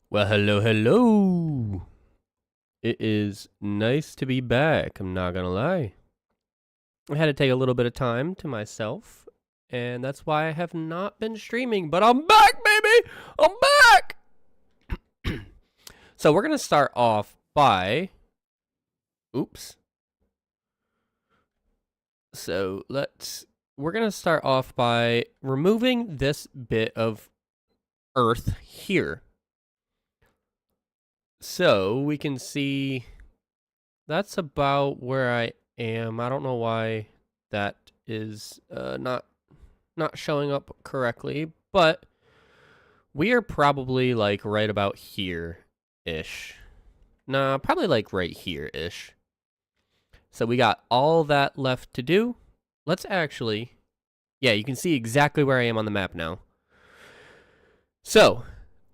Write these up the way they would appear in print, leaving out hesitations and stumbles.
Well, hello, hello. It is nice to be back, I'm not gonna lie. I had to take a little bit of time to myself, and that's why I have not been streaming, but I'm back, baby! I'm back! So we're gonna start off by... Oops. So we're gonna start off by removing this bit of earth here. So we can see that's about where I am. I don't know why that is not showing up correctly, but we are probably like right about here-ish. Nah, probably like right here-ish. So we got all that left to do. Let's actually... Yeah, you can see exactly where I am on the map now. So,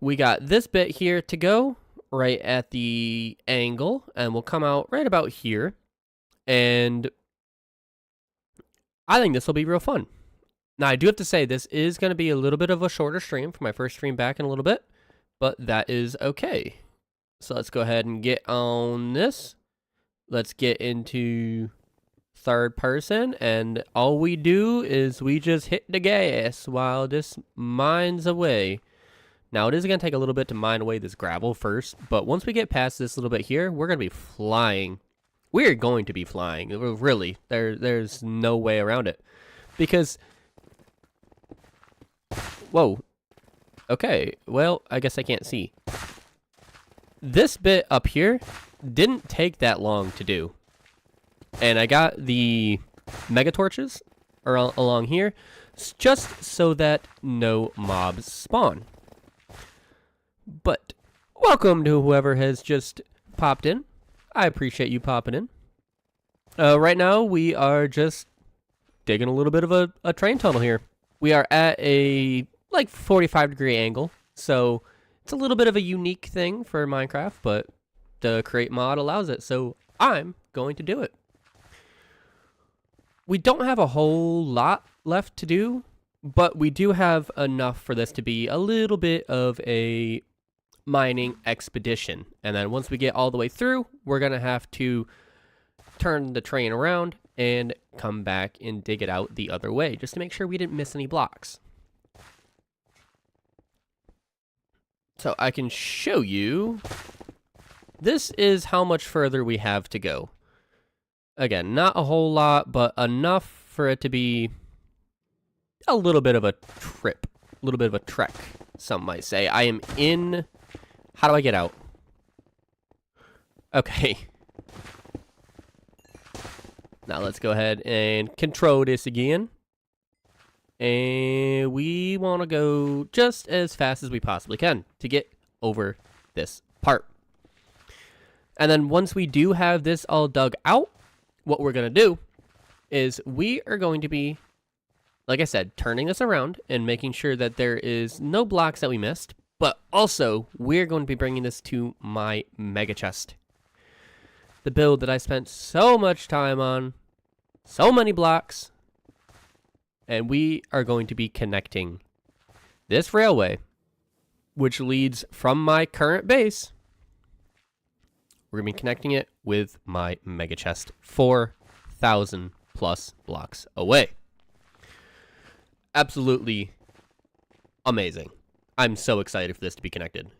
we got this bit here to go, right at the angle, and we'll come out right about here. And I think this will be real fun. Now, I do have to say, this is going to be a little bit of a shorter stream for my first stream back in a little bit, but that is okay. So let's go ahead and get on this. Let's get into third person, and all we do is we just hit the gas while this mines away. Now, it is going to take a little bit to mine away this gravel first, but once we get past this little bit here, we're going to be flying. We're going to be flying, really. There's no way around it. Because... Whoa. Okay, well, I guess I can't see. This bit up here didn't take that long to do. And I got the mega torches along here just so that no mobs spawn. But welcome to whoever has just popped in. I appreciate you popping in. Right now, we are just digging a little bit of a train tunnel here. We are at a, like, 45-degree angle, so it's a little bit of a unique thing for Minecraft, but the Create mod allows it, so I'm going to do it. We don't have a whole lot left to do, but we do have enough for this to be a little bit of a mining expedition. And then once we get all the way through, we're going to have to turn the train around and come back and dig it out the other way, just to make sure we didn't miss any blocks. So I can show you. This is how much further we have to go. Again, not a whole lot, but enough for it to be a little bit of a trip. A little bit of a trek, some might say. I am in... How do I get out? Okay. Now let's go ahead and control this again. And we want to go just as fast as we possibly can to get over this part. And then once we do have this all dug out, what we're going to do is we are going to be, like I said, turning this around and making sure that there is no blocks that we missed. But also, we're going to be bringing this to my mega chest. The build that I spent so much time on, so many blocks, and we are going to be connecting this railway, which leads from my current base. We're going to be connecting it with my mega chest 4,000 plus blocks away. Absolutely amazing. I'm so excited for this to be connected.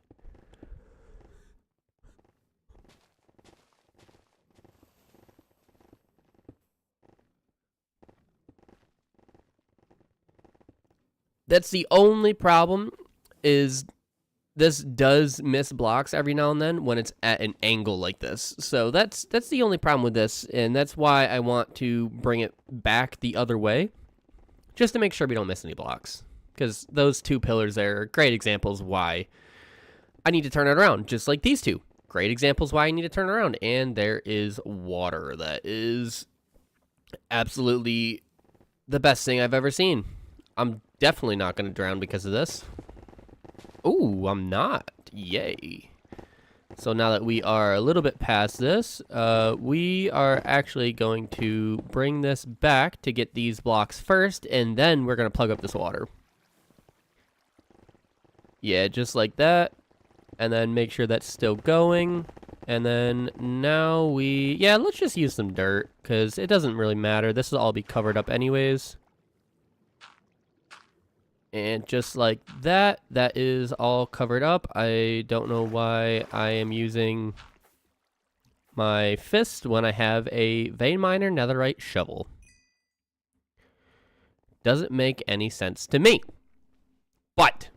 That's the only problem, is this does miss blocks every now and then when it's at an angle like this. So that's the only problem with this, and that's why I want to bring it back the other way, just to make sure we don't miss any blocks. Because those two pillars there are great examples why I need to turn it around, just like these two. Great examples why I need to turn around. And there is water. That is absolutely the best thing I've ever seen. I'm definitely not going to drown because of this. Ooh, I'm not. Yay. So now that we are a little bit past this, we are actually going to bring this back to get these blocks first, and then we're going to plug up this water. Yeah, just like that. and then make sure that's still going. And then now let's just use some dirt, because it doesn't really matter. This will all be covered up anyways. And just like that, that is all covered up. I don't know why I am using my fist when I have a vein miner netherite shovel. Doesn't make any sense to me. But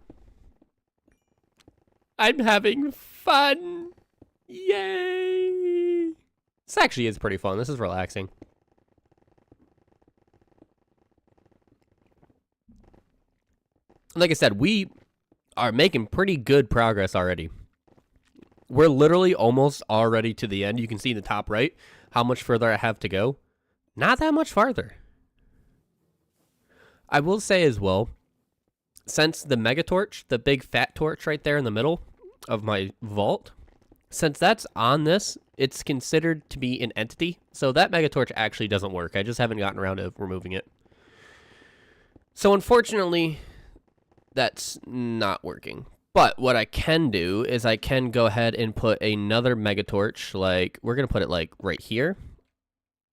I'm having fun. Yay! This actually is pretty fun. This is relaxing. Like I said, we are making pretty good progress already. We're literally almost already to the end. You can see in the top right how much further I have to go. Not that much farther. I will say as well, since the mega torch, the big fat torch right there in the middle of my vault, since that's on this, it's considered to be an entity. So that mega torch actually doesn't work. I just haven't gotten around to removing it. So unfortunately, that's not working. But what I can do is I can go ahead and put another mega torch, like we're going to put it like right here.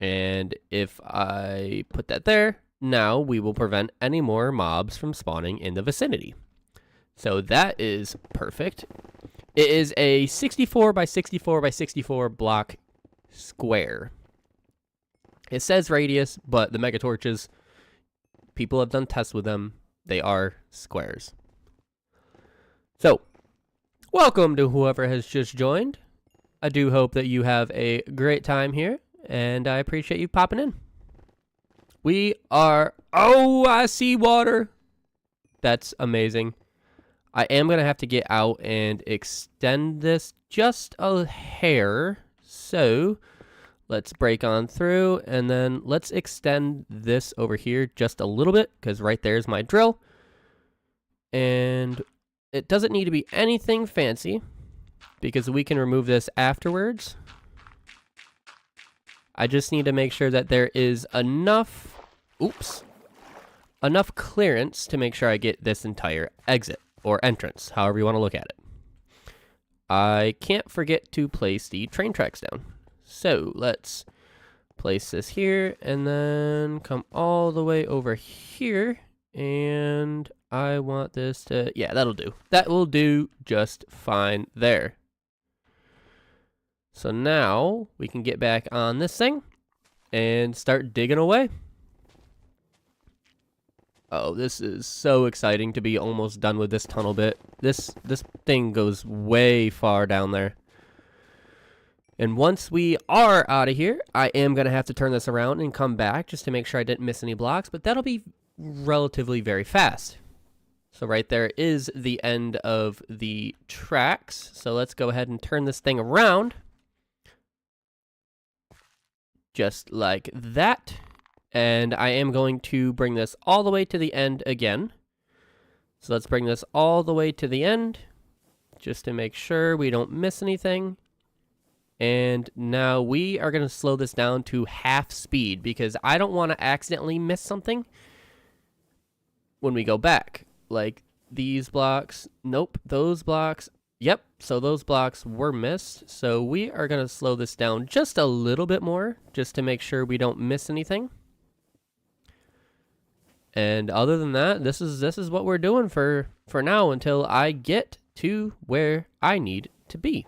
And if I put that there, now we will prevent any more mobs from spawning in the vicinity. So that is perfect. It is a 64 by 64 by 64 block square. It says radius, but the mega torches, people have done tests with them. They are squares. So, welcome to whoever has just joined. I do hope that you have a great time here, and I appreciate you popping in. We are... Oh, I see water. That's amazing. I am going to have to get out and extend this just a hair. So, let's break on through, and then let's extend this over here just a little bit, because right there's my drill. And it doesn't need to be anything fancy, because we can remove this afterwards. I just need to make sure that there is enough, enough clearance to make sure I get this entire exit, or entrance, however you want to look at it. I can't forget to place the train tracks down. So let's place this here, and then come all the way over here, and I want this to, yeah, that'll do. That will do just fine there. So now we can get back on this thing and start digging away. Oh, this is so exciting to be almost done with this tunnel bit. This thing goes way far down there. And once we are out of here, I am going to have to turn this around and come back just to make sure I didn't miss any blocks, but that'll be relatively very fast. So right there is the end of the tracks. So let's go ahead and turn this thing around. Just like that. And I am going to bring this all the way to the end again. So let's bring this all the way to the end, just to make sure we don't miss anything. And now we are going to slow this down to half speed, because I don't want to accidentally miss something when we go back. Like these blocks, nope, those blocks, yep, so those blocks were missed. So we are going to slow this down just a little bit more, just to make sure we don't miss anything. And other than that, this is what we're doing for now until I get to where I need to be.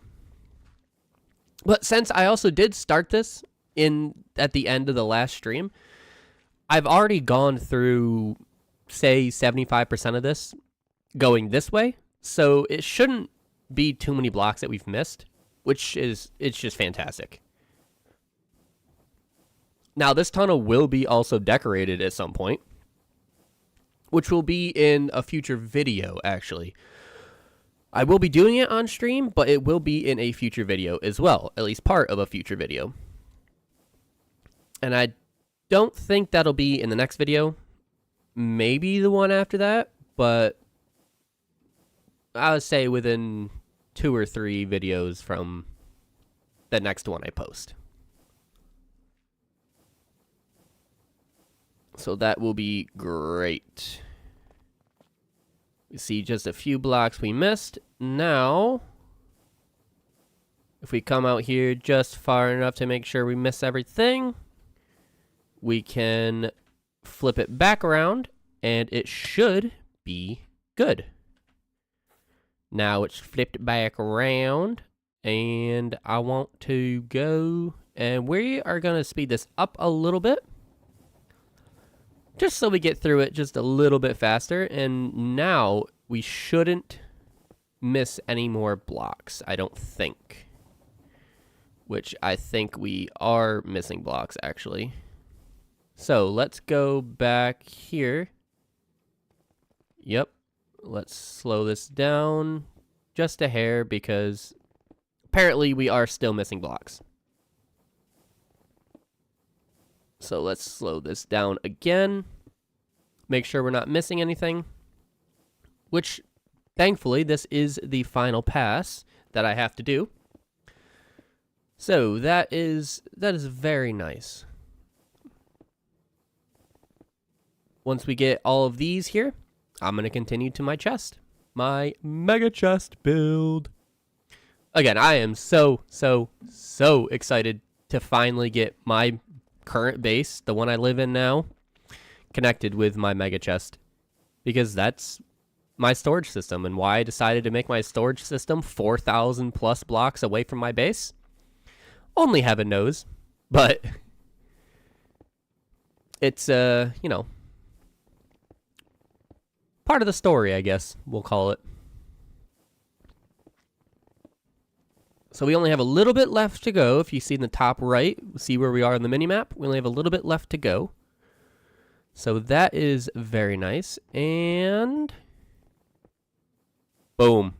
But since I also did start this at the end of the last stream, I've already gone through, say, 75% of this going this way. So it shouldn't be too many blocks that we've missed, it's just fantastic. Now, this tunnel will be also decorated at some point, which will be in a future video, actually. I will be doing it on stream, but it will be in a future video as well, at least part of a future video. And I don't think that'll be in the next video, maybe the one after that, but I would say within 2 or 3 videos from the next one I post. So that will be great. You see just a few blocks we missed. Now, If we come out here just far enough to make sure we miss everything, we can flip it back around and it should be good. Now it's flipped back around and I want to go and we are going to speed this up a little bit just so we get through it just a little bit faster. And now we shouldn't miss any more blocks, I don't think. Which I think we are missing blocks, actually. So let's go back here. Yep. Let's slow this down just a hair because apparently we are still missing blocks. So let's slow this down again. Make sure we're not missing anything. Which, thankfully, this is the final pass that I have to do. So that is very nice. Once we get all of these here, I'm going to continue to my chest. My mega chest build. Again, I am so excited to finally get my current base, the one I live in now, connected with my mega chest. Because that's my storage system, and why I decided to make my storage system 4,000 plus blocks away from my base. Only heaven knows, but it's, you know, part of the story, I guess we'll call it. So we only have a little bit left to go. If you see in the top right, see where we are on the mini-map. We only have a little bit left to go. So that is very nice. And boom.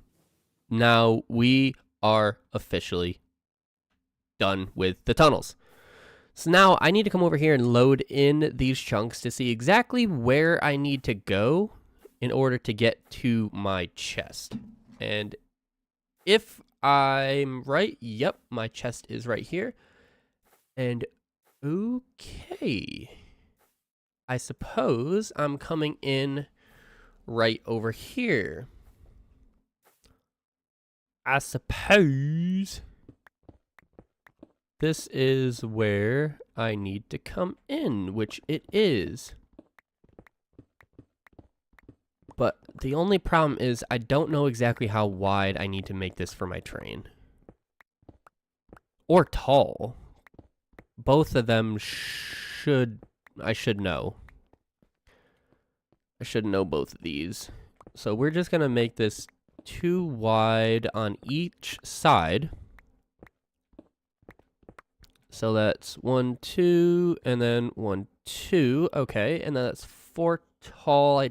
Now we are officially done with the tunnels. So now I need to come over here and load in these chunks to see exactly where I need to go in order to get to my chest. And if I'm right, yep, my chest is right here. And okay, I suppose I'm coming in right over here. I suppose this is where I need to come in, which it is. But the only problem is I don't know exactly how wide I need to make this for my train. Or tall. Both of them I should know. I should know both of these. So we're just going to make this too wide on each side. So that's 1, 2, and then 1, 2. Okay, and then that's 4 tall. I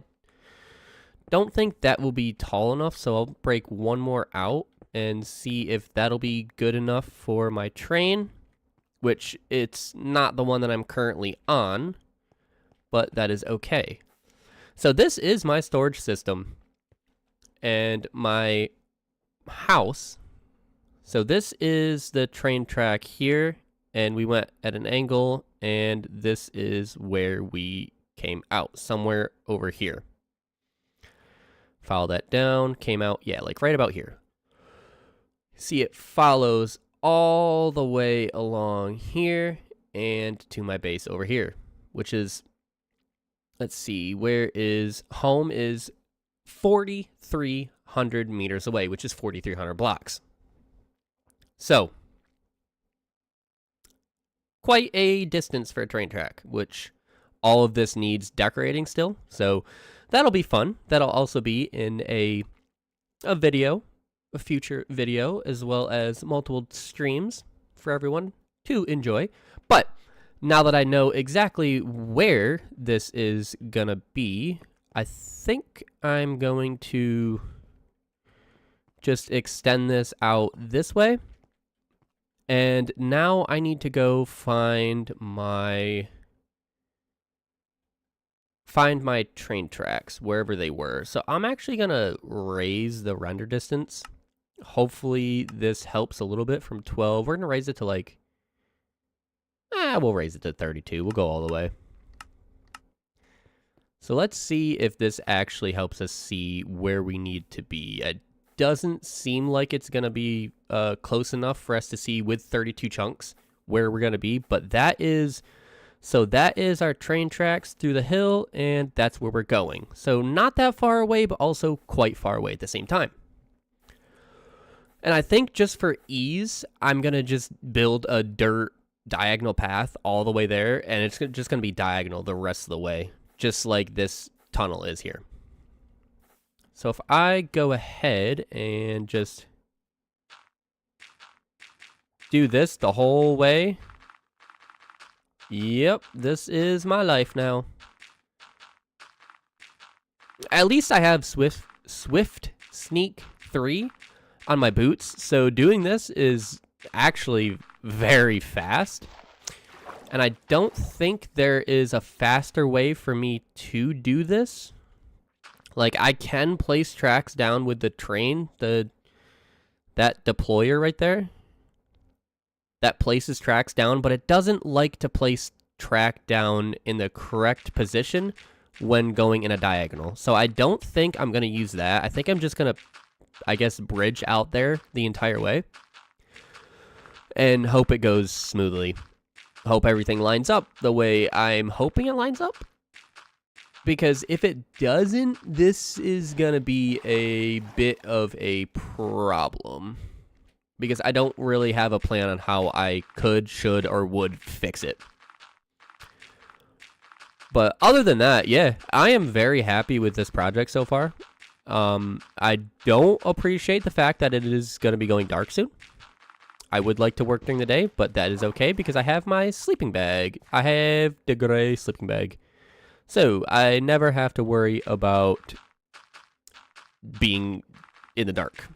don't think that will be tall enough, so I'll break one more out and see if that'll be good enough for my train, which it's not the one that I'm currently on, but that is okay. So this is my storage system and my house. So this is the train track here, and we went at an angle, and this is where we came out, somewhere over here. Follow that down, came out, yeah, like right about here. See, it follows all the way along here and to my base over here, which is, let's see, where is home is 4,300 meters away, which is 4,300 blocks. So, quite a distance for a train track, which all of this needs decorating still. So that'll be fun. That'll also be in a video, a future video, as well as multiple streams for everyone to enjoy. But now that I know exactly where this is gonna be, I think I'm going to just extend this out this way. And now I need to go find my train tracks wherever they were. So I'm actually gonna raise the render distance. Hopefully this helps a little bit from 12. We're gonna raise it to like, we'll raise it to 32. We'll go all the way. So let's see if this actually helps us see where we need to be. I doesn't seem like it's going to be close enough for us to see with 32 chunks where we're going to be, but that is our train tracks through the hill, and that's where we're going. So not that far away, but also quite far away at the same time. And I think just for ease, I'm going to just build a dirt diagonal path all the way there, and it's just going to be diagonal the rest of the way, just like this tunnel is here. So if I go ahead and just do this the whole way, yep, this is my life now. At least I have Swift Sneak 3 on my boots, so doing this is actually very fast. And I don't think there is a faster way for me to do this. Like, I can place tracks down with the train, that deployer right there. That places tracks down, but it doesn't like to place track down in the correct position when going in a diagonal. So I don't think I'm going to use that. I think I'm just going to, I guess, bridge out there the entire way. And hope it goes smoothly. Hope everything lines up the way I'm hoping it lines up. Because if it doesn't, this is going to be a bit of a problem. Because I don't really have a plan on how I could, should, or would fix it. But other than that, yeah, I am very happy with this project so far. I don't appreciate the fact that it is going to be going dark soon. I would like to work during the day, but that is okay because I have my sleeping bag. I have the gray sleeping bag. So I never have to worry about being in the dark.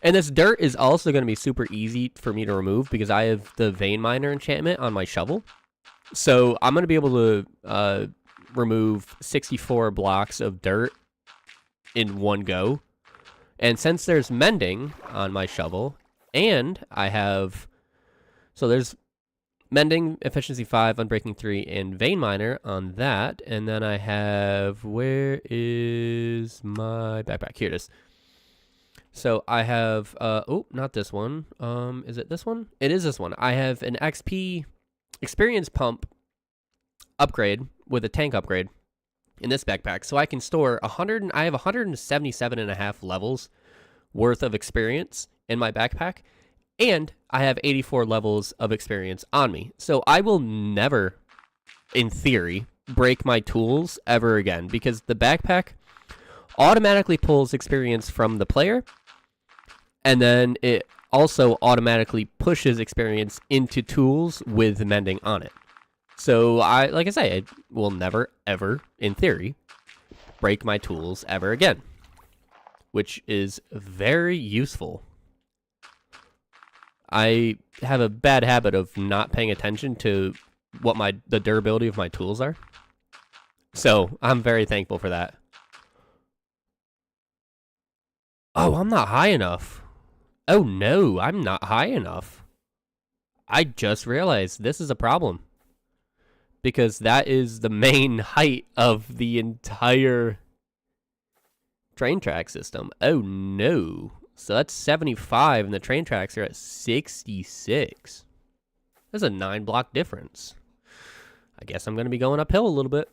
And this dirt is also going to be super easy for me to remove because I have the vein miner enchantment on my shovel. So I'm going to be able to remove 64 blocks of dirt in one go. And since there's mending on my shovel, and I have, so there's mending, efficiency 5, unbreaking 3, and vein miner on that. And then I have, where is my backpack? Here it is. So I have, oh, not this one. Is it this one? It is this one. I have an XP experience pump upgrade with a tank upgrade in this backpack. So I can store I have 177.5 levels worth of experience in my backpack. And I have 84 levels of experience on me. So I will never, in theory, break my tools ever again. Because the backpack automatically pulls experience from the player. And then it also automatically pushes experience into tools with mending on it. So, like I say, I will never, ever, in theory, break my tools ever again. Which is very useful. I have a bad habit of not paying attention to what the durability of my tools are. So, I'm very thankful for that. Oh, I'm not high enough. Oh no, I'm not high enough. I just realized this is a problem. Because that is the main height of the entire train track system. Oh no. So that's 75 and the train tracks are at 66. That's a 9-block difference. I guess I'm going to be going uphill a little bit.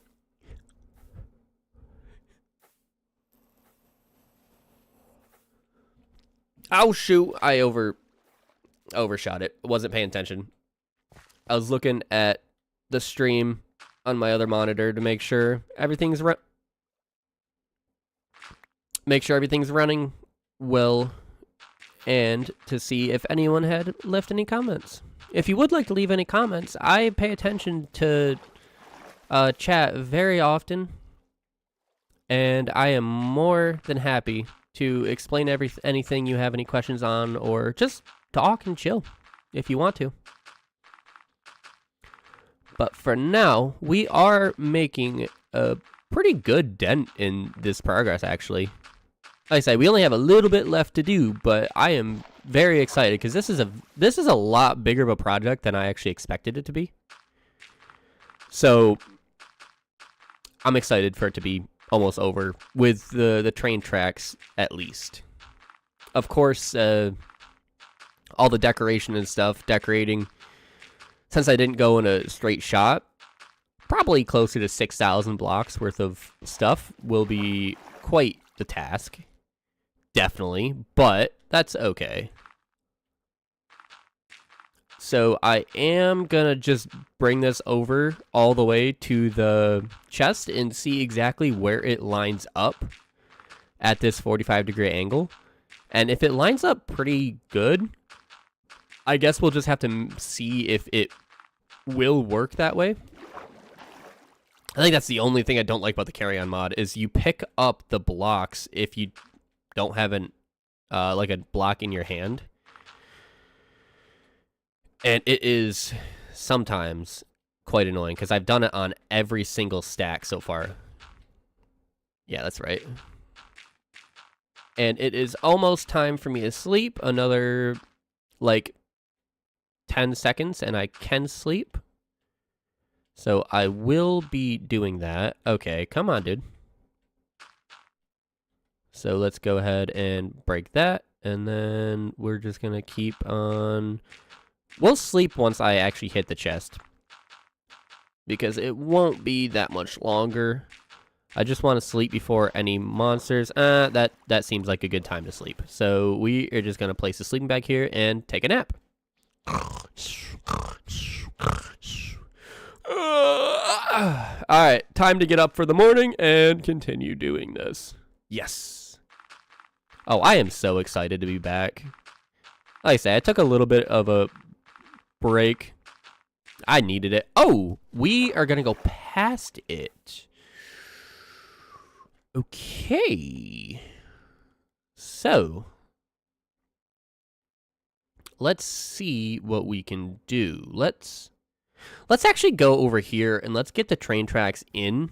Oh shoot, I overshot it. Wasn't paying attention. I was looking at the stream on my other monitor to make sure everything's running well, and to see if anyone had left any comments. If you would like to leave any comments, I pay attention to chat very often, and I am more than happy to explain anything you have any questions on, or just talk and chill if you want to. But for now, we are making a pretty good dent in this progress, actually. Like I said, we only have a little bit left to do, but I am very excited because this is a lot bigger of a project than I actually expected it to be. So I'm excited for it to be almost over with the train tracks at least. of course, all the decoration and stuff, decorating, since I didn't go in a straight shot, probably closer to 6,000 blocks worth of stuff will be quite the task. Definitely, but that's okay. So I am gonna just bring this over all the way to the chest and see exactly where it lines up at this 45-degree angle. And if it lines up pretty good, I guess we'll just have to see if it will work that way. I think that's the only thing I don't like about the carry-on mod is you pick up the blocks if you don't have an like a block in your hand. And it is sometimes quite annoying because I've done it on every single stack so far. Yeah, that's right. And it is almost time for me to sleep. Another, like, 10 seconds and I can sleep. So I will be doing that. Okay, come on, dude. So let's go ahead and break that. And then we're just going to keep on... We'll sleep once I actually hit the chest. Because it won't be that much longer. I just want to sleep before any monsters. That seems like a good time to sleep. So we are just going to place the sleeping bag here and take a nap. Alright, time to get up for the morning and continue doing this. Yes. Oh, I am so excited to be back. Like I said, I took a little bit of a break. I needed it. Oh, we are going to go past it. Okay. So, let's see what we can do. Let's actually go over here and let's get the train tracks in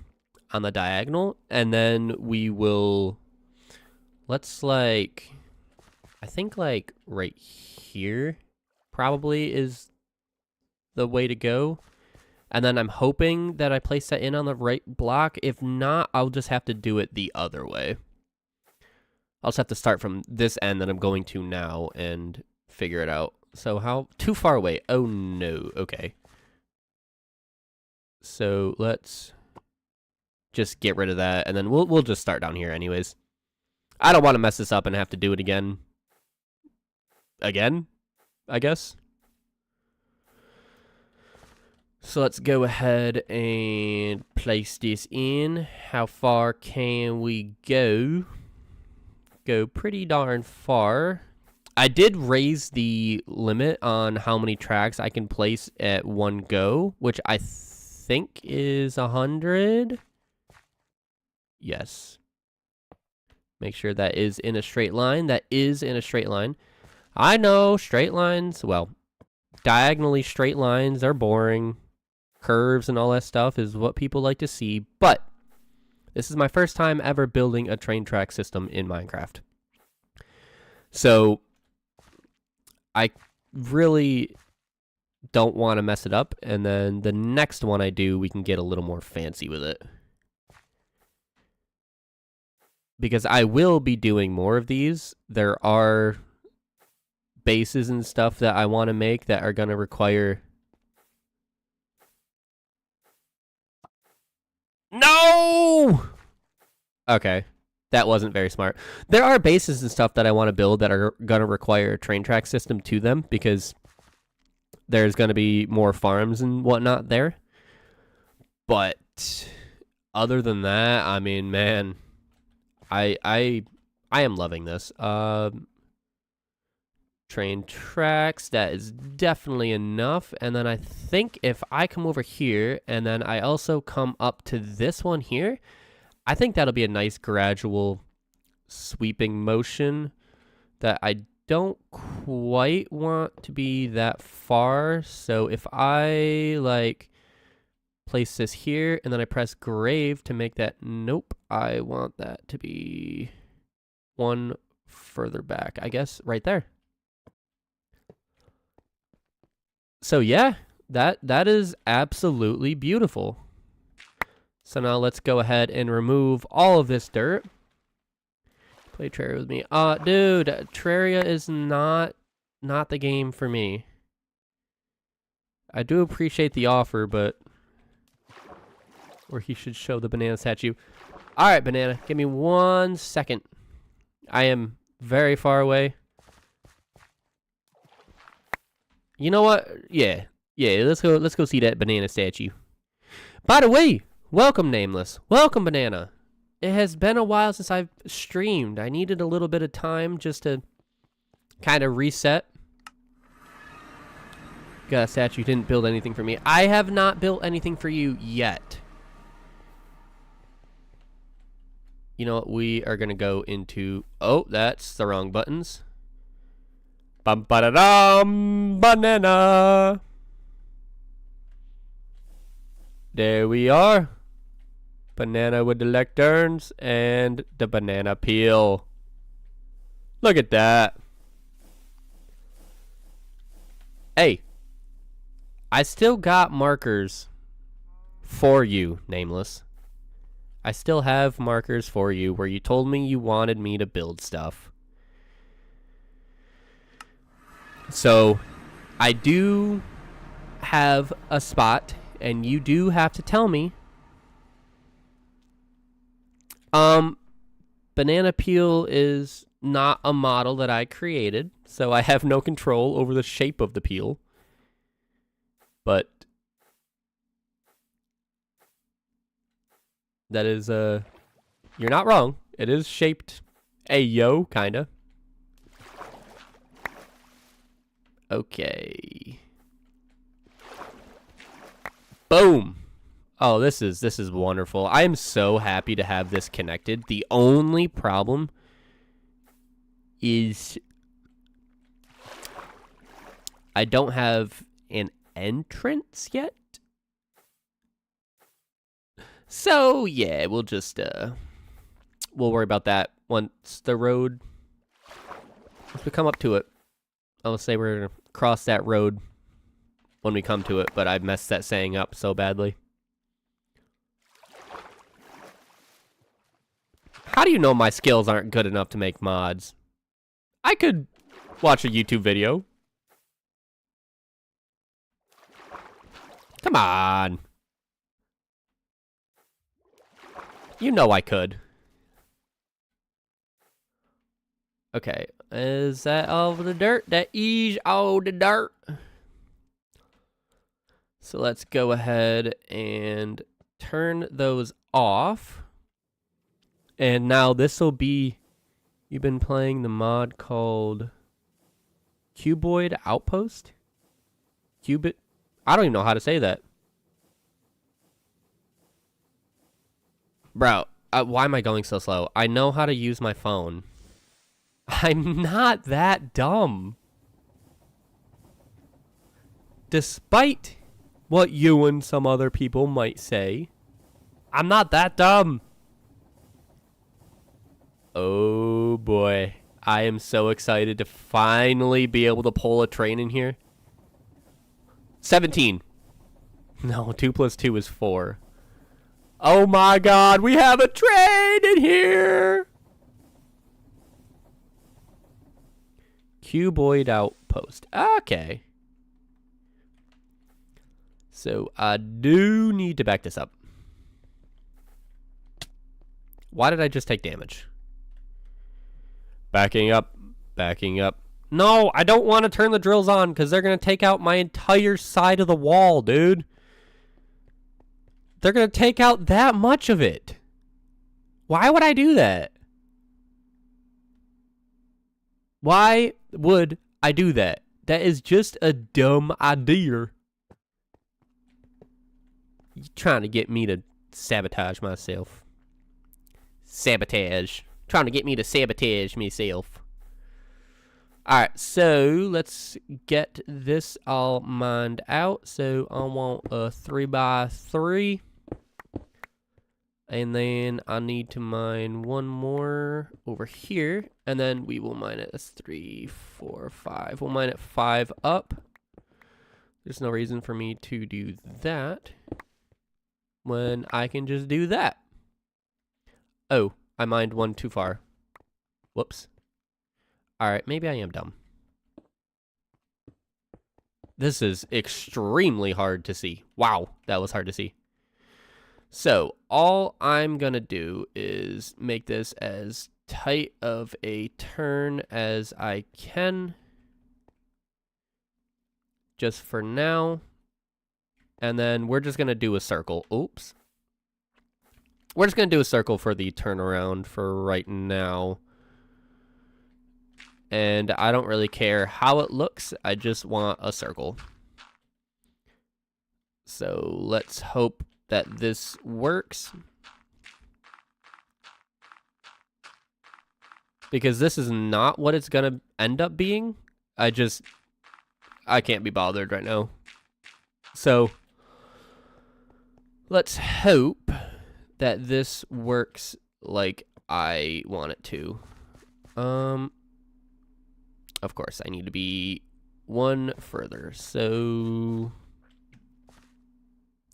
on the diagonal, and then we will, let's like, I think like right here probably is the way to go. And then I'm hoping that I place that in on the right block. If not, I'll just have to do it the other way. I'll just have to start from this end that I'm going to now and figure it out. So how, too far away. Oh no, okay. So let's just get rid of that, and then we'll just start down here anyways. I don't want to mess this up and have to do it again. Again, I guess. So let's go ahead and place this in. How far can we go? Go pretty darn far. I did raise the limit on how many tracks I can place at one go, which I think is 100. Yes. Make sure that is in a straight line. That is in a straight line. I know, straight lines, well, diagonally straight lines are boring. Curves and all that stuff is what people like to see, but this is my first time ever building a train track system in Minecraft. So I really don't want to mess it up, and then the next one I do, we can get a little more fancy with it. Because I will be doing more of these. There are bases and stuff that I want to make that are going to require... No! Okay. That wasn't very smart. There are bases and stuff that I want to build that are going to require a train track system to them, because there's going to be more farms and whatnot there. But other than that, I mean, man, I am loving this. Train tracks, that is definitely enough. And then I think if I come over here and then I also come up to this one here, I think that'll be a nice gradual sweeping motion that I don't quite want to be that far. So if I like place this here and then I press grave to make that, nope, I want that to be one further back, I guess right there. So yeah, that is absolutely beautiful. So now let's go ahead and remove all of this dirt. Play Terraria with me. Dude, Terraria is not the game for me. I do appreciate the offer, but... Or he should show the banana statue. Alright, banana. Give me 1 second. I am very far away. You know what? Yeah. Yeah, let's go see that banana statue. By the way, welcome Nameless. Welcome Banana. It has been a while since I've streamed. I needed a little bit of time just to kind of reset. Got a statue, didn't build anything for me. I have not built anything for you yet. You know what? We are going to go into... Oh, that's the wrong buttons. Bum-ba-da-dum, banana. There we are. Banana with the lecterns and the banana peel. Look at that. Hey. I still got markers for you, Nameless. I still have markers for you where you told me you wanted me to build stuff. So, I do have a spot, and you do have to tell me. Banana peel is not a model that I created, so I have no control over the shape of the peel. But that is, you're not wrong. It is shaped Ayo, kinda. Okay. Boom. Oh, this is wonderful. I am so happy to have this connected. The only problem is I don't have an entrance yet. So, yeah, we'll just we'll worry about that once the road, once we come up to it. I'll say we're gonna cross that road when we come to it, but I messed that saying up so badly. How do you know my skills aren't good enough to make mods? I could watch a YouTube video. Come on. You know I could. Okay, is that all the dirt? That is all the dirt. So let's go ahead and turn those off. And now this will be, you've been playing the mod called Cuboid Outpost? Cubit? I don't even know how to say that. Bro, why am I going so slow? I know how to use my phone. I'm not that dumb. Despite what you and some other people might say, I'm not that dumb. Oh boy. I am so excited to finally be able to pull a train in here. 17. No, 2 plus 2 is 4. Oh my god, we have a train in here! Cuboid Outpost. Okay. So, I do need to back this up. Why did I just take damage? Backing up. Backing up. No, I don't want to turn the drills on because they're going to take out my entire side of the wall, dude. They're going to take out that much of it. Why would I do that? Why would I do that? That is just a dumb idea. You're trying to get me to sabotage myself. Sabotage. Trying to get me to sabotage myself. Alright, so let's get this all mined out. So I want a 3x3. And then I need to mine one more over here. And then we will mine it as 3, 4, 5. We'll mine it 5 up. There's no reason for me to do that when I can just do that. Oh, I mined one too far. Whoops. All right, maybe I am dumb. This is extremely hard to see. Wow, that was hard to see. So all I'm going to do is make this as tight of a turn as I can. Just for now. And then we're just going to do a circle. Oops. We're just going to do a circle for the turnaround for right now. And I don't really care how it looks. I just want a circle. So let's hope that this works. Because this is not what it's going to end up being. I can't be bothered right now. So let's hope that this works like I want it to. Of course, I need to be one further. So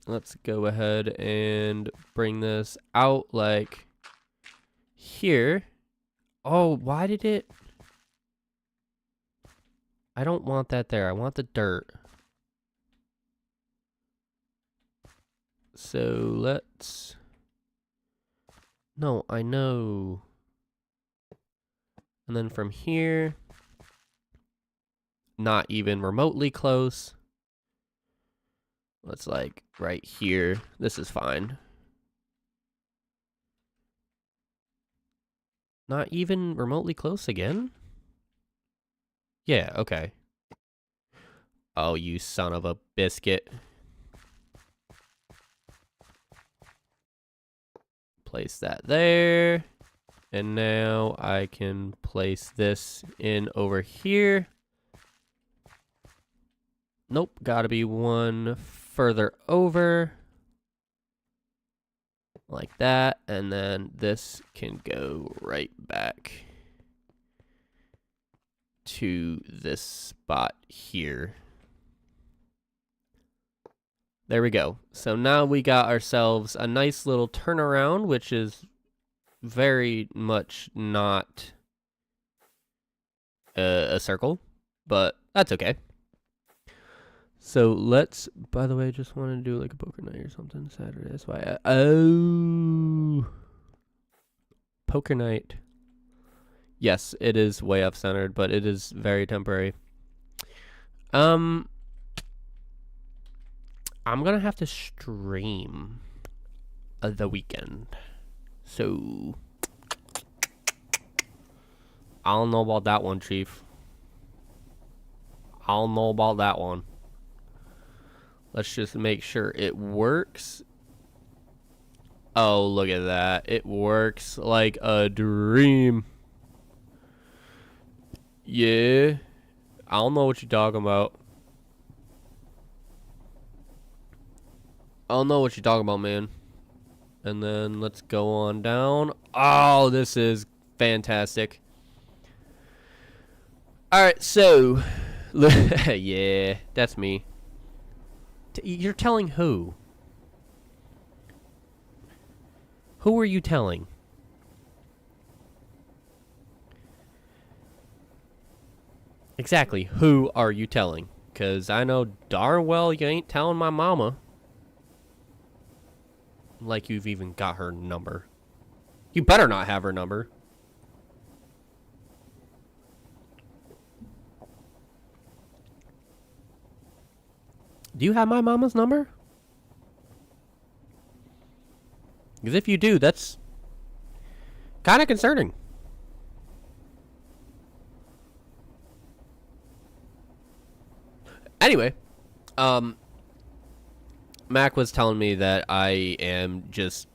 let's go ahead and bring this out like here. Oh, why did it? I don't want that there. I want the dirt. So let's... No, I know. And then from here... Not even remotely close. Let's like right here. This is fine. Not even remotely close again? Yeah, okay. Oh, you son of a biscuit. Place that there. And now I can place this in over here. Nope, gotta be one further over. Like that, and then this can go right back to this spot here. There we go. So now we got ourselves a nice little turnaround, which is very much not a circle, but that's okay. So let's, by the way, just want to do like a poker night or something Saturday. That's why oh, poker night. Yes, it is way off centered, but it is very temporary. I'm gonna have to stream the weekend, so I don't know about that one, Chief. I don't know about that one. Let's just make sure it works. Oh, look at that. It works like a dream. Yeah. I don't know what you're talking about. I don't know what you're talking about, man. And then let's go on down. Oh, this is fantastic. Alright, so. Yeah, that's me. You're telling who? Who are you telling? Exactly, who are you telling? Because I know darn well you ain't telling my mama. Like you've even got her number. You better not have her number. Do you have my mama's number? Because if you do, that's kind of concerning. Anyway, Mac was telling me that I am just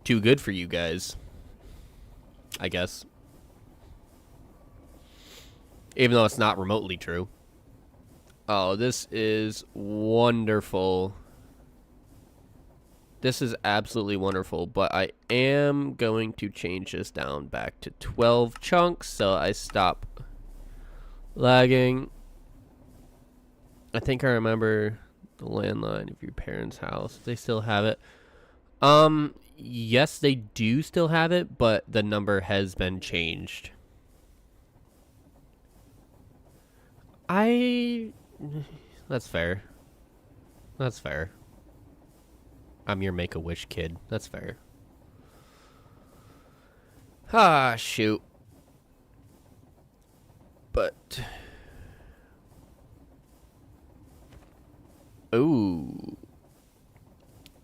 too good for you guys. I guess. Even though it's not remotely true. Oh, this is wonderful. This is absolutely wonderful, but I am going to change this down back to 12 chunks so I stop lagging. I think I remember the landline of your parents' house. They still have it. Yes, they do still have it, but the number has been changed. That's fair. That's fair. I'm your Make-A-Wish kid. That's fair. Ah, shoot. But... Ooh.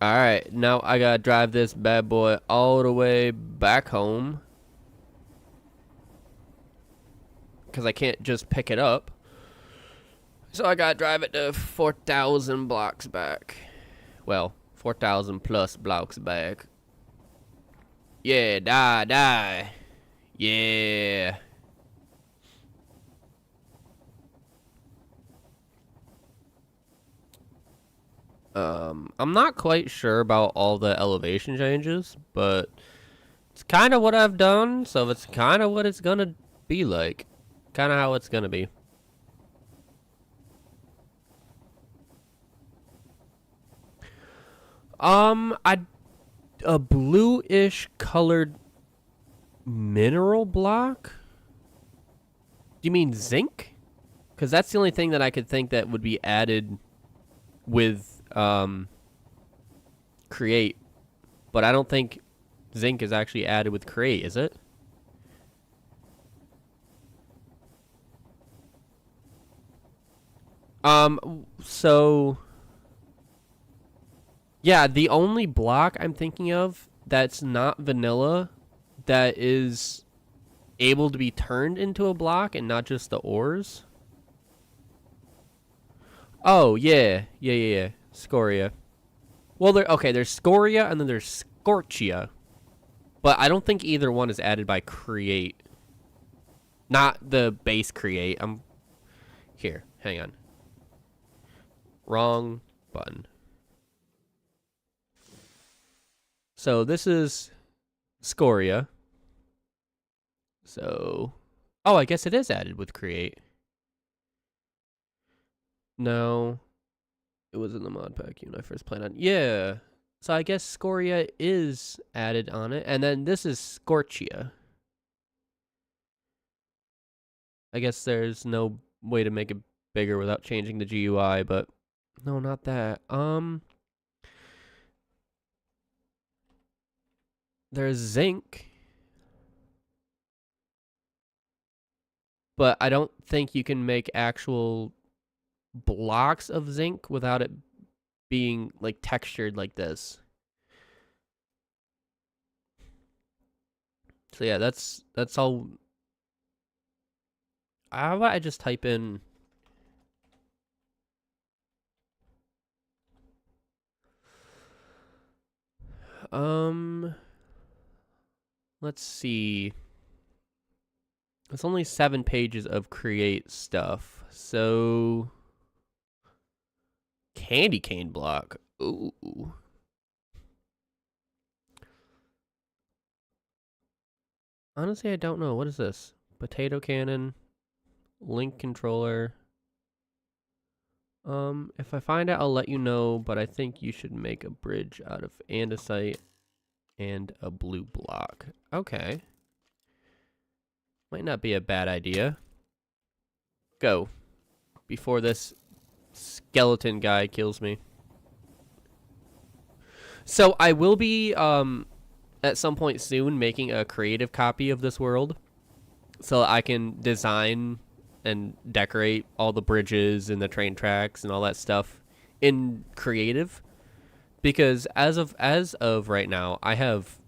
Alright, now I gotta drive this bad boy all the way back home. Because I can't just pick it up. So I gotta drive it to 4,000 blocks back. Well, 4,000 plus blocks back. Yeah, die. Yeah. I'm not quite sure about all the elevation changes, but it's kind of what I've done, so it's kind of what it's gonna be like. Kind of how it's gonna be. A bluish colored mineral block? Do you mean zinc? Because that's the only thing that I could think that would be added with Create, but I don't think zinc is actually added with Create, is it? So yeah, the only block I'm thinking of that's not vanilla that is able to be turned into a block and not just the ores. Oh, yeah. Scoria. Well, there's Scoria and then there's Scorchia. But I don't think either one is added by Create. Not the base Create. Here, hang on. Wrong button. So this is Scoria. So... Oh, I guess it is added with Create. No. It was in the mod pack when I first played on. Yeah. So I guess Scoria is added on it. And then this is Scorchia. I guess there's no way to make it bigger without changing the GUI, but no, not that. There's zinc. But I don't think you can make actual blocks of zinc without it being like textured like this. So yeah, that's all. How about I just type in let's see. It's only 7 pages of Create stuff. So candy cane block. Ooh. Honestly, I don't know. What is this? Potato cannon, link controller. If I find it, I'll let you know, but I think you should make a bridge out of andesite and a blue block. Okay. Might not be a bad idea. Go. Before this skeleton guy kills me. So I will be, at some point soon, making a creative copy of this world. So I can design and decorate all the bridges and the train tracks and all that stuff in creative. Because as of right now, I have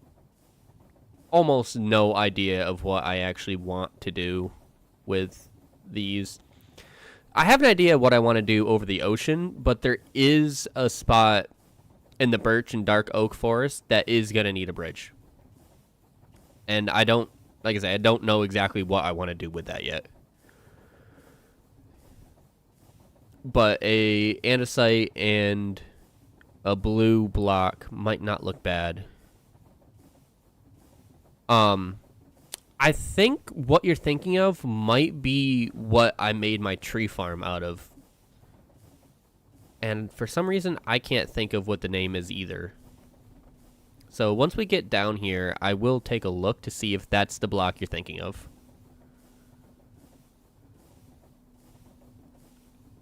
almost no idea of what I actually want to do with these. I have an idea of what I want to do over the ocean, but there is a spot in the birch and dark oak forest that is going to need a bridge. And I don't, like I said, I don't know exactly what I want to do with that yet. But a andesite and a blue block might not look bad. I think what you're thinking of might be what I made my tree farm out of. And for some reason, I can't think of what the name is either. So once we get down here, I will take a look to see if that's the block you're thinking of.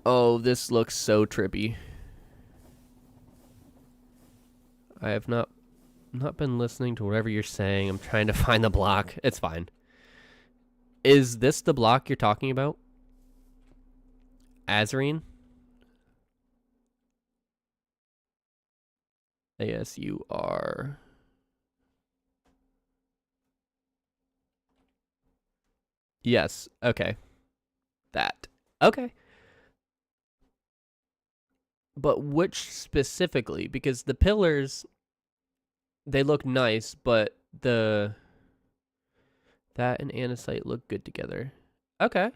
Oh, this looks so trippy. I have not been listening to whatever you're saying. I'm trying to find the block. It's fine. Is this the block you're talking about? Azarine? ASUR. Yes. Okay. That. Okay. But which specifically? Because the pillars, they look nice, but that and andesite look good together. Okay.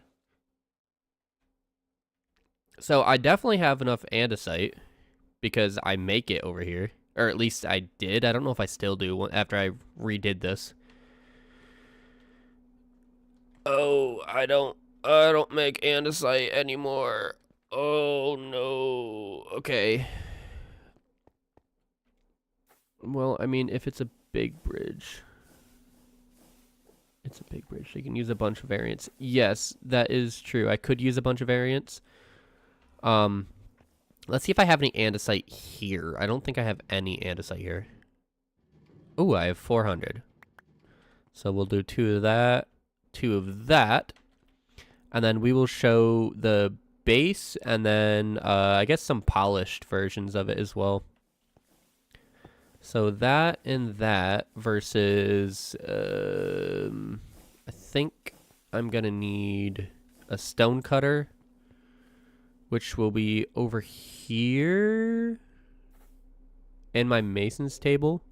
So I definitely have enough andesite because I make it over here. Or at least I did. I don't know if I still do after I redid this. Oh, I don't make andesite anymore. Oh no. Okay. Well, I mean, if it's a big bridge, it's a big bridge. They can use a bunch of variants. Yes, that is true. I could use a bunch of variants. Let's see if I have any andesite here. I don't think I have any andesite here. Oh, I have 400. So we'll do 2 of that, 2 of that, and then we will show the base and then I guess some polished versions of it as well. So that and that versus I think I'm gonna need a stone cutter, which will be over here in my mason's table.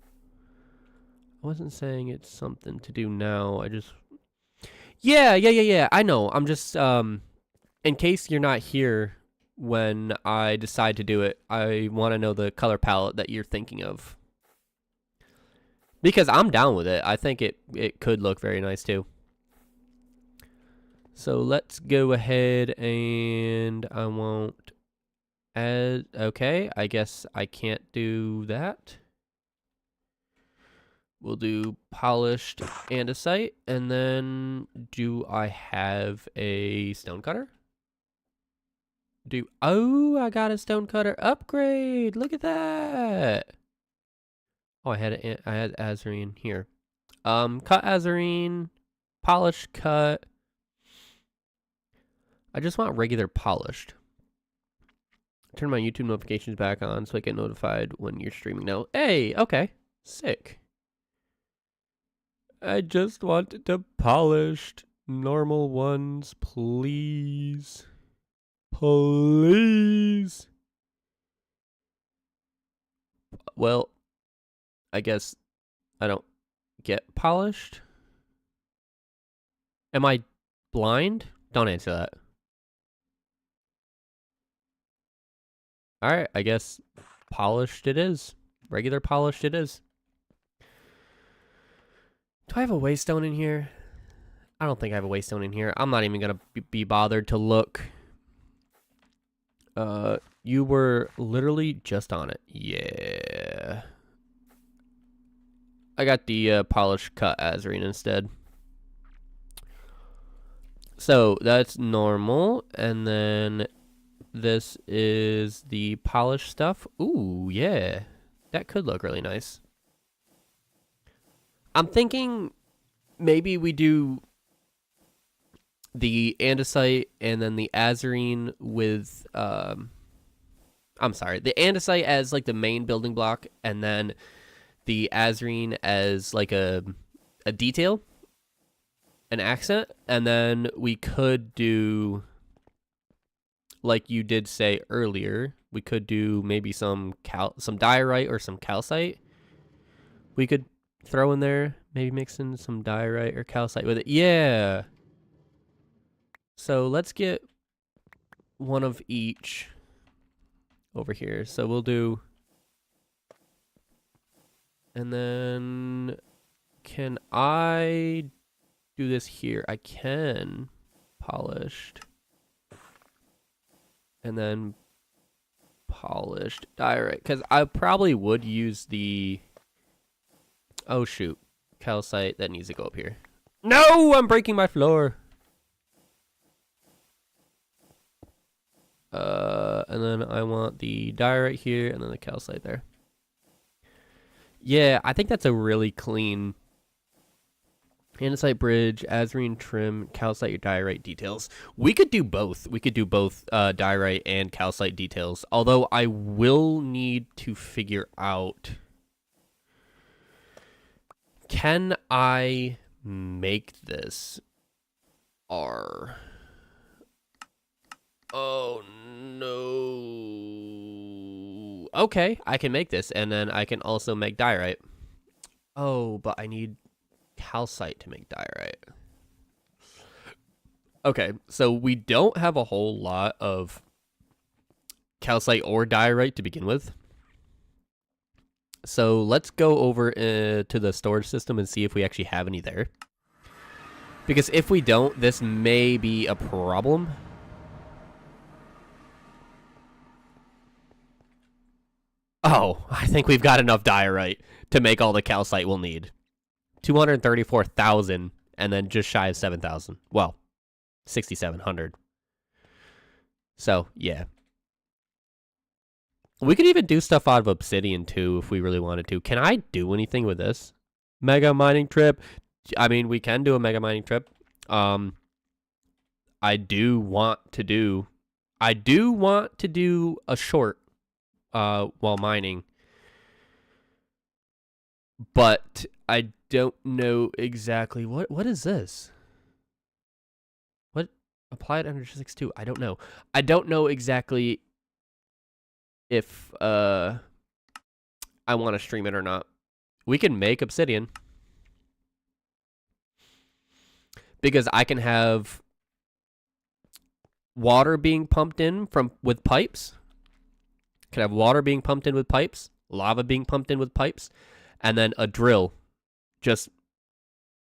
I wasn't saying it's something to do now. I just yeah. I know. I'm just in case you're not here when I decide to do it, I want to know the color palette that you're thinking of. Because I'm down with it. I think it could look very nice too. So let's go ahead and I won't add. Okay, I guess I can't do that. We'll do polished andesite, and then do I have a stone cutter? Oh, I got a stone cutter upgrade. Look at that. Oh, I had azarine here. Cut azarine, polish cut. I just want regular polished. Turn my YouTube notifications back on so I get notified when you're streaming now. Hey, okay. Sick. I just want the polished normal ones, please. Please. Well, I guess I don't get polished. Am I blind? Don't answer that. Alright, I guess polished it is. Regular polished it is. Do I have a waystone in here? I don't think I have a waystone in here. I'm not even going to be bothered to look. You were literally just on it. Yeah. I got the polished cut azarine instead. So that's normal. And then this is the polished stuff. Ooh, yeah. That could look really nice. I'm thinking maybe we do the andesite and then the azarine with I'm sorry, the andesite as like the main building block and then the azarine as like a detail, an accent, and then we could do, like you did say earlier, we could do maybe some diorite or some calcite. We could throw in there, maybe mix in some diorite or calcite with it. Yeah. So let's get one of each over here. So we'll do, and then can I do this here? I can. Polished. And then polished diorite. Because I probably would use the, oh shoot, calcite that needs to go up here. No, I'm breaking my floor. And then I want the dye right here, and then the calcite there. Yeah, I think that's a really clean andesite bridge, azurine trim, calcite diorite details. We could do both. We could do both diorite and calcite details. Although I will need to figure out, can I make this R? Oh no. Okay, I can make this, and then I can also make diorite. Oh, but I need calcite to make diorite. Okay, so we don't have a whole lot of calcite or diorite to begin with. So let's go over to the storage system and see if we actually have any there. Because if we don't, this may be a problem. Oh, I think we've got enough diorite to make all the calcite we'll need. 234,000 and then just shy of 7,000. Well, 6,700. So, yeah. We could even do stuff out of obsidian too if we really wanted to. Can I do anything with this? Mega mining trip. I mean, we can do a mega mining trip. I do want to do a short while mining. But I don't know exactly what is this? What applied Energistics 2? I don't know. I don't know exactly if I want to stream it or not. We can make obsidian because I can have water being pumped in with pipes. Can have water being pumped in with pipes, lava being pumped in with pipes, and then a drill,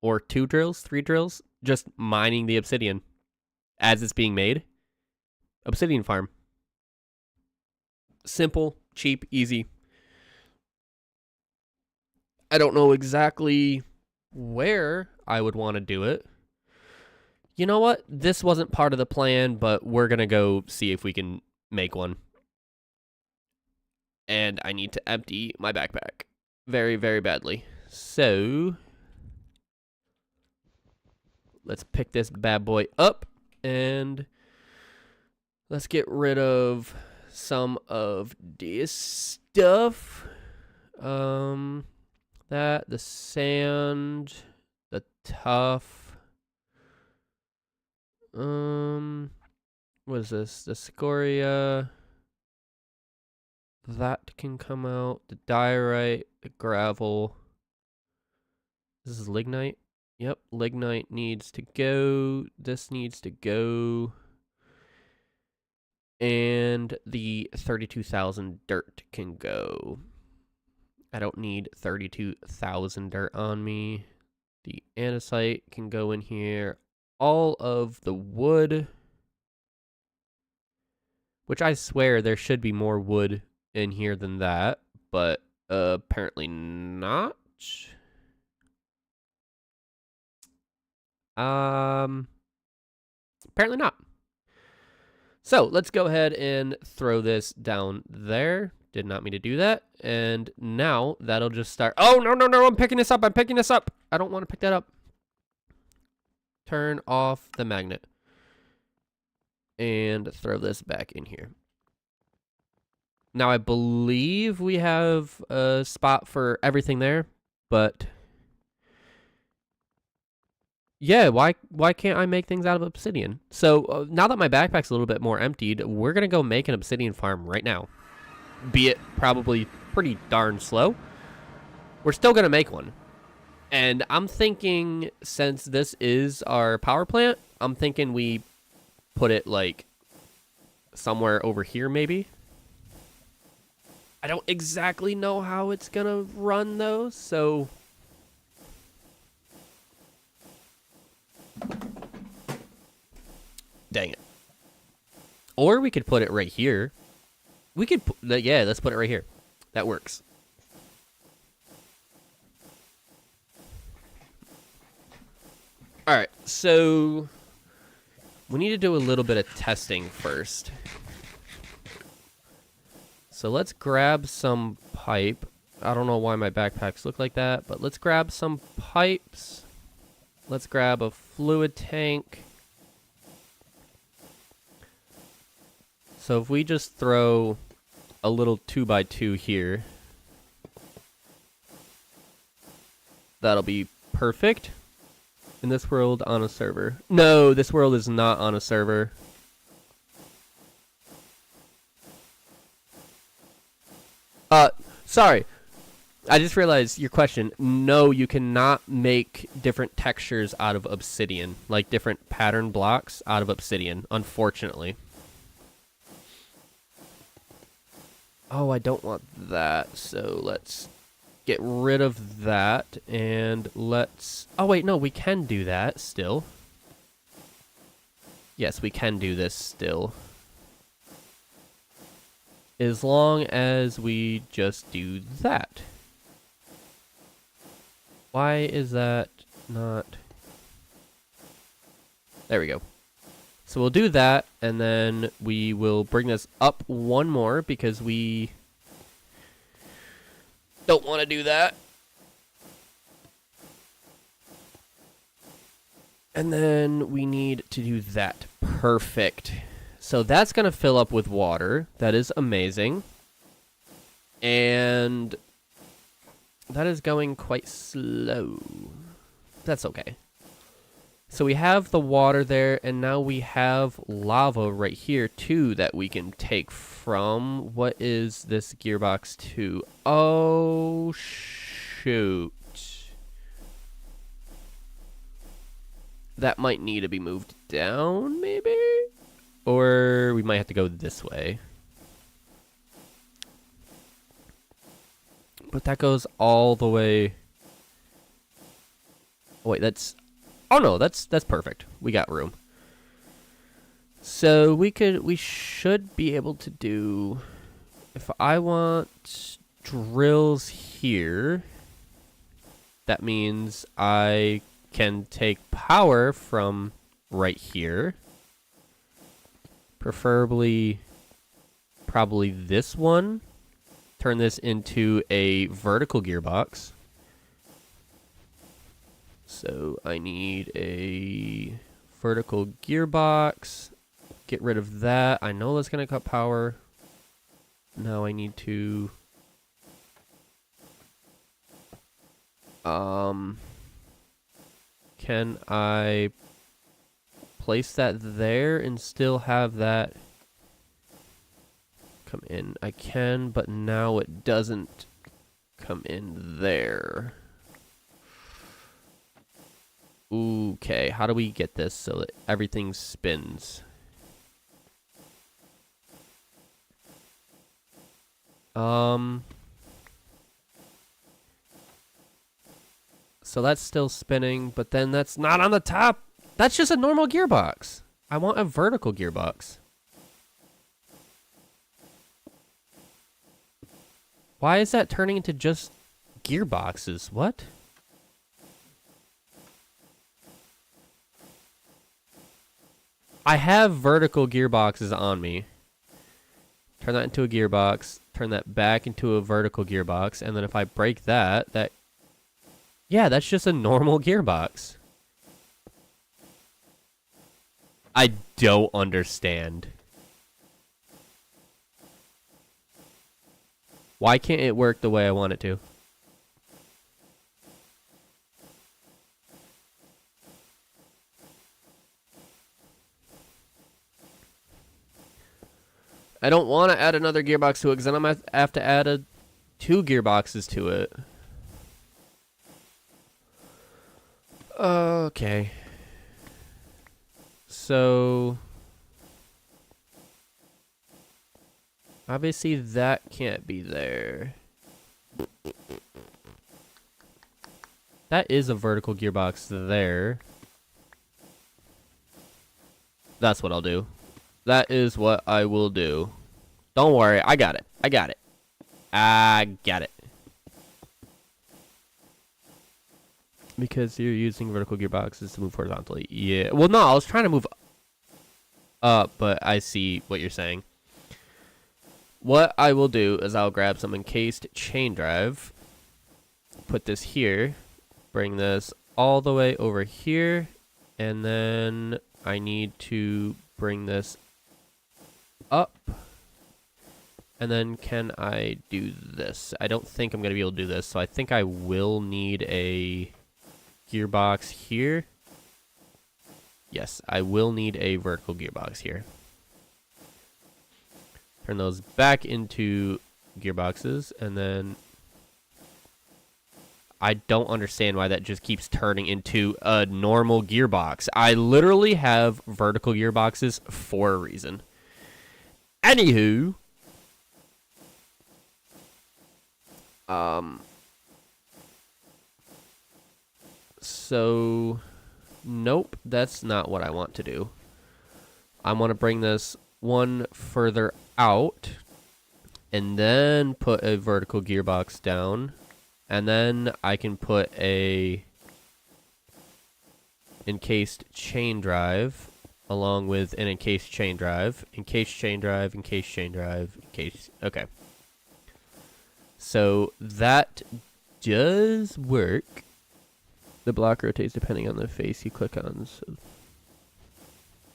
or 2 drills, 3 drills, just mining the obsidian as it's being made. Obsidian farm. Simple, cheap, easy. I don't know exactly where I would want to do it. You know what? This wasn't part of the plan, but we're going to go see if we can make one. And I need to empty my backpack very, very badly. So let's pick this bad boy up and let's get rid of some of this stuff. The sand, the tuff. What is this? The scoria. That can come out. The diorite, the gravel. This is lignite. Yep, lignite needs to go. This needs to go. And the 32,000 dirt can go. I don't need 32,000 dirt on me. The andesite can go in here. All of the wood, which I swear there should be more wood in here than that, but apparently not. Apparently not. So let's go ahead and throw this down there. Did not mean to do that. And now that'll just start. Oh, no, no, no. I'm picking this up. I'm picking this up. I don't want to pick that up. Turn off the magnet. And throw this back in here. Now, I believe we have a spot for everything there. But yeah, why can't I make things out of obsidian? So now that my backpack's a little bit more emptied, we're going to go make an obsidian farm right now. Be it probably pretty darn slow. We're still going to make one. And I'm thinking, since this is our power plant, I'm thinking we put it like somewhere over here maybe. I don't exactly know how it's going to run though, so dang it. Or we could put it right here. We could, yeah, let's put it right here. That works. All right, so we need to do a little bit of testing first. So let's grab some pipe. I don't know why my backpacks look like that, but let's grab some pipes. Let's grab a fluid tank. So if we just throw a little 2x2 here, that'll be perfect. In this world on a server. No, this world is not on a server. Sorry. I just realized your question. No, you cannot make different textures out of obsidian. Like different pattern blocks out of obsidian, unfortunately. Oh, I don't want that. So let's get rid of that. And let's... Oh, wait, no, we can do that still. Yes, we can do this still. As long as we just do that. Why is that not... There we go. So we'll do that, and then we will bring this up one more because we don't want to do that. And then we need to do that. Perfect. So that's going to fill up with water. That is amazing. And that is going quite slow. That's okay. So we have the water there, and now we have lava right here, too, that we can take from. What is this gearbox 2? Oh, shoot. That might need to be moved down, maybe? Or we might have to go this way. But that goes all the way... Oh, wait, that's... Oh no, that's perfect. We got room. So we should be able to do... If I want drills here, that means I can take power from right here. Preferably, probably this one. Turn this into a vertical gearbox. So I need a vertical gearbox. Get rid of that. I know that's going to cut power. Now I need to... Can I place that there and still have that come in? I can, but now it doesn't come in there. Okay, how do we get this so that everything spins? So that's still spinning, but then that's not on the top. That's just a normal gearbox. I want a vertical gearbox. Why is that turning into just gearboxes? What? I have vertical gearboxes on me. Turn that into a gearbox. Turn that back into a vertical gearbox. And then if I break that... Yeah, that's just a normal gearbox. I don't understand. Why can't it work the way I want it to? I don't want to add another gearbox to it because then I'm going to have to add two gearboxes to it. Okay. So... Obviously that can't be there. That is a vertical gearbox there. That's what I'll do. That is what I will do. Don't worry, I got it. I got it. I got it. Because you're using vertical gearboxes to move horizontally. Yeah. Well, no, I was trying to move up, but I see what you're saying. what I will do is I'll grab some encased chain drive, put this here, bring this all the way over here, and then I need to bring this up. And then can I do this? I don't think I'm going to be able to do this, so I think I will need a gearbox here. Yes, I will need a vertical gearbox here. Turn those back into gearboxes, and then I don't understand why that just keeps turning into a normal gearbox. I literally have vertical gearboxes for a reason. Anywho, so nope, that's not what I want to do. I want to bring this one further out and then put a vertical gearbox down, and then I can put a encased chain drive along with an encased chain drive, encased chain drive, encased chain drive, encased. Okay. So that does work. The block rotates depending on the face you click on.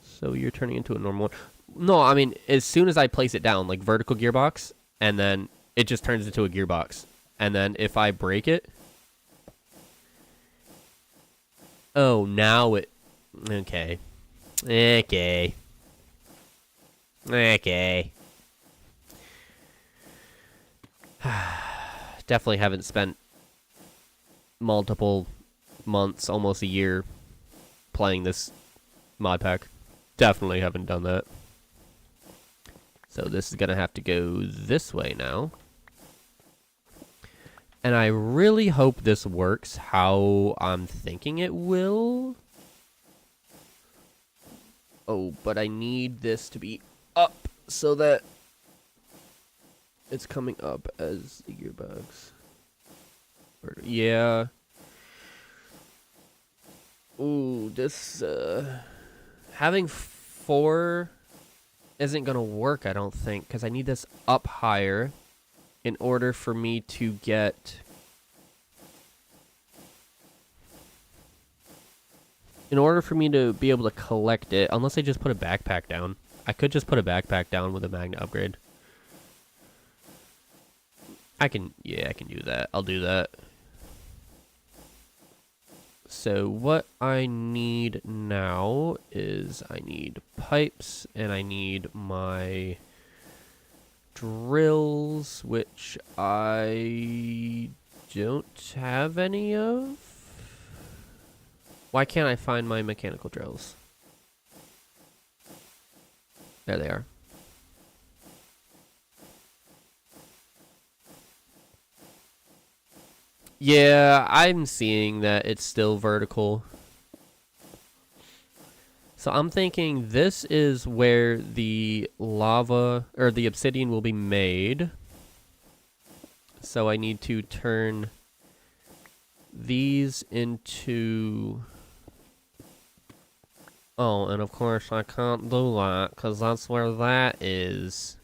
So you're turning into a normal one. No, I mean, as soon as I place it down, like vertical gearbox, and then it just turns into a gearbox. And then if I break it... Oh, now it... Okay. Okay. Okay. Definitely haven't spent multiple months, almost a year, playing this mod pack. Definitely haven't done that. So this is going to have to go this way now. And I really hope this works how I'm thinking it will. Oh, but I need this to be up so that it's coming up as the gearbox. Yeah. Ooh, this, having 4 isn't gonna work, I don't think, because I need this up higher in order for me to get... In order for me to be able to collect it, unless I just put a backpack down. I could just put a backpack down with a magnet upgrade. I can do that. I'll do that. So what I need now is I need pipes and I need my drills, which I don't have any of. Why can't I find my mechanical drills? There they are. Yeah, I'm seeing that it's still vertical. So I'm thinking this is where the lava, or the obsidian will be made. So I need to turn these into... Oh, and of course I can't do that, because that's where that is.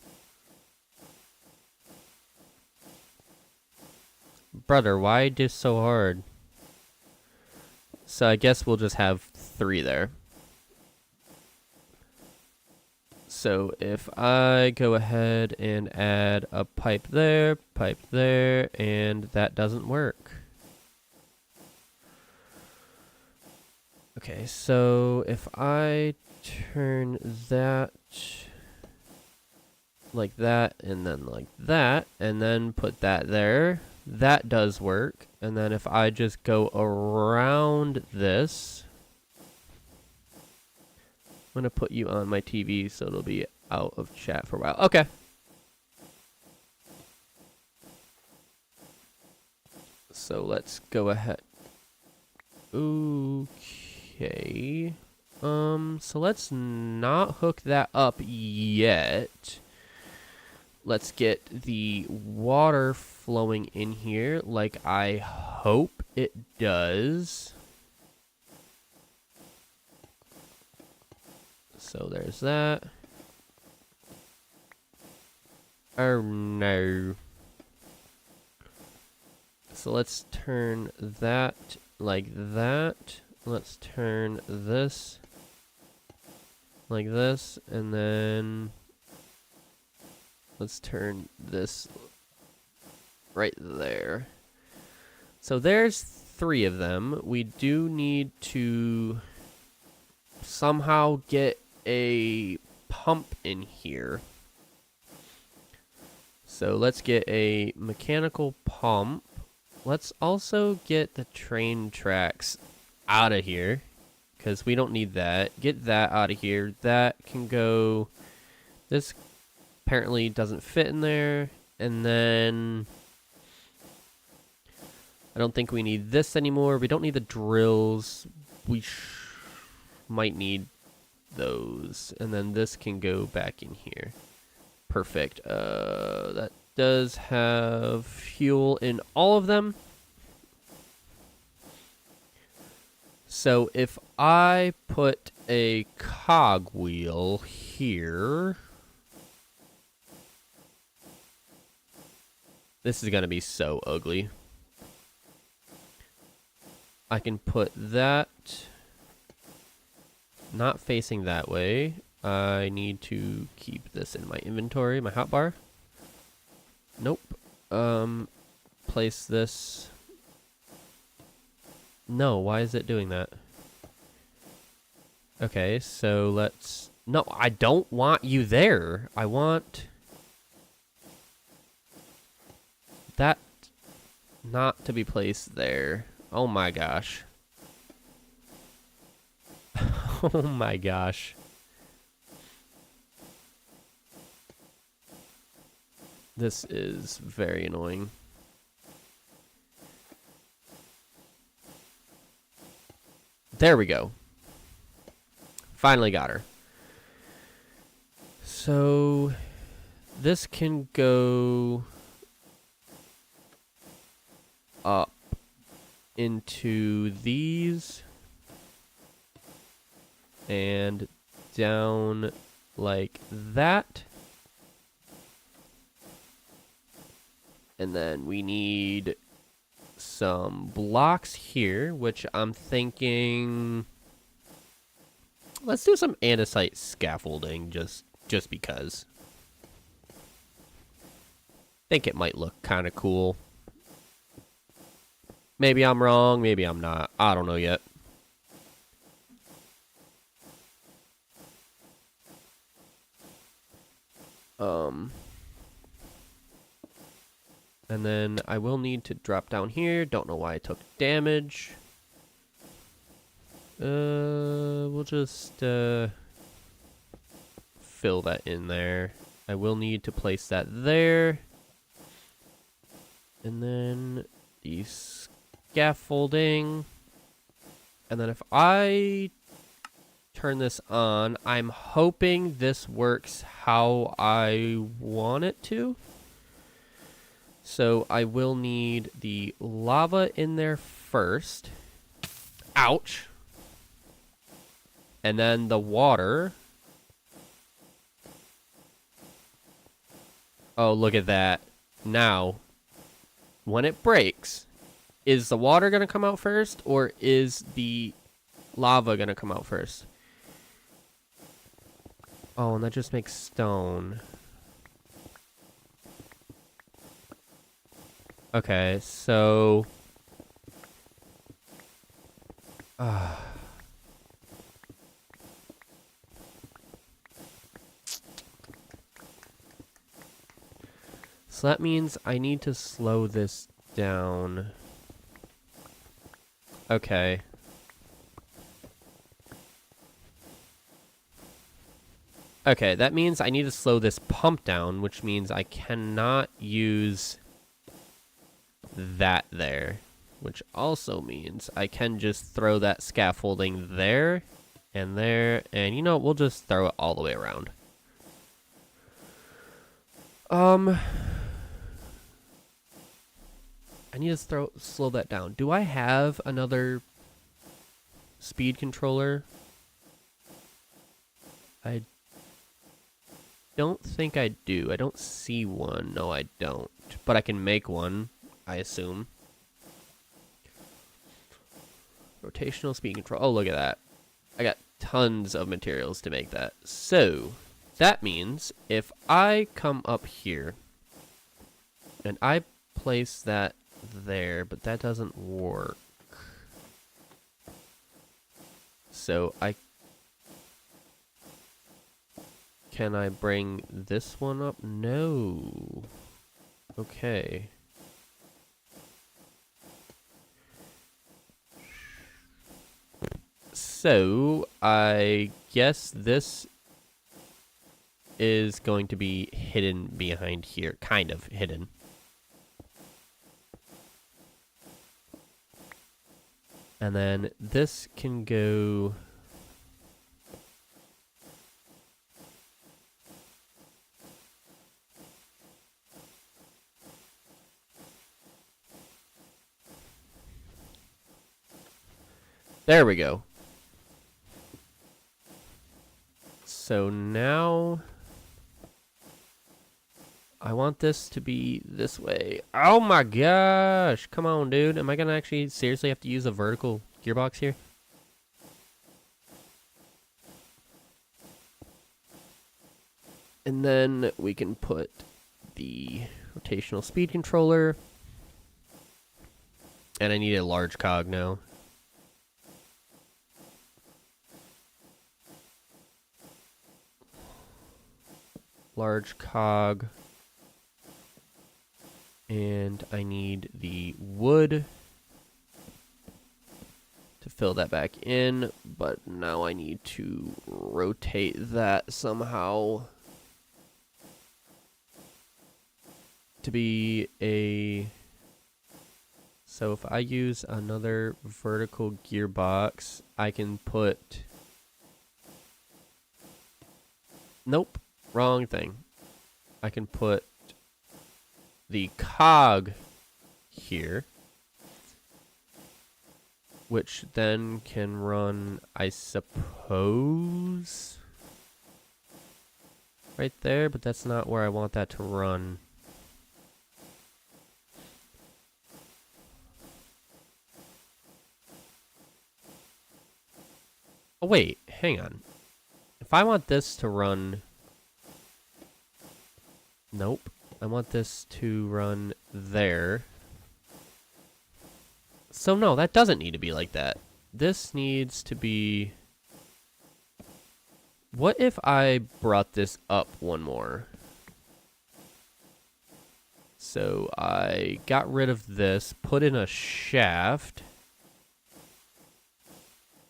Brother, why this so hard? So I guess we'll just have 3 there. So if I go ahead and add a pipe there, and that doesn't work. Okay, so if I turn that like that, and then like that, and then put that there, that does work. And then if I just go around this, I'm going to put you on my TV so it'll be out of chat for a while. Okay. So let's go ahead. Okay. So let's not hook that up yet. Let's get the water flowing in here like I hope it does. So there's that. Oh no. So let's turn that like that. Let's turn this like this, and then let's turn this right there. So there's 3 of them. We do need to somehow get a pump in here. So let's get a mechanical pump. Let's also get the train tracks out of here, because we don't need that. Get that out of here. That can go... This apparently doesn't fit in there. And then... I don't think we need this anymore. We don't need the drills. We might need those. And then this can go back in here. Perfect. That does have fuel in all of them. So if I put a cogwheel here, this is going to be so ugly. I can put that not facing that way. I need to keep this in my inventory, my hotbar. Nope. Place this. No, why is it doing that? Okay, so let's... No, I don't want you there. I want that not to be placed there. Oh my gosh. Oh my gosh. This is very annoying. There we go. Finally got her. So this can go up into these and down like that. And then we need some blocks here, which I'm thinking... Let's do some andesite scaffolding, just because. Think it might look kind of cool. Maybe I'm wrong, maybe I'm not. I don't know yet. And then I will need to drop down here. Don't know why I took damage. We'll just fill that in there. I will need to place that there. And then the scaffolding. And then if I turn this on, I'm hoping this works how I want it to. So I will need the lava in there first. Ouch. And then the water. Oh, look at that. Now, when it breaks, is the water going to come out first, or is the lava going to come out first? Oh, and that just makes stone. Okay, so... So that means I need to slow this down. Okay. Okay, that means I need to slow this pump down, which means I cannot use that there. Which also means I can just throw that scaffolding there, and you know, we'll just throw it all the way around. I need to slow that down. Do I have another speed controller? don't think I do. I don't see one. No, I don't. But I can make one, I assume. Rotational speed control. Oh, look at that. I got tons of materials to make that. So, that means if I come up here and I place that there, but that doesn't work. So, can I bring this one up? No. Okay. So, I guess this is going to be hidden behind here. Kind of hidden. And then this can go... There we go. So now I want this to be this way. Oh my gosh. Come on, dude. Am I going to actually seriously have to use a vertical gearbox here? And then we can put the rotational speed controller. And I need a large cog now. Large cog, and I need the wood to fill that back in, but now I need to rotate that somehow to be a... So if I use another vertical gearbox, I can put... Nope. Wrong thing. I can put the cog here, which then can run, I suppose, right there, but that's not where I want that to run. Oh, wait, hang on. If I want this to run... Nope. I want this to run there. So no, that doesn't need to be like that. This needs to be... What if I brought this up one more? So I got rid of this, put in a shaft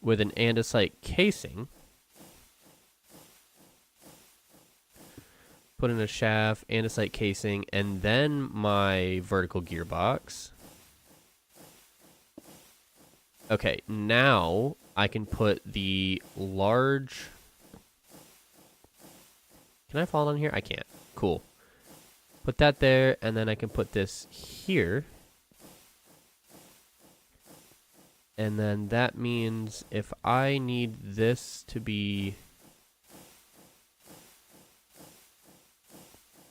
with an andesite casing. Put in a shaft, andesite casing, and then my vertical gearbox. Okay, now I can put the large... Can I fall down here? I can't. Cool. Put that there, and then I can put this here. And then that means if I need this to be...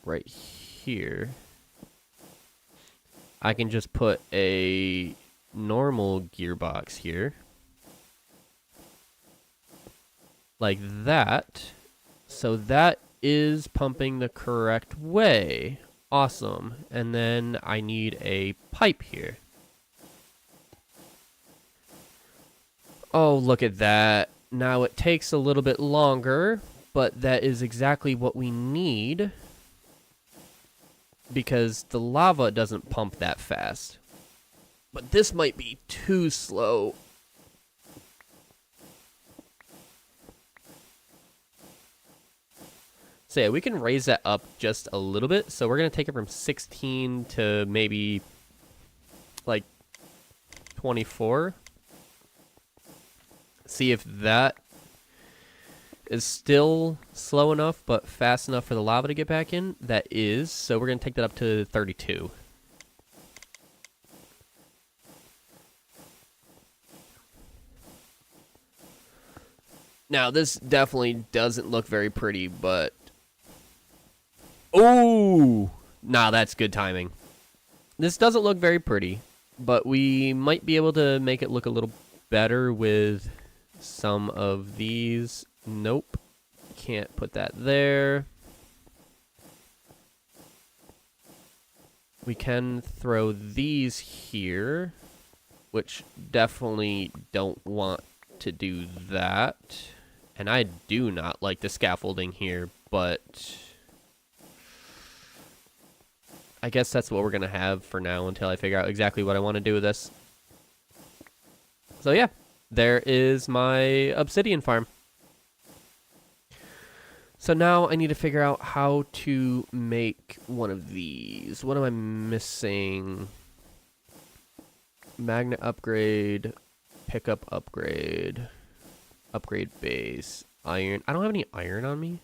right here, I can just put a normal gearbox here like that, so that is pumping the correct way. Awesome. And then I need a pipe here. Oh, look at that. Now it takes a little bit longer, but that is exactly what we need, because the lava doesn't pump that fast. But this might be too slow. So yeah, we can raise that up just a little bit. So we're going to take it from 16 to maybe like 24. See if that is still slow enough but fast enough for the lava to get back in. That is. So we're going to take that up to 32. Now this definitely doesn't look very pretty, but Ooh! Nah, that's good timing. This doesn't look very pretty, but we might be able to make it look a little better with some of these. Nope. Can't put that there. We can throw these here, which definitely don't want to do that. And I do not like the scaffolding here, but I guess that's what we're going to have for now until I figure out exactly what I want to do with this. So yeah, there is my obsidian farm. So now I need to figure out how to make one of these. What am I missing? Magnet upgrade, pickup upgrade, upgrade base, iron. I don't have any iron on me.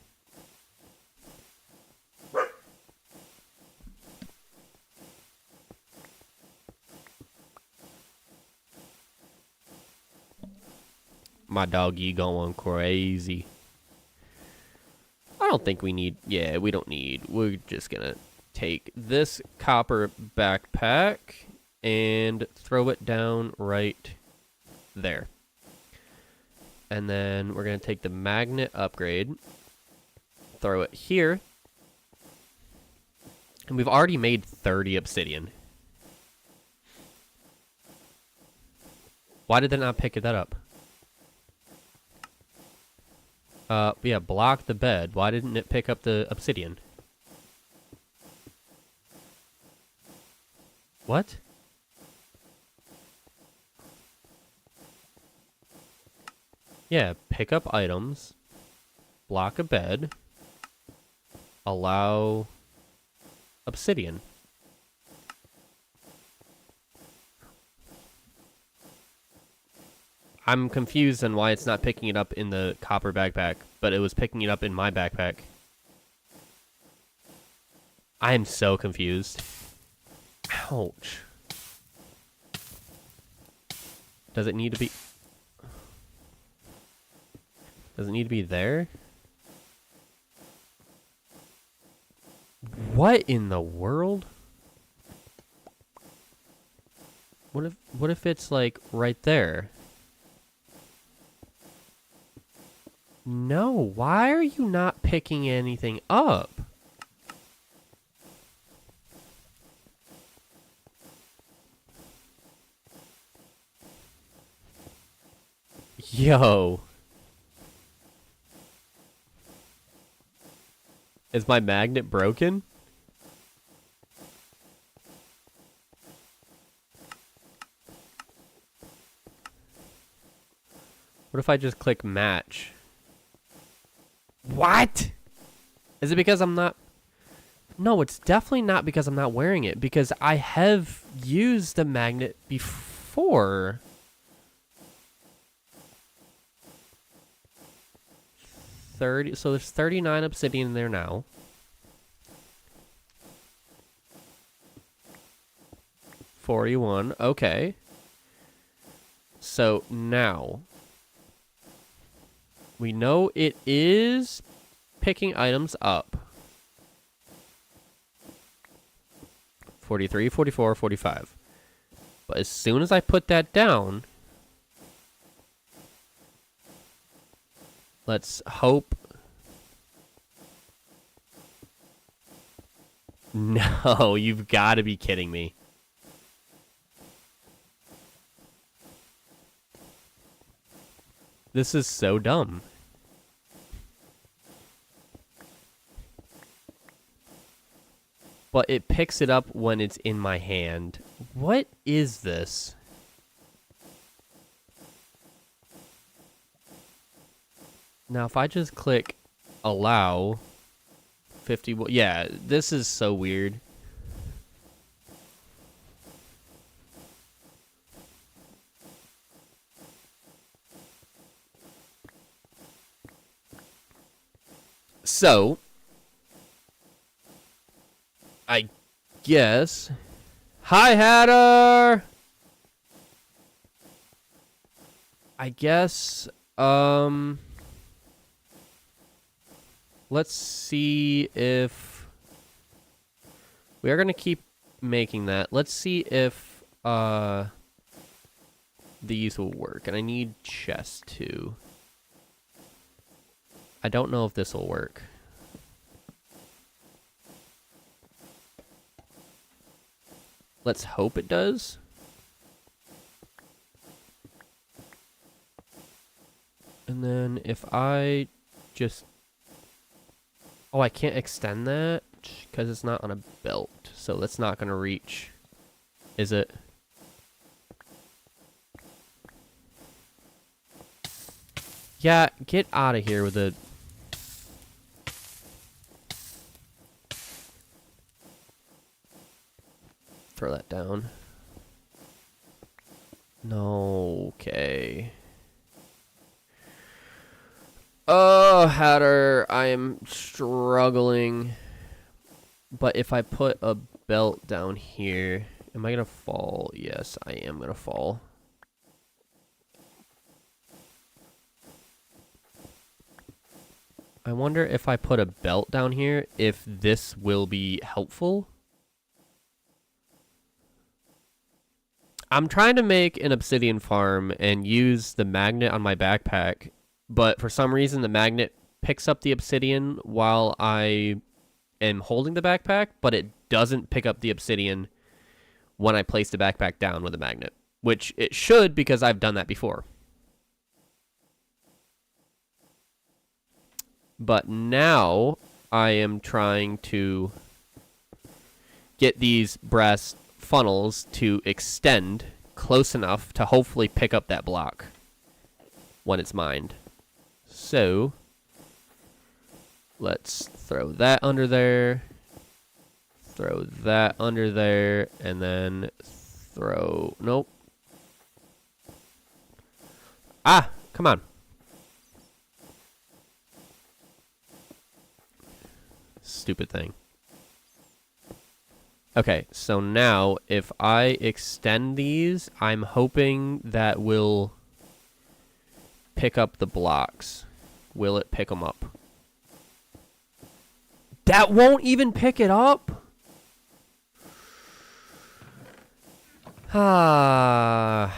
My doggy going crazy. I don't think we need, yeah, we don't need, we're just gonna take this copper backpack and throw it down right there. And then we're gonna take the magnet upgrade, throw it here. And we've already made 30 obsidian. Why did that not pick that up? Yeah, block the bed. Why didn't it pick up the obsidian? What? Yeah, pick up items, block a bed, allow obsidian. I'm confused on why it's not picking it up in the copper backpack, but it was picking it up in my backpack. I am so confused. Ouch. Does it need to be... Does it need to be there? What in the world? What if it's like right there? No, why are you not picking anything up? Yo. Is my magnet broken? What if I just click match? What? Is it because I'm not... No, it's definitely not because I'm not wearing it. Because I have used the magnet before. So there's 39 obsidian in there now. $41. Okay. So now... We know it is picking items up. 43, 44, 45. But as soon as I put that down, let's hope. No, you've got to be kidding me. This is so dumb. But it picks it up when it's in my hand. What is this? Now, if I just click allow 50, yeah, this is so weird. So, I guess. Hi, Hatter! I guess, let's see if We are going to keep making that. Let's see if these will work. And I need chests too. I don't know if this will work. Let's hope it does. And then if I just... Oh, I can't extend that because it's not on a belt. So that's not going to reach. Is it? Yeah, get out of here with it. Throw that down. No, okay. Oh, Hatter, I am struggling. But if I put a belt down here, am I gonna fall? Yes, I am gonna fall. I wonder if I put a belt down here, if this will be helpful. I'm trying to make an obsidian farm and use the magnet on my backpack, but for some reason the magnet picks up the obsidian while I am holding the backpack, but it doesn't pick up the obsidian when I place the backpack down with a magnet, which it should because I've done that before. But now I am trying to get these brass funnels to extend close enough to hopefully pick up that block when it's mined. So let's throw that under there, throw that under there, and then throw... Nope. Ah, come on. Stupid thing. Okay, so now if I extend these, I'm hoping that will pick up the blocks. Will it pick them up? That won't even pick it up? Ah.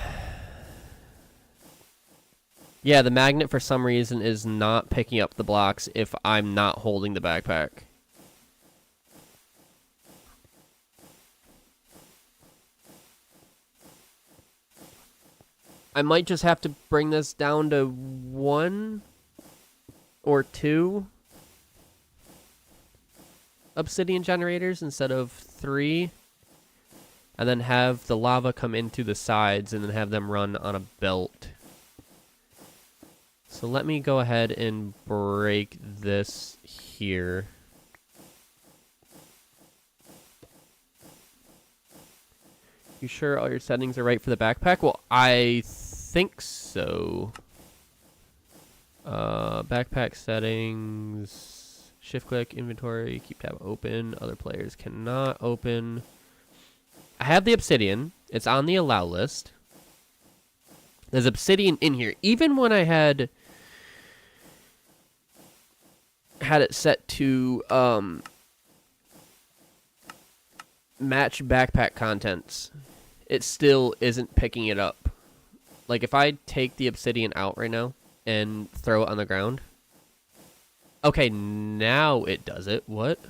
Yeah, the magnet for some reason is not picking up the blocks if I'm not holding the backpack. I might just have to bring this down to 1 or 2 obsidian generators instead of 3. And then have the lava come into the sides and then have them run on a belt. So let me go ahead and break this here. You sure all your settings are right for the backpack? Well, I think so. Backpack settings, shift click, inventory, keep tab open. Other players cannot open. I have the obsidian. It's on the allow list. There's obsidian in here. Even when I had it set to match backpack contents, it still isn't picking it up. Like if I take the obsidian out right now and throw it on the ground. Okay, now it does it. What?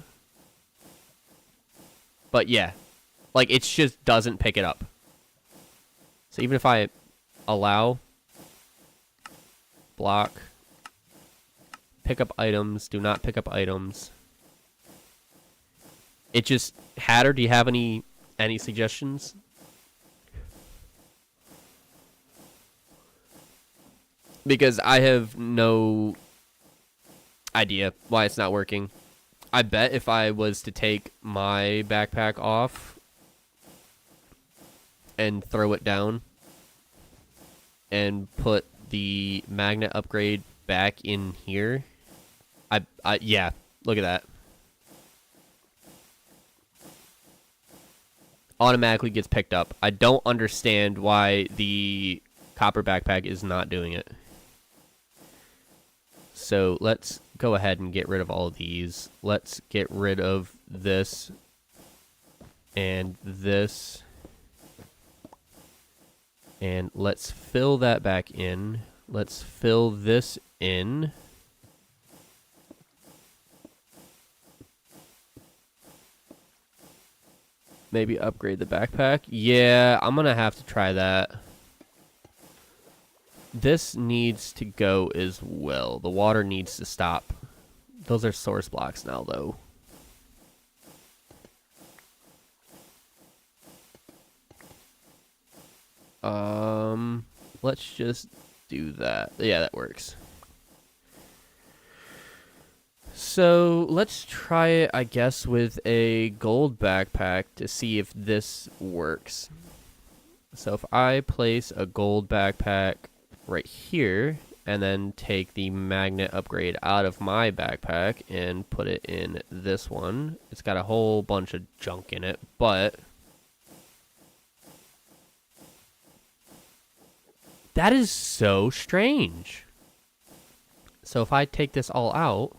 But yeah, like it just doesn't pick it up. So even if I allow, block, pick up items, do not pick up items. It just, Hatter, do you have any suggestions? Because I have no idea why it's not working. I bet if I was to take my backpack off and throw it down and put the magnet upgrade back in here, yeah, look at that. Automatically gets picked up. I don't understand why the copper backpack is not doing it. So let's go ahead and get rid of all of these. Let's get rid of this. and this. And let's fill that back in. Let's fill this in. Maybe upgrade the backpack. Yeah, I'm gonna have to try that. This needs to go as well. The water needs to stop. Those are source blocks now, though. Let's just do that. Yeah, that works. So let's try it, I guess, with a gold backpack to see if this works. So if I place a gold backpack right here and then take the magnet upgrade out of my backpack and put it in this one, it's got a whole bunch of junk in it, but that is so strange. So if I take this all out,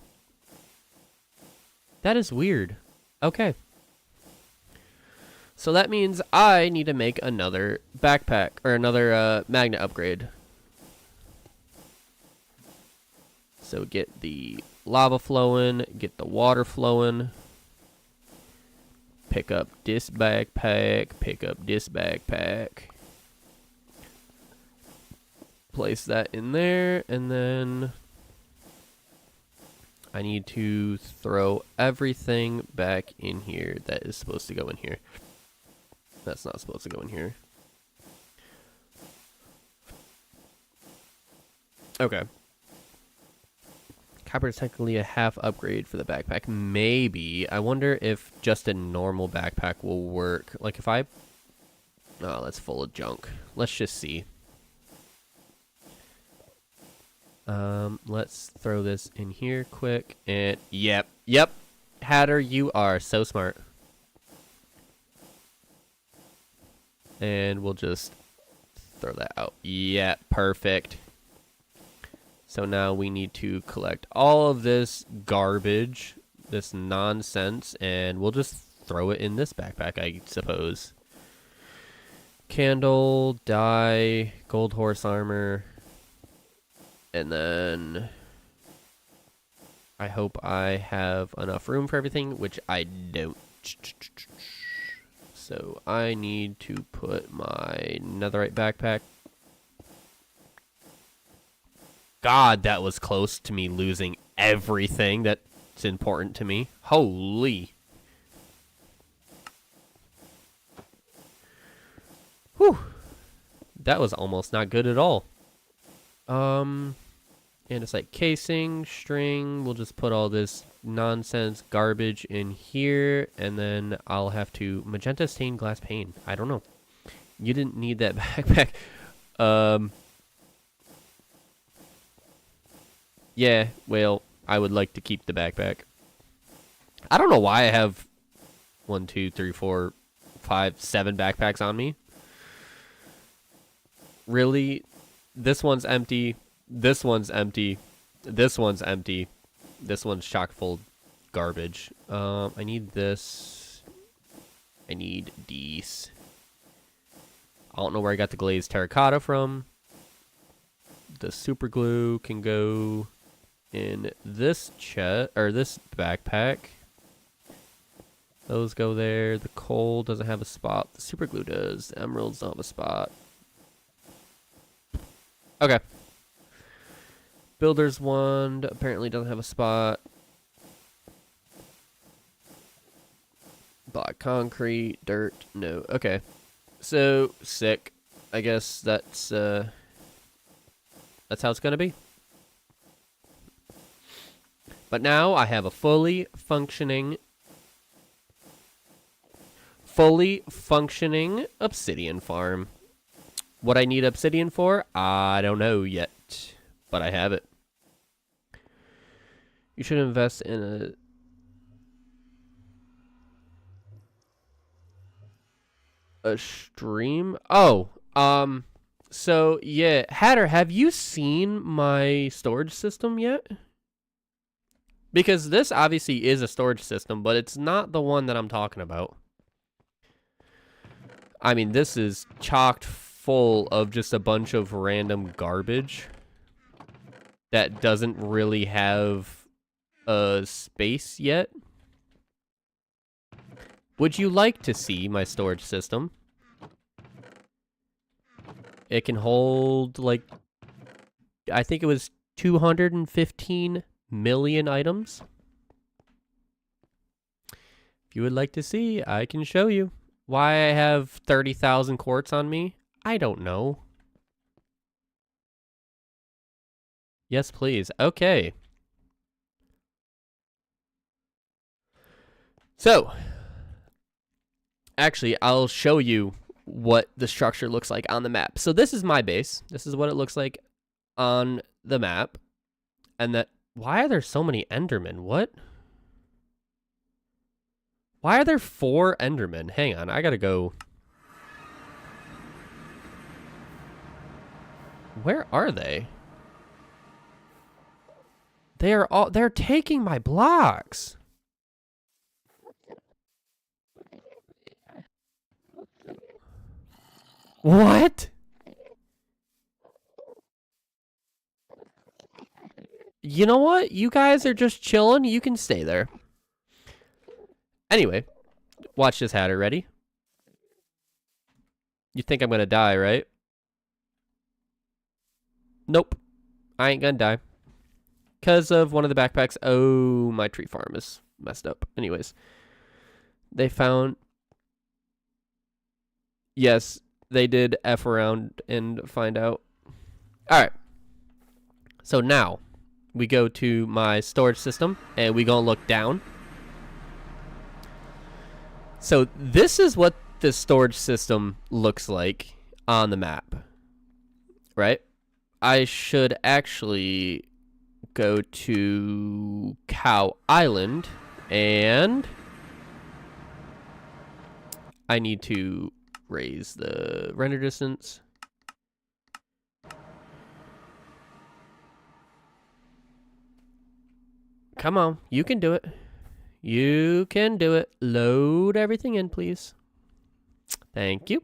that is weird. Okay. So that means I need to make another backpack, or another magnet upgrade. So get the lava flowing, get the water flowing. Pick up this backpack, pick up this backpack. Place that in there, and then I need to throw everything back in here that is supposed to go in here. That's not supposed to go in here. Okay. Copper is technically a half upgrade for the backpack. Maybe. I wonder if just a normal backpack will work. Like if I... Oh, that's full of junk. Let's just see. Let's throw this in here quick. And yep. Hatter, you are so smart. And we'll just throw that out. Yeah, perfect. So now we need to collect all of this garbage, this nonsense, and we'll just throw it in this backpack, I suppose. Candle, dye, gold horse armor, and then I hope I have enough room for everything, which I don't. So I need to put my netherite backpack. God, that was close to me losing everything that's important to me. Holy. Whew. That was almost not good at all. And it's like casing, string. We'll just put all this nonsense garbage in here, and then I'll have to magenta stained glass pane. I don't know. You didn't need that backpack. Yeah, well, I would like to keep the backpack. I don't know why I have 1, 2, 3, 4, 5, 7 backpacks on me. Really? This one's empty. This one's empty. This one's empty. This one's chock full of garbage. I need this. I need these. I don't know where I got the glazed terracotta from. The super glue can go in this chest, or this backpack. Those go there. The coal doesn't have a spot. The super glue does. The emeralds don't have a spot. Okay. Builder's wand apparently doesn't have a spot. Black concrete, dirt, no. Okay. So, sick. I guess that's how it's gonna be. But now I have a fully functioning obsidian farm. What I need obsidian for, I don't know yet, but I have it. You should invest in a stream. Oh, so yeah, Hatter, have you seen my storage system yet? Because this obviously is a storage system, but it's not the one that I'm talking about. I mean, this is chocked full of just a bunch of random garbage that doesn't really have a space yet. Would you like to see my storage system? It can hold, like, I think it was 215 million items. If you would like to see, I can show you. Why I have 30,000 quartz on me? I don't know. Yes, please. Okay. So, actually, I'll show you what the structure looks like on the map. So this is my base. This is what it looks like on the map. And that, why are there so many Endermen? What? Why are there 4 Endermen? Hang on, I gotta go. Where are they? They're taking my blocks. What? You know what? You guys are just chilling. You can stay there. Anyway, watch this, Hatter. Ready? You think I'm gonna die, right? Nope. I ain't gonna die. Because of one of the backpacks. Oh, my tree farm is messed up. Anyways. They found... Yes, they did F around and find out. Alright. So now, we go to my storage system, and we gonna look down. So this is what the storage system looks like on the map, right? I should actually go to Cow Island, and I need to raise the render distance. Come on, you can do it. You can do it. Load everything in, please. Thank you.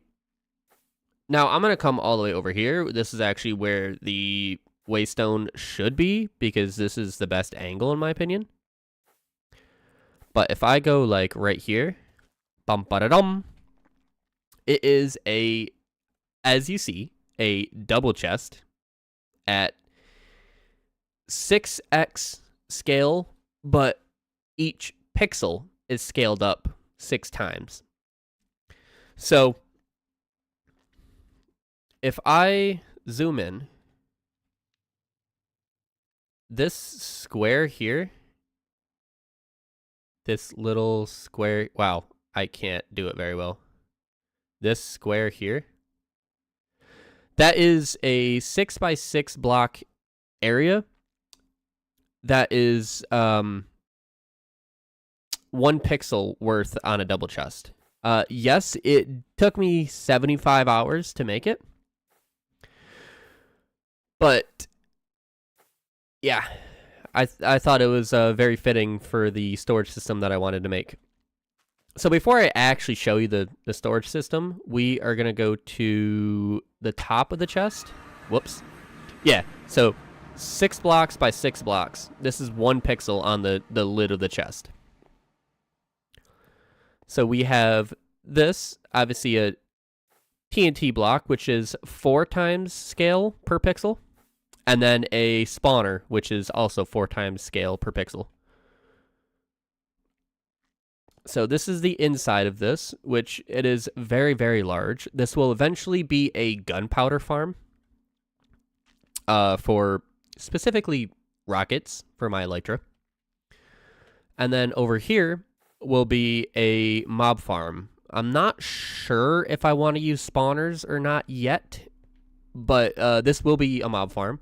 Now, I'm going to come all the way over here. This is actually where the Waystone should be, because this is the best angle, in my opinion. But if I go, like, right here, bum-ba-da-dum, it is a, as you see, a double chest at 6x scale, but each pixel is scaled up 6 times. So if I zoom in, this square here, this little square, wow, I can't do it very well. This square here, that is a 6x6 block area that is 1 pixel worth on a double chest. Yes, it took me 75 hours to make it. But yeah, I thought it was very fitting for the storage system that I wanted to make. So before I actually show you the storage system, we are going to go to the top of the chest. Whoops. Yeah, so 6 blocks by 6 blocks. This is 1 pixel on the lid of the chest. So we have this, obviously a TNT block, which is 4 times scale per pixel. And then a spawner, which is also 4 times scale per pixel. So this is the inside of this, which it is very, very large. This will eventually be a gunpowder farm for specifically rockets for my Elytra. And then over here will be a mob farm. I'm not sure if I want to use spawners or not yet, but this will be a mob farm.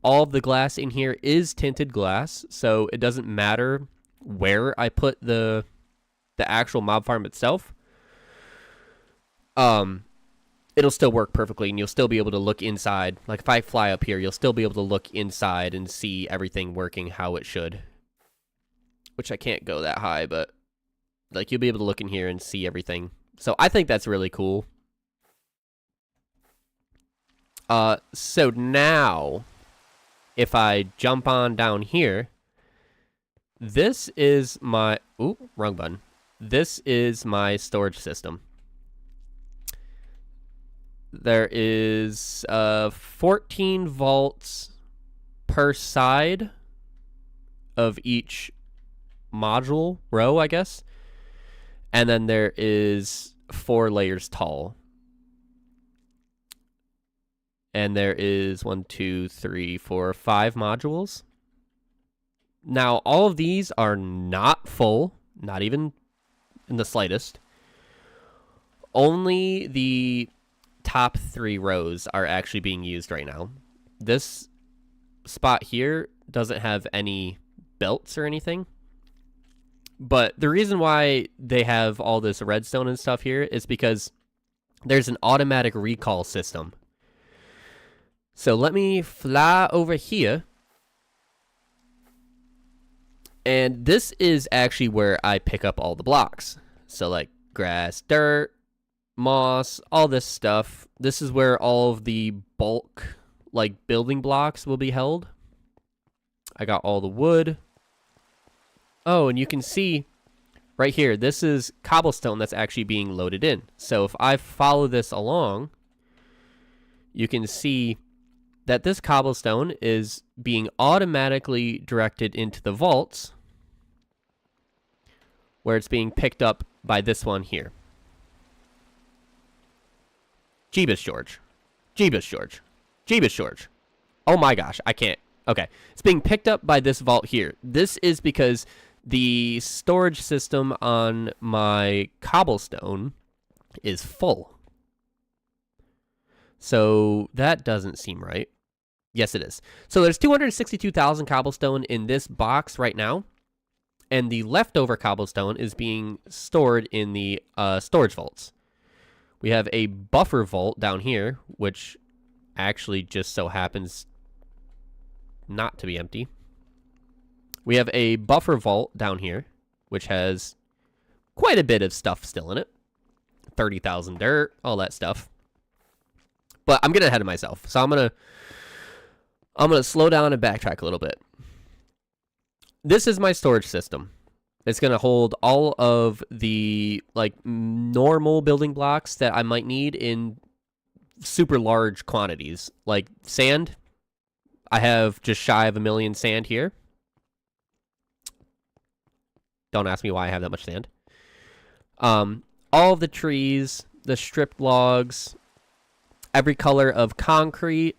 All of the glass in here is tinted glass, so it doesn't matter where I put the actual mob farm itself. It'll still work perfectly, and you'll still be able to look inside. Like, if I fly up here, you'll still be able to look inside and see everything working how it should. Which I can't go that high, but, like, you'll be able to look in here and see everything. So I think that's really cool. So now, if I jump on down here, this is my... Oop, wrong button. This is my storage system. There is 14 vaults per side of each module row, I guess. And then there is 4 layers tall. And there is 1, 2, 3, 4, 5 modules. Now, all of these are not full, not even in the slightest. Only the top 3 rows are actually being used right now. This spot here doesn't have any belts or anything. But the reason why they have all this redstone and stuff here is because there's an automatic recall system. So let me fly over here. And this is actually where I pick up all the blocks. So like grass, dirt, moss, all this stuff. This is where all of the bulk, like building blocks, will be held. I got all the wood. Oh, and you can see right here, this is cobblestone that's actually being loaded in. So if I follow this along, you can see that this cobblestone is being automatically directed into the vaults, where it's being picked up by this one here. Jeebus George. Jeebus George. Jeebus George. Oh my gosh, I can't. Okay, it's being picked up by this vault here. This is because the storage system on my cobblestone is full. So that doesn't seem right. Yes, it is. So there's 262,000 cobblestone in this box right now. And the leftover cobblestone is being stored in the storage vaults. We have a buffer vault down here, which actually just so happens not to be empty. We have a buffer vault down here, which has quite a bit of stuff still in it. 30,000 dirt, all that stuff. But I'm getting ahead of myself, so I'm gonna slow down and backtrack a little bit. This is my storage system. It's gonna hold all of the like normal building blocks that I might need in super large quantities, like sand. I have just shy of 1 million sand here. Don't ask me why I have that much sand. All of the trees, the stripped logs, every color of concrete,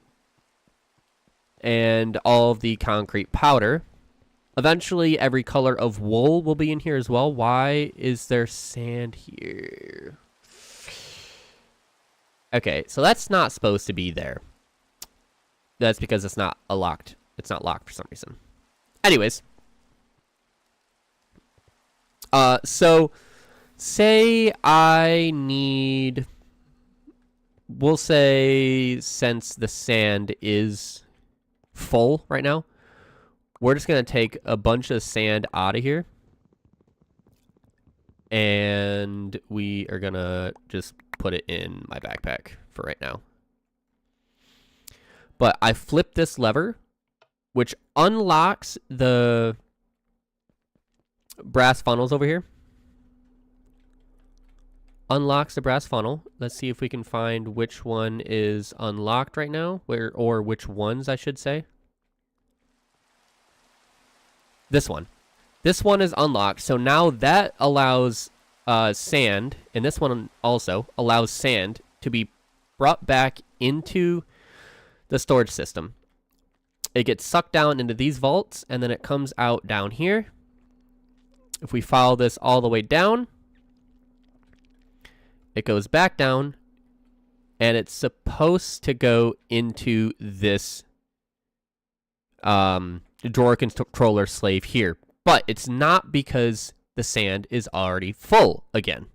and all of the concrete powder. Eventually, every color of wool will be in here as well. Why is there sand here? Okay, so that's not supposed to be there. That's because it's not locked. It's not locked for some reason. Anyways. So say I need, we'll say since the sand is full right now, we're just going to take a bunch of sand out of here. And we are going to just put it in my backpack for right now. But I flip this lever, which unlocks the brass funnels over here. Unlocks the brass funnel. Let's see if we can find which one is unlocked right now, or which ones I should say. This one. This one is unlocked, so now that allows sand, and this one also allows sand to be brought back into the storage system. It gets sucked down into these vaults, and then it comes out down here. If we follow this all the way down, it goes back down, and it's supposed to go into this drawer controller slave here. But it's not, because the sand is already full again.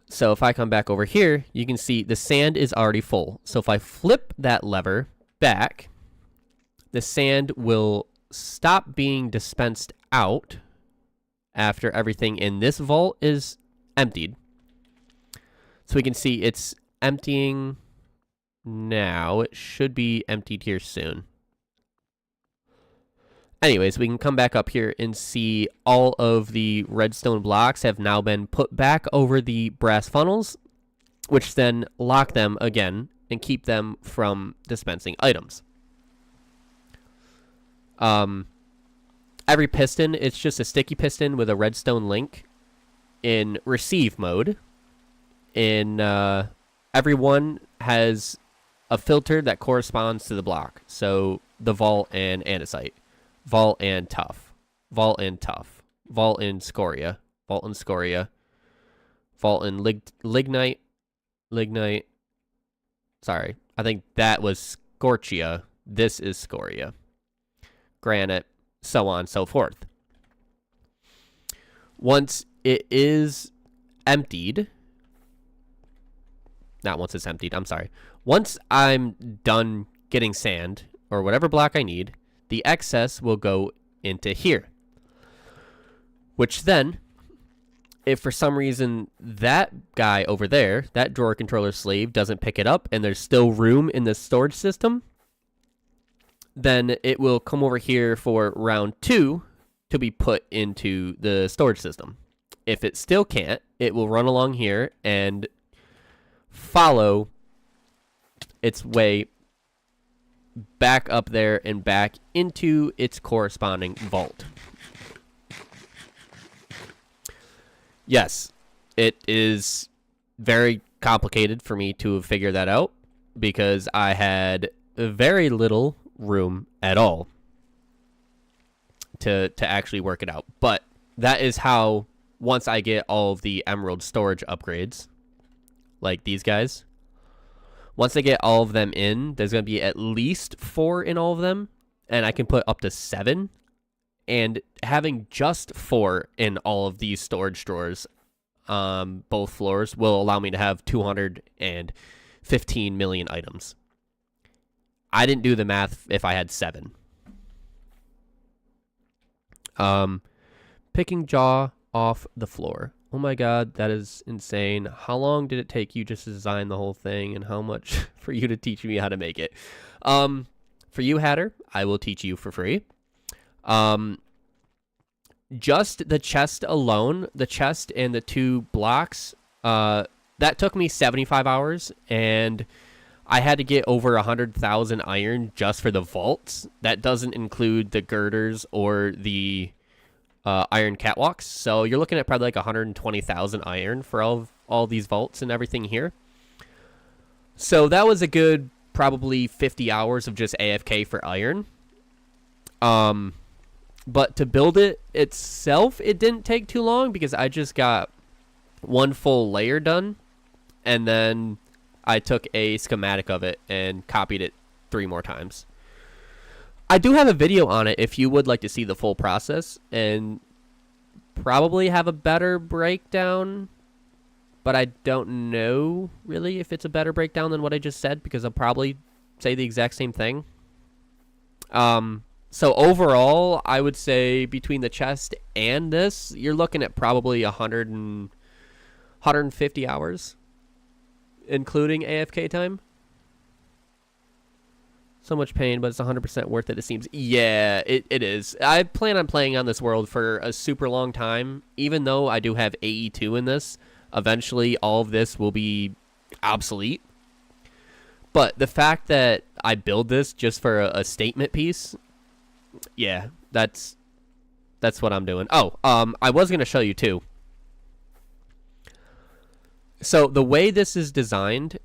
So if I come back over here, you can see the sand is already full. So if I flip that lever back, the sand will stop being dispensed out after everything in this vault is emptied. So we can see it's emptying now. It should be emptied here soon. Anyways, we can come back up here and see all of the redstone blocks have now been put back over the brass funnels, which then lock them again and keep them from dispensing items. Every piston, it's just a sticky piston with a redstone link in receive mode. Every one has a filter that corresponds to the block. So the vault and andesite, vault and tough, vault and tough, vault and scoria, vault and scoria, vault and lignite. Sorry, I think that was scorchia. This is scoria. Granite, so on and so forth. Once it is emptied, not once it's emptied, I'm sorry. Once I'm done getting sand, or whatever block I need, the excess will go into here. Which then, if for some reason that guy over there, that drawer controller slave, doesn't pick it up and there's still room in the storage system, then it will come over here for round 2 to be put into the storage system. If it still can't, it will run along here and follow its way back up there and back into its corresponding vault. Yes, it is very complicated for me to figure that out because I had very little room at all to actually work it out. But that is how, once I get all of the emerald storage upgrades, like these guys, once I get all of them in, there's going to be at least 4 in all of them, and I can put up to 7. And having just 4 in all of these storage drawers, both floors, will allow me to have 215 million items. I didn't do the math if I had 7. Picking jaw off the floor. Oh my god, that is insane. How long did it take you just to design the whole thing, and how much for you to teach me how to make it? For you, Hatter, I will teach you for free. Just the chest alone, the chest and the 2 blocks, that took me 75 hours, and I had to get over 100,000 iron just for the vaults. That doesn't include the girders or the iron catwalks. So you're looking at probably like 120,000 iron for all these vaults and everything here. So that was a good probably 50 hours of just AFK for iron. But to build it itself, it didn't take too long because I just got 1 full layer done, and then I took a schematic of it and copied it 3 more times. I do have a video on it if you would like to see the full process, and probably have a better breakdown, but I don't know really if it's a better breakdown than what I just said because I'll probably say the exact same thing. So overall, I would say between the chest and this, you're looking at probably 150 hours, including AFK time. So much pain, but it's 100% worth it, it seems. Yeah, it is. I plan on playing on this world for a super long time. Even though I do have AE2 in this, eventually all of this will be obsolete. But the fact that I build this just for a statement piece, yeah, that's what I'm doing. Oh, I was going to show you too. So the way this is designed,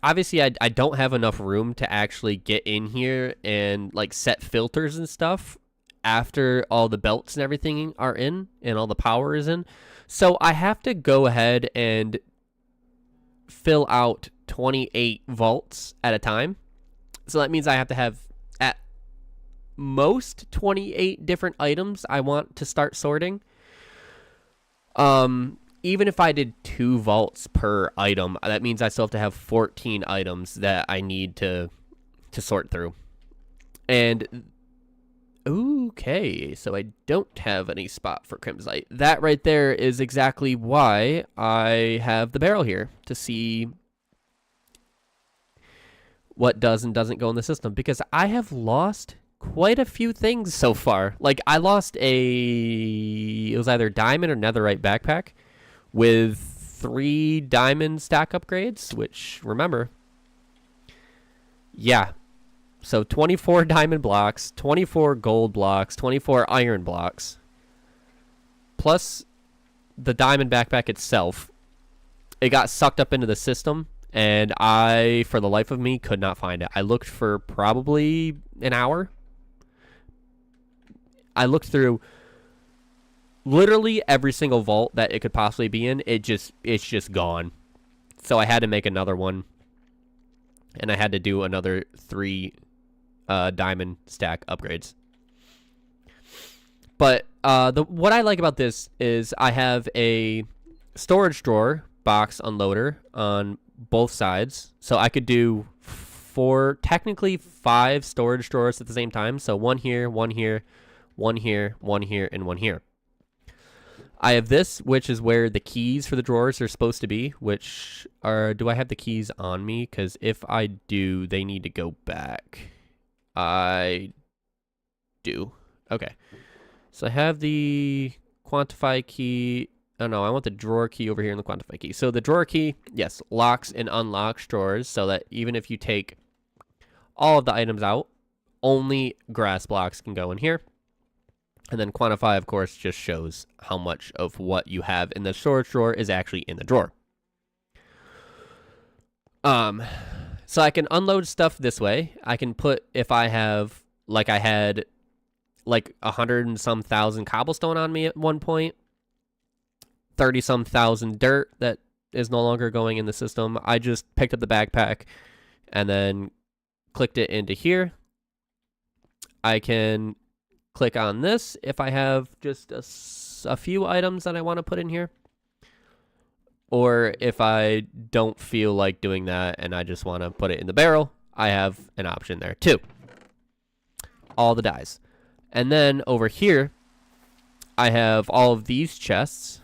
obviously I don't have enough room to actually get in here and like set filters and stuff after all the belts and everything are in and all the power is in. So I have to go ahead and fill out 28 vaults at a time. So that means I have to have at most 28 different items I want to start sorting. Even if I did 2 vaults per item, that means I still have to have 14 items that I need to sort through. And Okay, so I don't have any spot for Crimsite. That right there is exactly why I have the barrel here, to see what does and doesn't go in the system, because I have lost quite a few things so far. Like, I lost it was either diamond or netherite backpack with 3 diamond stack upgrades, which, remember, yeah. So 24 diamond blocks, 24 gold blocks, 24 iron blocks, plus the diamond backpack itself. It got sucked up into the system, and I, for the life of me, could not find it. I looked for probably an hour. I looked through literally every single vault that it could possibly be in. It's just gone. So I had to make another one, and I had to do another 3 diamond stack upgrades. But what I like about this is I have a storage drawer box unloader on both sides, so I could do technically 5 storage drawers at the same time. So one here, one here, one here, one here, and one here. I have this, which is where the keys for the drawers are supposed to be, which are, do I have the keys on me? Because if I do, they need to go back. I do. Okay. So I have the quantify key. Oh no, I want the drawer key over here in the quantify key. So the drawer key, yes, locks and unlocks drawers, so that even if you take all of the items out, only grass blocks can go in here. And then quantify, of course, just shows how much of what you have in the storage drawer is actually in the drawer. So I can unload stuff this way. I can put, if I have, like I had, like 100 and some thousand cobblestone on me at one point, 30 some thousand dirt that is no longer going in the system. I just picked up the backpack and then clicked it into here. I can click on this if I have just a few items that I want to put in here. Or if I don't feel like doing that and I just want to put it in the barrel, I have an option there too. All the dyes. And then over here, I have all of these chests,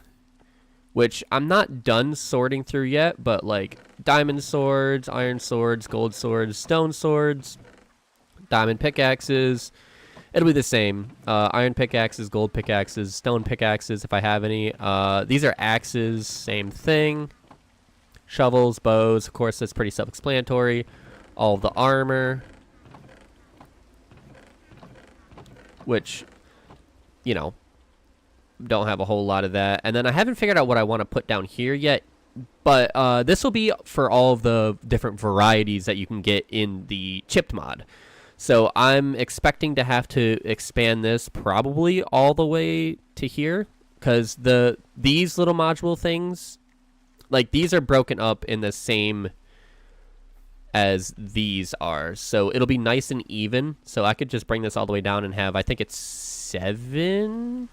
which I'm not done sorting through yet, but like diamond swords, iron swords, gold swords, stone swords, diamond pickaxes. It'll be the same. Iron pickaxes, gold pickaxes, stone pickaxes if I have any. These are axes, same thing. Shovels, bows, of course, that's pretty self-explanatory. All of the armor, which, you know, don't have a whole lot of that. And then I haven't figured out what I want to put down here yet, but this will be for all of the different varieties that you can get in the chipped mod. So I'm expecting to have to expand this probably all the way to here, because these little module things, like these are broken up in the same as these are. So it'll be nice and even. So I could just bring this all the way down and have, I think it's 7.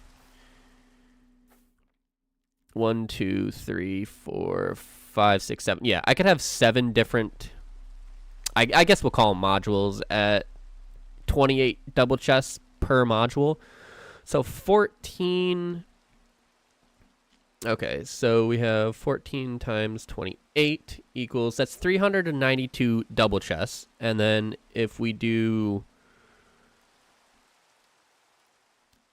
1, 2, 3, 4, 5, 6, 7. Yeah, I could have 7 different, I guess we'll call them modules at 28 double chests per module. So 14. Okay, so we have 14 times 28 equals, that's 392 double chests. And then if we do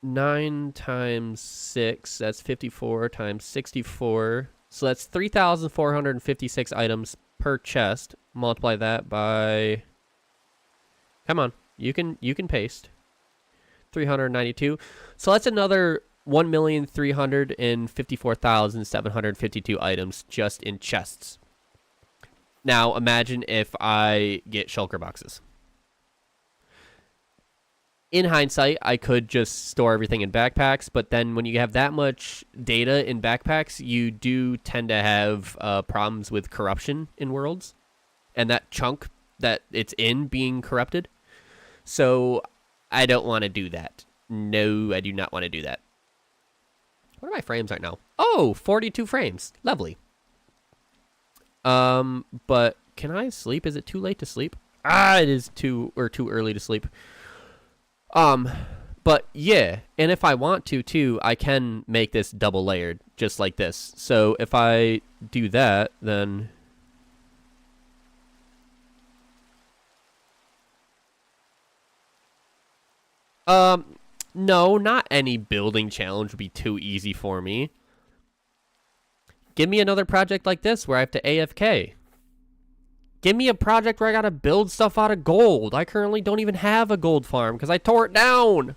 9 times 6, that's 54 times 64. So that's 3,456 items per chest. Multiply that by, come on, you can paste. 392. So that's another 1,354,752 items just in chests. Now imagine if I get shulker boxes. In hindsight, I could just store everything in backpacks, but then when you have that much data in backpacks, you do tend to have problems with corruption in worlds, and that chunk that it's in being corrupted. So I don't want to do that. No, I do not want to do that. What are my frames right now? Oh, 42 frames. Lovely. But can I sleep? Is it too late to sleep? It is too early to sleep. But yeah, and if I want to too, I can make this double layered, just like this. So if I do that, then... No, not any building challenge would be too easy for me. Give me another project like this where I have to AFK. Give me a project where I gotta build stuff out of gold. I currently don't even have a gold farm because I tore it down.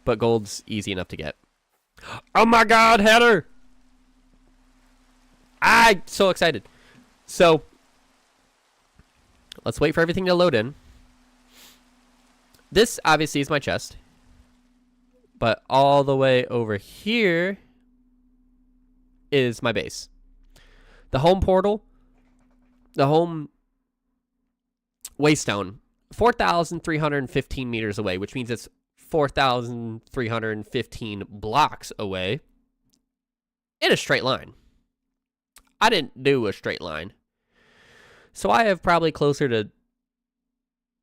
But gold's easy enough to get. Oh my god, header! I'm so excited. So, let's wait for everything to load in. This obviously is my chest. But all the way over here is my base. The home portal, the home waystone, 4,315 meters away, which means it's 4,315 blocks away in a straight line. I didn't do a straight line. So I have probably closer to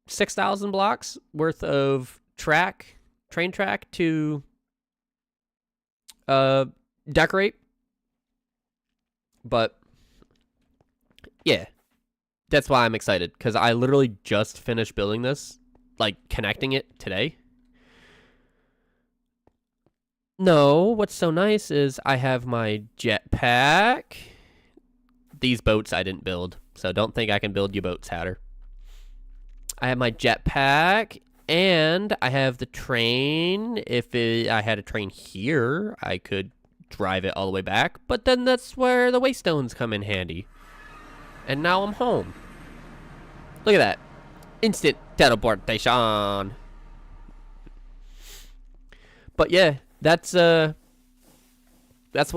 6,000 blocks worth of train track to decorate. But yeah, that's why I'm excited, because I literally just finished building this, like connecting it today. No, what's so nice is I have my jetpack. These boats I didn't build, so don't think I can build you boats, Hatter. I have my jetpack, and I have the train. If I had a train here, I could drive it all the way back, but then that's where the Waystones come in handy. And now I'm home. Look at that. Instant teleportation. But yeah, that's what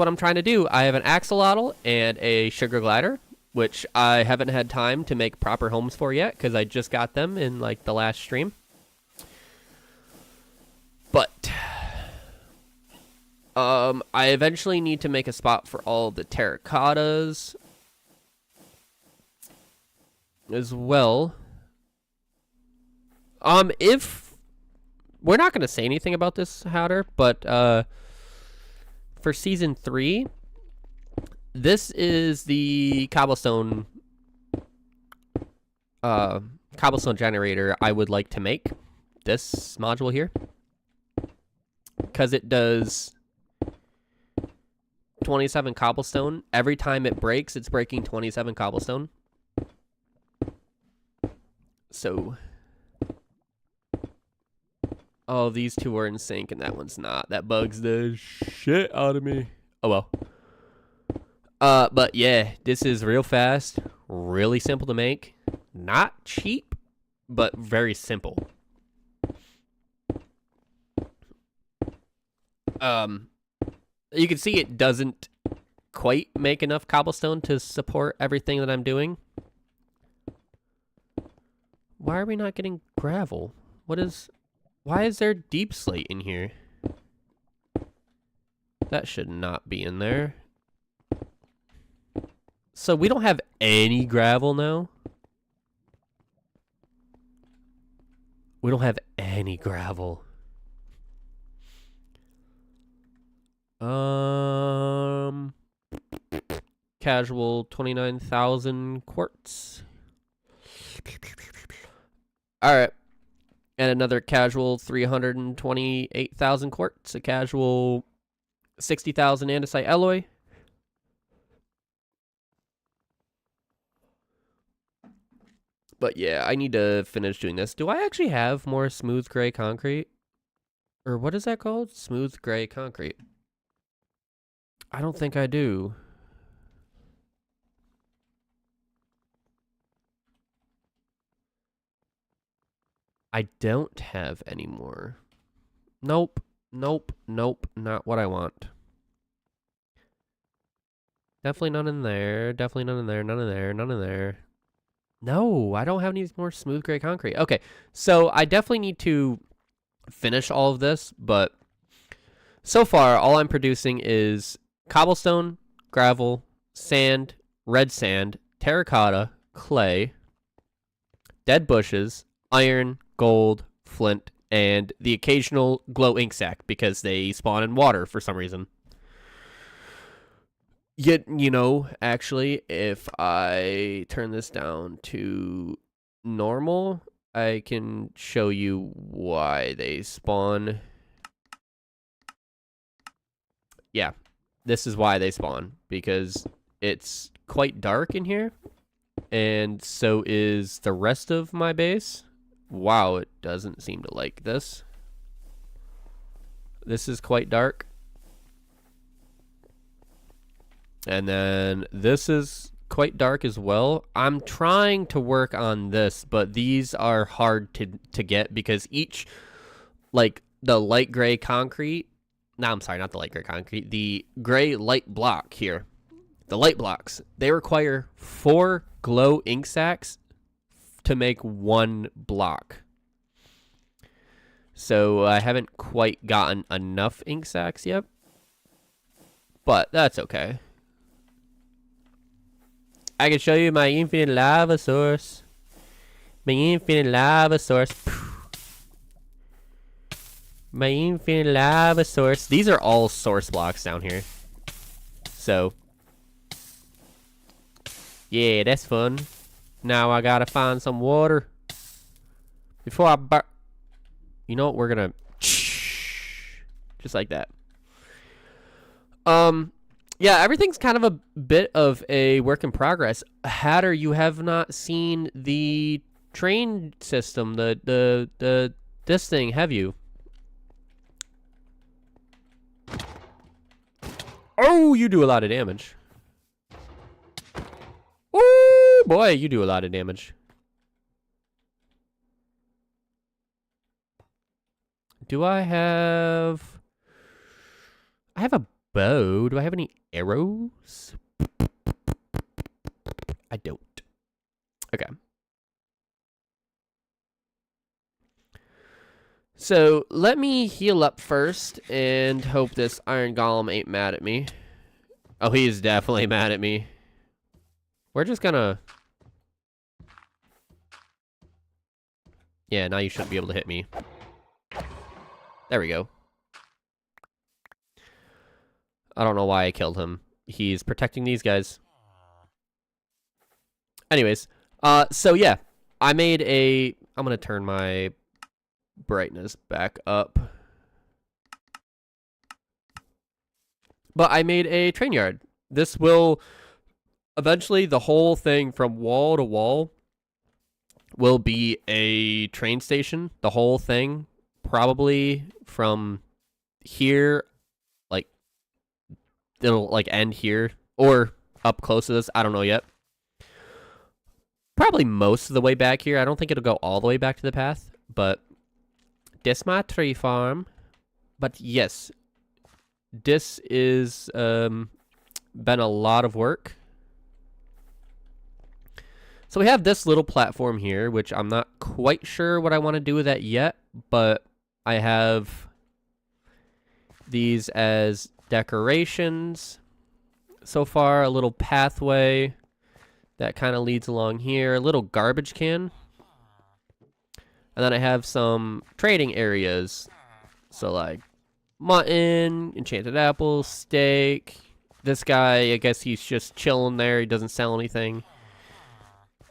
I'm trying to do. I have an axolotl and a sugar glider, which I haven't had time to make proper homes for yet because I just got them in like the last stream. But I eventually need to make a spot for all the terracottas as well. If we're not going to say anything about this, Howder, but for season 3, this is the cobblestone generator I would like to make. This module here, because it does 27 cobblestone. Every time it breaks, it's breaking 27 cobblestone. So, oh, these two are in sync and that one's not. That bugs the shit out of me. Oh well. But yeah, this is real fast, really simple to make. Not cheap, but very simple. You can see it doesn't quite make enough cobblestone to support everything that I'm doing. Why are we not getting gravel? Why is there deep slate in here? That should not be in there. So we don't have any gravel now? We don't have any gravel. Casual 29,000 quartz. Alright. And another casual 328,000 quartz. A casual 60,000 andesite alloy. But yeah, I need to finish doing this. Do I actually have more smooth gray concrete? Or what is that called? Smooth gray concrete. I don't think I do. I don't have any more. Nope. Nope. Nope. Not what I want. Definitely none in there. Definitely none in there. None in there. None in there. No, I don't have any more smooth gray concrete. Okay, so I definitely need to finish all of this, but so far all I'm producing is cobblestone, gravel, sand, red sand, terracotta, clay, dead bushes, iron, gold, flint, and the occasional glow ink sac because they spawn in water for some reason. Yet, you know, actually, if I turn this down to normal, I can show you why they spawn. Yeah, this is why they spawn, because it's quite dark in here, and so is the rest of my base. Wow, it doesn't seem to like this. This is quite dark. And then this is quite dark as well. I'm trying to work on this, but these are hard to get because each, like the light gray concrete, no, I'm sorry, not the light gray concrete, the gray light block here, the light blocks, they require 4 glow ink sacs to make 1 block. So I haven't quite gotten enough ink sacs yet, but that's okay. I can show you my infinite lava source. My infinite lava source. My infinite lava source. These are all source blocks down here. So, yeah, that's fun. Now I gotta find some water before I burn. You know what? We're gonna just like that. Yeah, everything's kind of a bit of a work in progress. Hatter, you have not seen the train system, this thing, have you? Oh, you do a lot of damage. Oh boy, you do a lot of damage. Do I have a bow? Do I have any arrows? I don't. Okay. So let me heal up first and hope this iron golem ain't mad at me. Oh, he's definitely mad at me. We're just gonna... Yeah, now you shouldn't be able to hit me. There we go. I don't know why I killed him. He's protecting these guys. Anyways, so yeah, I made a... I'm gonna turn my brightness back up. But I made a train yard. This will... Eventually, the whole thing from wall to wall will be a train station. The whole thing, probably from here, like, it'll like end here or up close to this. I don't know yet. Probably most of the way back here. I don't think it'll go all the way back to the path, but this my tree farm. But yes, this is been a lot of work. So we have this little platform here, which I'm not quite sure what I want to do with that yet, but I have these as decorations. So far, a little pathway that kind of leads along here, a little garbage can. And then I have some trading areas. So like mutton, enchanted apples, steak. This guy, I guess he's just chilling there. He doesn't sell anything.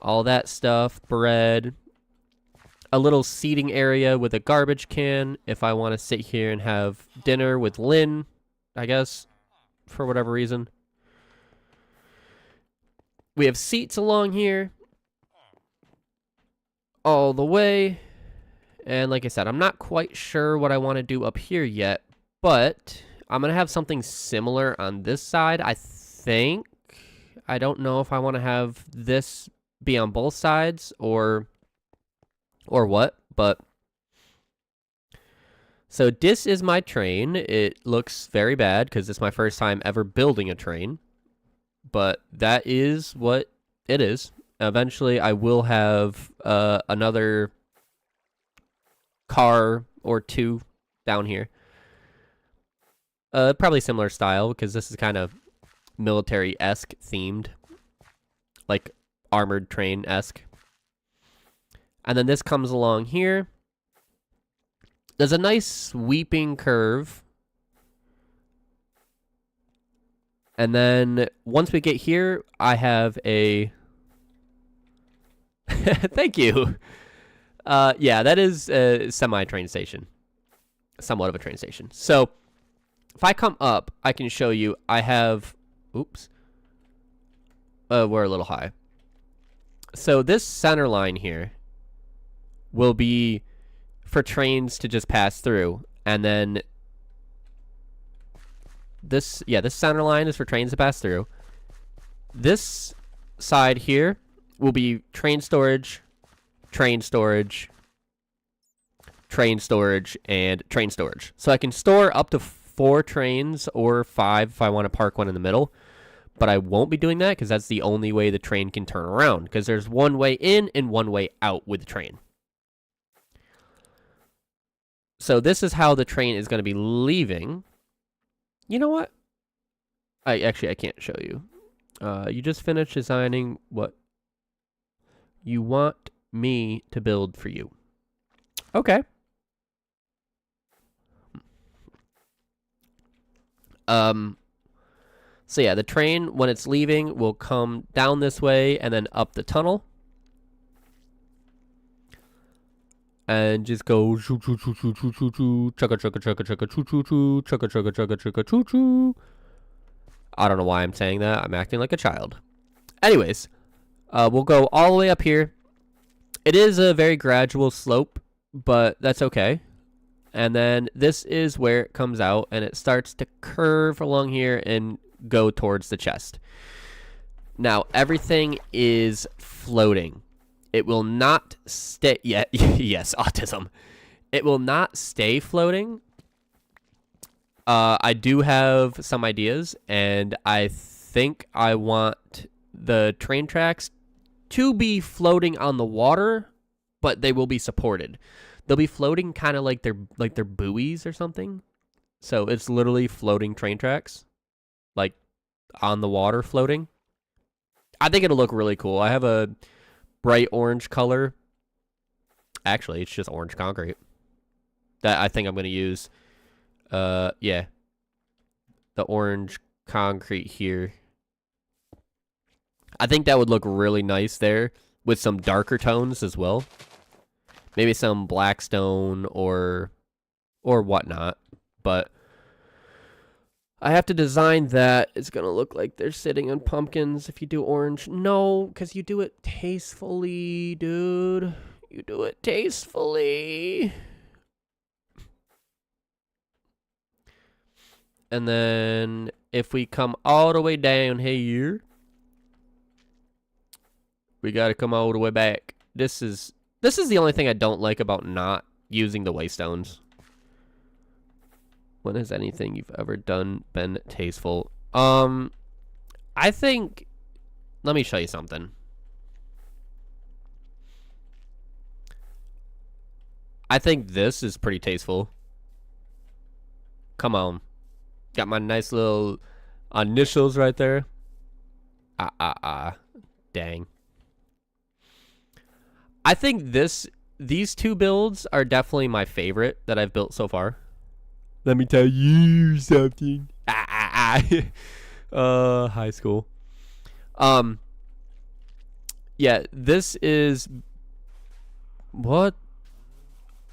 All that stuff, bread, a little seating area with a garbage can if I want to sit here and have dinner with Lynn, I guess, for whatever reason. We have seats along here all the way. And like I said, I'm not quite sure what I want to do up here yet, but I'm going to have something similar on this side, I think. I don't know if I want to have this be on both sides or what, but so this is my train. It looks very bad because it's my first time ever building a train, but that is what it is. Eventually I will have another car or two down here, probably similar style because this is kind of military-esque themed, like armored train-esque. And then this comes along here. There's a nice sweeping curve. And then once we get here, I have a... Thank you. Yeah, that is a semi-train station. Somewhat of a train station. So, if I come up, I can show you I have... Oops. We're a little high. So, this center line here will be for trains to just pass through. And then... This center line is for trains to pass through. This side here will be train storage, train storage, train storage, and train storage. So I can store up to 4 trains or 5 if I want to park one in the middle. But I won't be doing that because that's the only way the train can turn around. Because there's one way in and one way out with the train. So this is how the train is going to be leaving. You know what? I can't show you. You just finished designing what you want me to build for you. Okay. So yeah, the train, when it's leaving, will come down this way and then up the tunnel. And just go choo choo choo choo choo choo choo, chugga chugga chugga chugga choo choo choo, chugga chugga chugga chugga choo choo. I don't know why I'm saying that. I'm acting like a child. Anyways, we'll go all the way up here. It is a very gradual slope, but that's okay. And then this is where it comes out, and it starts to curve along here and go towards the chest. Now, everything is floating. It will not stay... Yeah, yes, autism. It will not stay floating. I do have some ideas, and I think I want the train tracks to be floating on the water, but they will be supported. They'll be floating kind of like they're buoys or something. So it's literally floating train tracks, like on the water floating. I think it'll look really cool. I have a bright orange color. Actually, it's just orange concrete that I think I'm going to use. Yeah. The orange concrete here. I think that would look really nice there with some darker tones as well. Maybe some black stone or whatnot. But I have to design that. It's going to look like they're sitting on pumpkins if you do orange. No, because you do it tastefully, dude. You do it tastefully. And then if we come all the way down here, we got to come all the way back. This is the only thing I don't like about not using the Waystones. When has anything you've ever done been tasteful? I think, let me show you something. I think this is pretty tasteful. Come on. Got my nice little initials right there. Dang. I think these two builds are definitely my favorite that I've built so far. Let me tell you something. High school. Yeah, this is what?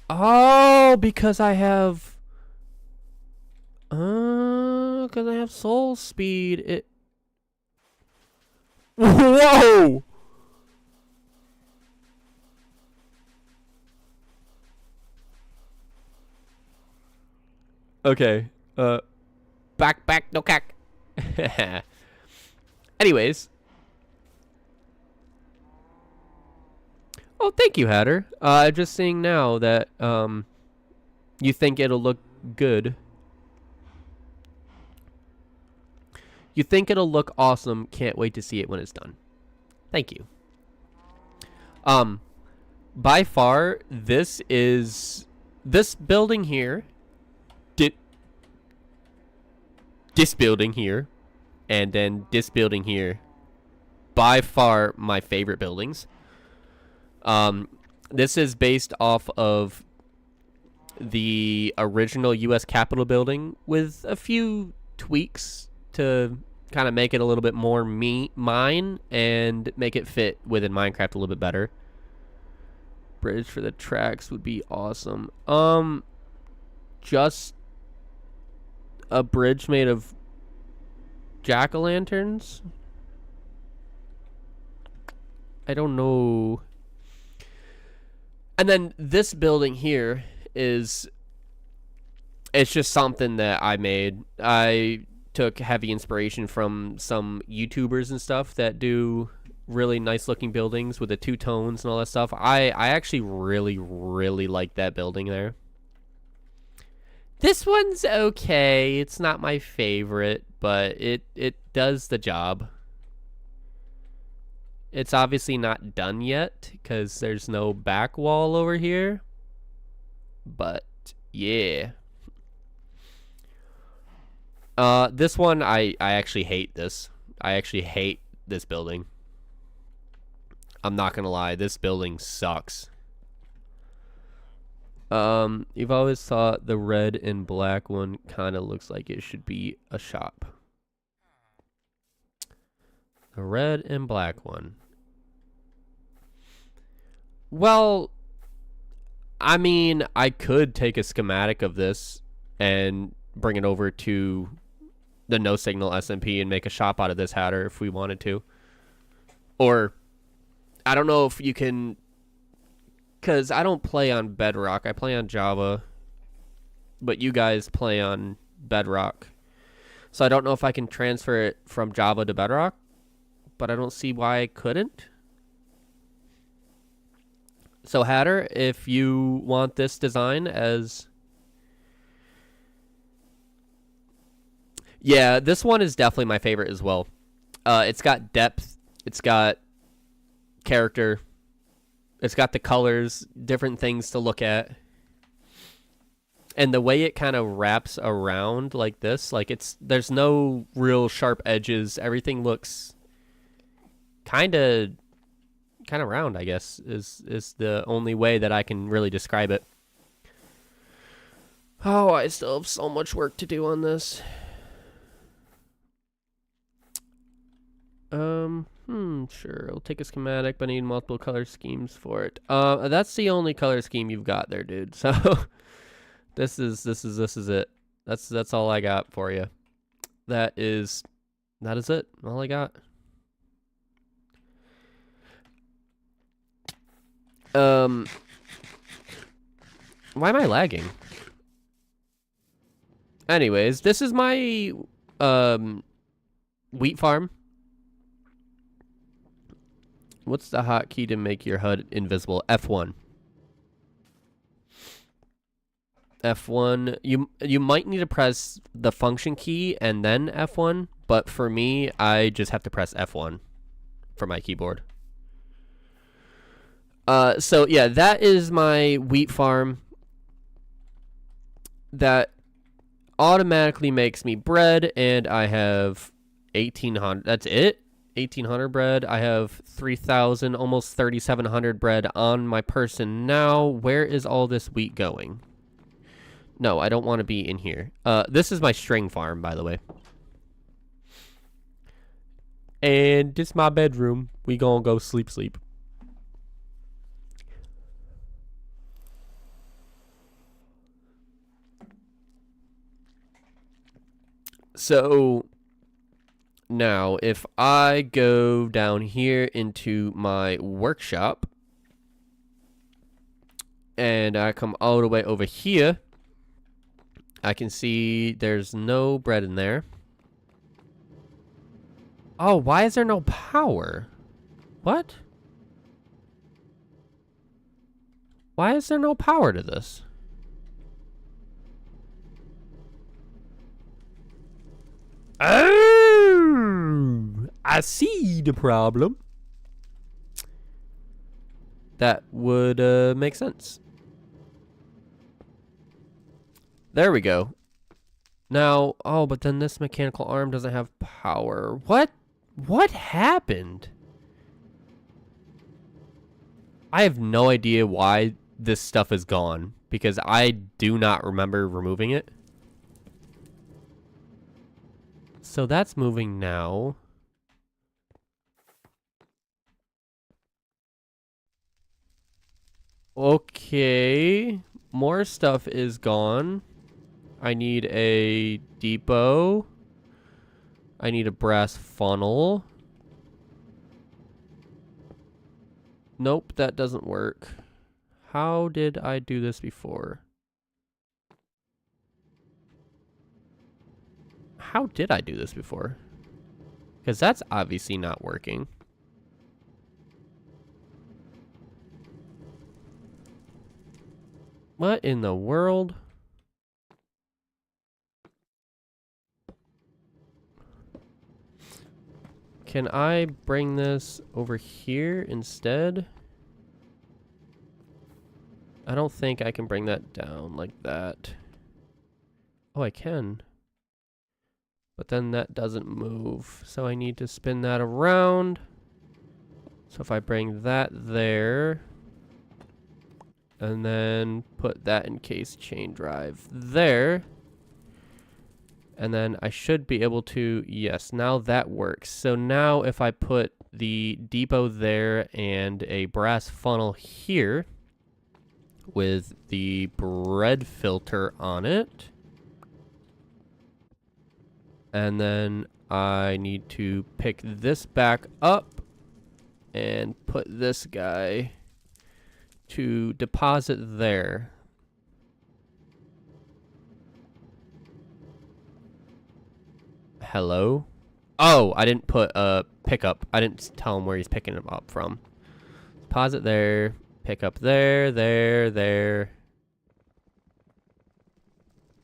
Oh, because I have soul speed. Whoa! Okay. Back, no cack. Anyways. Oh, thank you, Hatter. I'm just seeing now that you think it'll look good. You think it'll look awesome. Can't wait to see it when it's done. Thank you. By far, this building here, this building here, and then this building here, by far my favorite buildings. This is based off of the original U.S. Capitol building with a few tweaks to kind of make it a little bit more mine and make it fit within Minecraft a little bit better. Bridge for the tracks would be awesome. Just a bridge made of jack-o'-lanterns? I don't know. And then this building here is, it's just something that I made. I took heavy inspiration from some YouTubers and stuff that do really nice looking buildings with the two tones and all that stuff. I actually really like that building there. This one's okay. It's not my favorite, but it does the job. It's obviously not done yet because there's no back wall over here. But yeah. This one, I actually hate this. I actually hate this building. I'm not gonna lie, this building sucks. You've always thought the red and black one kind of looks like it should be a shop. The red and black one. Well, I mean, I could take a schematic of this and bring it over to the no signal SMP and make a shop out of this hatter if we wanted to. Or, I don't know if you can, because I don't play on Bedrock. I play on Java, but you guys play on Bedrock. So I don't know if I can transfer it from Java to Bedrock, but I don't see why I couldn't. So Hatter, if you want this design as... Yeah, this one is definitely my favorite as well. It's got depth. It's got character. It's got the colors, different things to look at. And the way it kind of wraps around like this, like there's no real sharp edges. Everything looks kind of round, I guess, is the only way that I can really describe it. Oh, I still have so much work to do on this. Sure, I'll take a schematic, but I need multiple color schemes for it. That's the only color scheme you've got there, dude. So this is it. That's all I got for you. That is it. All I got. Why am I lagging? Anyways, this is my wheat farm. What's the hotkey to make your HUD invisible? F1. F1. You might need to press the function key and then F1, but for me, I just have to press F1 for my keyboard. So yeah, that is my wheat farm. That automatically makes me bread, and I have 1,800. That's it. 1,800 bread. I have 3,000, almost 3,700 bread on my person now. Where is all this wheat going? No, I don't want to be in here. This is my string farm, by the way. And this is my bedroom. We gonna go sleep. So now, if I go down here into my workshop and I come all the way over here, I can see there's no bread in there. Oh, why is there no power? What? Why is there no power to this? Oh, I see the problem. That would make sense. There we go. Now, oh, but then this mechanical arm doesn't have power. What happened? I have no idea why this stuff is gone, because I do not remember removing it. So that's moving now. Okay, more stuff is gone. I need a depot. I need a brass funnel. Nope, that doesn't work. How did I do this before? How did I do this before? Because that's obviously not working. What in the world? Can I bring this over here instead? I don't think I can bring that down like that. Oh, I can. But then that doesn't move. So I need to spin that around. So if I bring that there, and then put that in case chain drive there, and then I should be able to, yes, now that works. So now if I put the depot there and a brass funnel here with the bread filter on it, and then I need to pick this back up and put this guy to deposit there. Hello? Oh, I didn't put a pickup. I didn't tell him where he's picking him up from. Deposit there. Pick up there, there.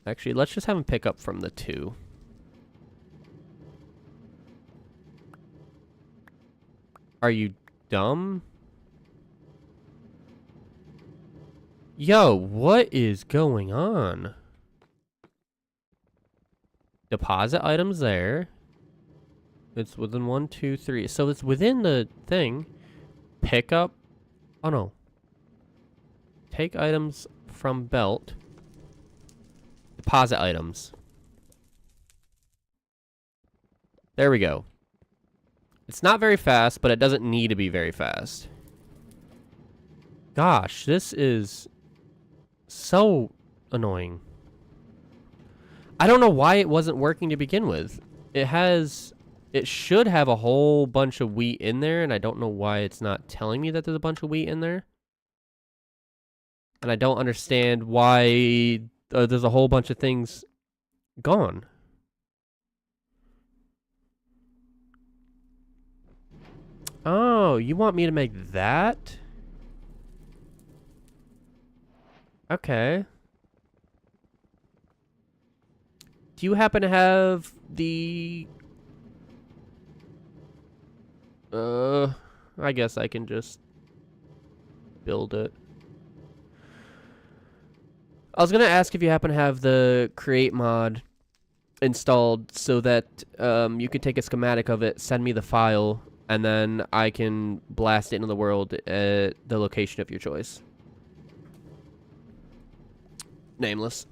Actually, let's just have him pick up from the 2. Are you dumb? Yo, what is going on? Deposit items there. It's within 1, 2, 3. So it's within the thing. Pick up. Oh no. Take items from belt. Deposit items. There we go. It's not very fast, but it doesn't need to be very fast. Gosh, this is so annoying. I don't know why it wasn't working to begin with. It should have a whole bunch of wheat in there, and I don't know why it's not telling me that there's a bunch of wheat in there. And I don't understand why there's a whole bunch of things gone. Oh, you want me to make that? Okay. Do you happen to have the... I guess I can just build it. I was gonna ask if you happen to have the Create mod installed so that you could take a schematic of it, send me the file, and then I can blast it into the world at the location of your choice. Nameless.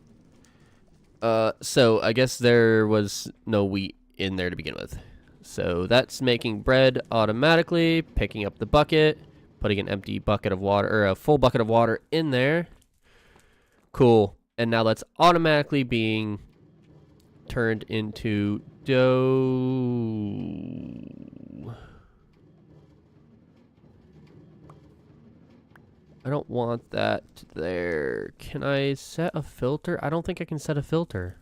So I guess there was no wheat in there to begin with. So that's making bread automatically, picking up the bucket, putting an empty bucket of water, or a full bucket of water in there. Cool. And now that's automatically being turned into dough. I don't want that there. Can I set a filter? I don't think I can set a filter.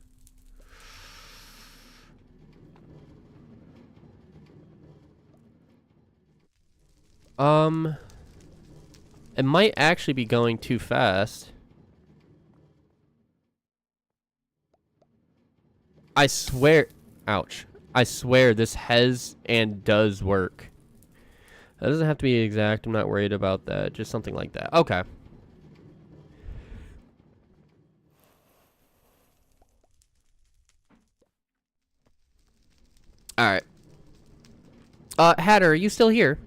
It might actually be going too fast. I swear, ouch. I swear this has and does work. That doesn't have to be exact. I'm not worried about that. Just something like that. Okay. Alright. Hatter, are you still here?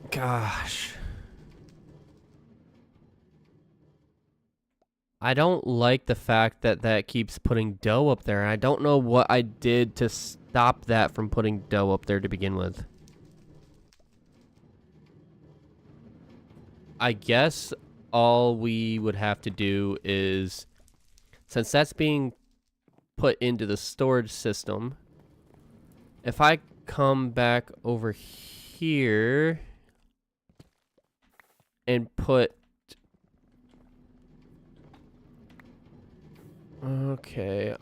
Okay. gosh. I don't like the fact that that keeps putting dough up there. I don't know what I did to stop that from putting dough up there to begin with. I guess all we would have to do is, since that's being put into the storage system, if I come back over here and put... Okay,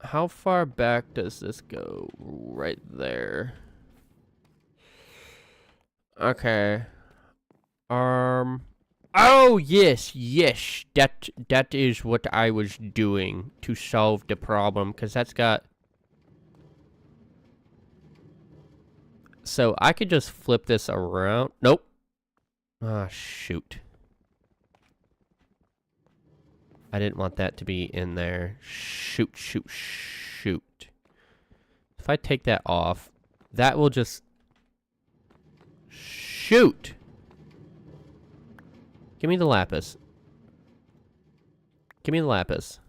how far back does this go? Right there. Okay. Oh, yes, that is what I was doing to solve the problem, because that's got... So I could just flip this around. Nope. Ah, shoot. I didn't want that to be in there. Shoot. If I take that off, that will just... Shoot! Give me the lapis. Give me the lapis.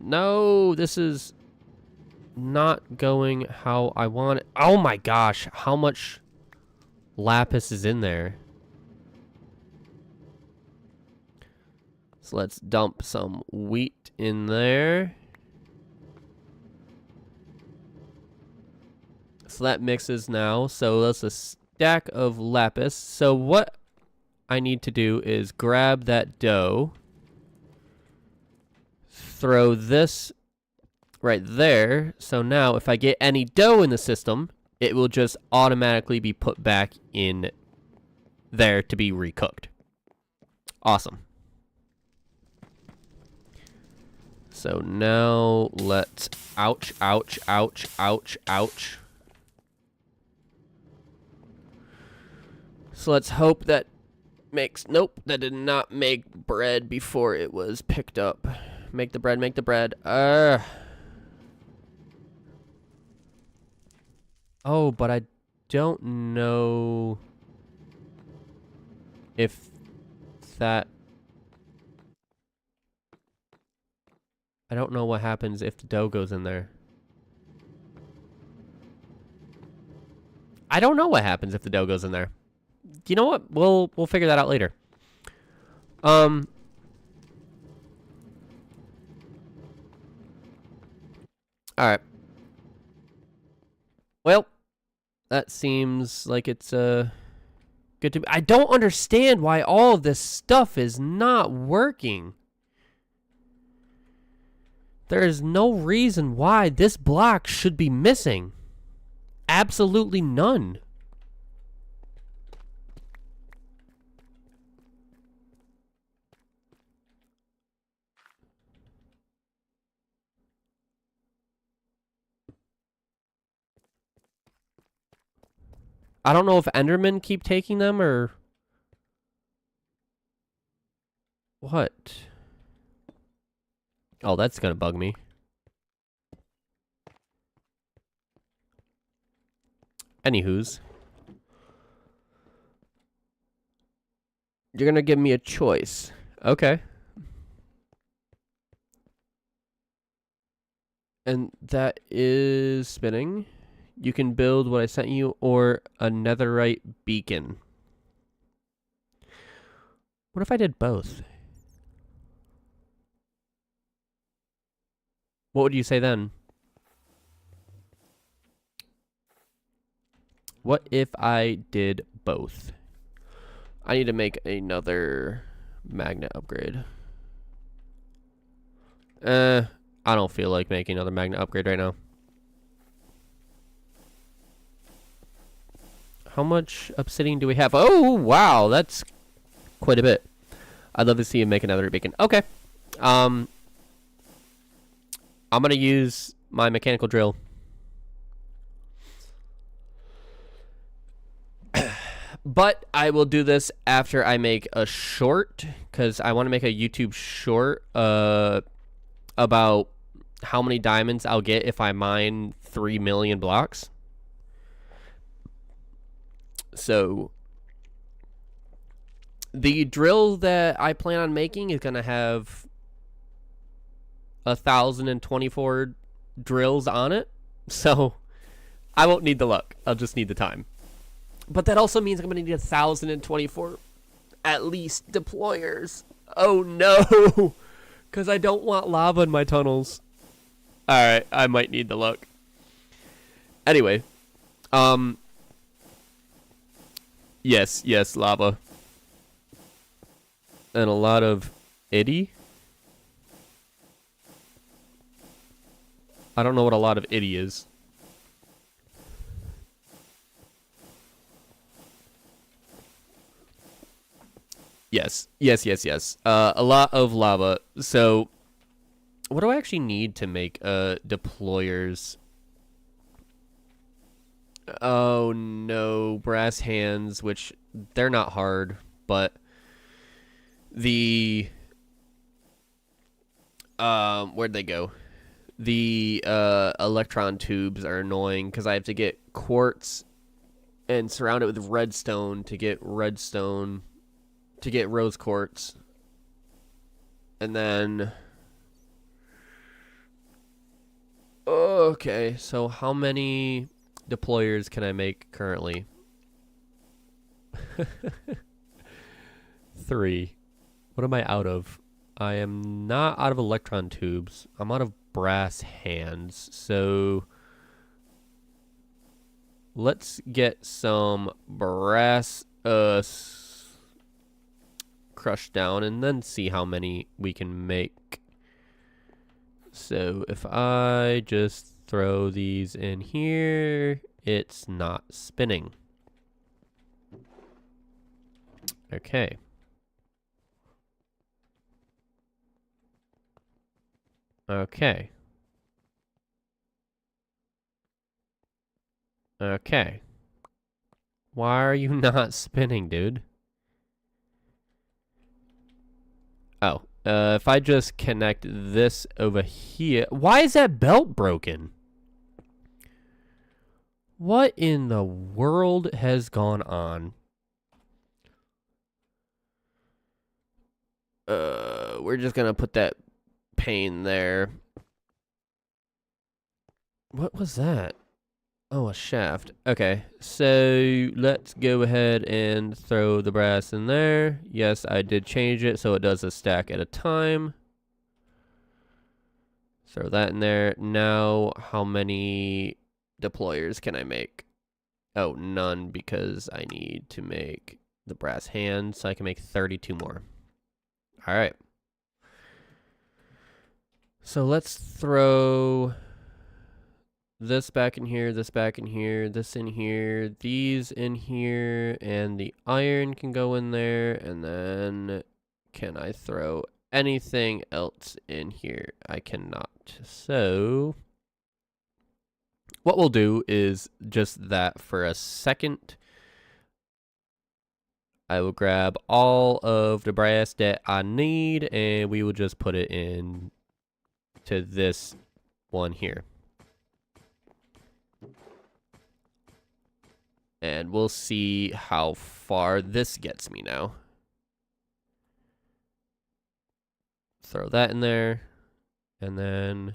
No, this is not going how I want it. Oh my gosh, how much lapis is in there? So let's dump some wheat in there. So that mixes now. So that's a stack of lapis. So what I need to do is grab that dough, throw this right there. So now if I get any dough in the system, it will just automatically be put back in there to be recooked. Awesome. So now let's... Ouch. So let's hope that makes... Nope, that did not make bread before it was picked up. Make the bread. Oh, but I don't know if that... I don't know what happens if the dough goes in there. I don't know what happens if the dough goes in there. You know what? We'll figure that out later. All right. Well, that seems like it's good to... I don't understand why all of this stuff is not working. There is no reason why this block should be missing. Absolutely none. I don't know if Endermen keep taking them or what. Oh, that's gonna bug me. Anywho's. You're gonna give me a choice. Okay. And that is spinning. You can build what I sent you or a netherite beacon. What if I did both? What would you say then? What if I did both? I need to make another magnet upgrade. I don't feel like making another magnet upgrade right now. How much obsidian do we have? Oh, wow, that's quite a bit. I'd love to see him make another beacon. Okay. I'm going to use my mechanical drill. But I will do this after I make a short, because I want to make a YouTube short about how many diamonds I'll get if I mine 3 million blocks. So the drill that I plan on making is going to have 1,024 drills on it. So I won't need the luck. I'll just need the time. But that also means I'm going to need 1,024 at least deployers. Oh no, because I don't want lava in my tunnels. Alright, I might need the luck. Anyway, yes, lava. And a lot of itty. I don't know what a lot of itty is. Yes. A lot of lava. So, what do I actually need to make deployers? Oh no, brass hands, which they're not hard, but the where'd they go? The electron tubes are annoying because I have to get quartz and surround it with redstone to get redstone to get rose quartz. And then okay, so how many deployers can I make currently? 3. What am I out of? I am not out of electron tubes. I'm out of brass hands. So let's get some brass crushed down and then see how many we can make. So if I just throw these in here, it's not spinning. Okay. Okay. Okay. Why are you not spinning, dude? Oh, if I just connect this over here. Why is that belt broken? What in the world has gone on? We're just gonna put that pane there. What was that? Oh, a shaft. Okay, so let's go ahead and throw the brass in there. Yes, I did change it so it does a stack at a time. Throw that in there. Now, how many deployers can I make? Oh, none, because I need to make the brass hands, so I can make 32 more. All right. So let's throw this back in here, this back in here, this in here, these in here, and the iron can go in there, and then can I throw anything else in here? I cannot. So what we'll do is just that for a second. I will grab all of the brass that I need, and we will just put it in to this one here. And we'll see how far this gets me now. Throw that in there. And then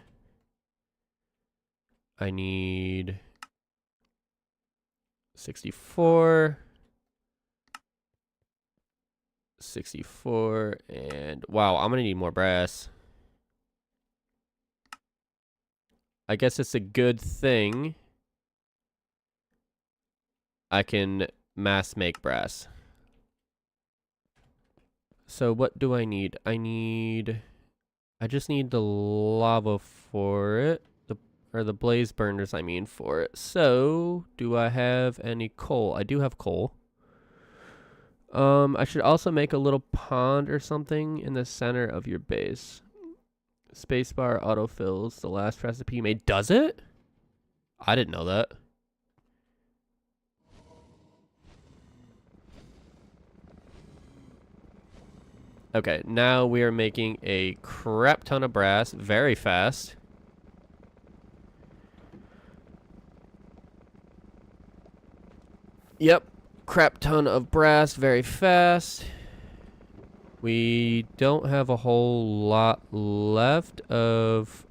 I need 64. 64. And wow, I'm going to need more brass. I guess it's a good thing I can mass make brass. So what do I need? I just need the lava for it. Or the blaze burners, I mean, for it. So, do I have any coal? I do have coal. I should also make a little pond or something in the center of your base. Spacebar autofills the last recipe you made. Does it? I didn't know that. Okay, now we are making a crap ton of brass very fast. Yep. Crap ton of brass very fast. We don't have a whole lot left of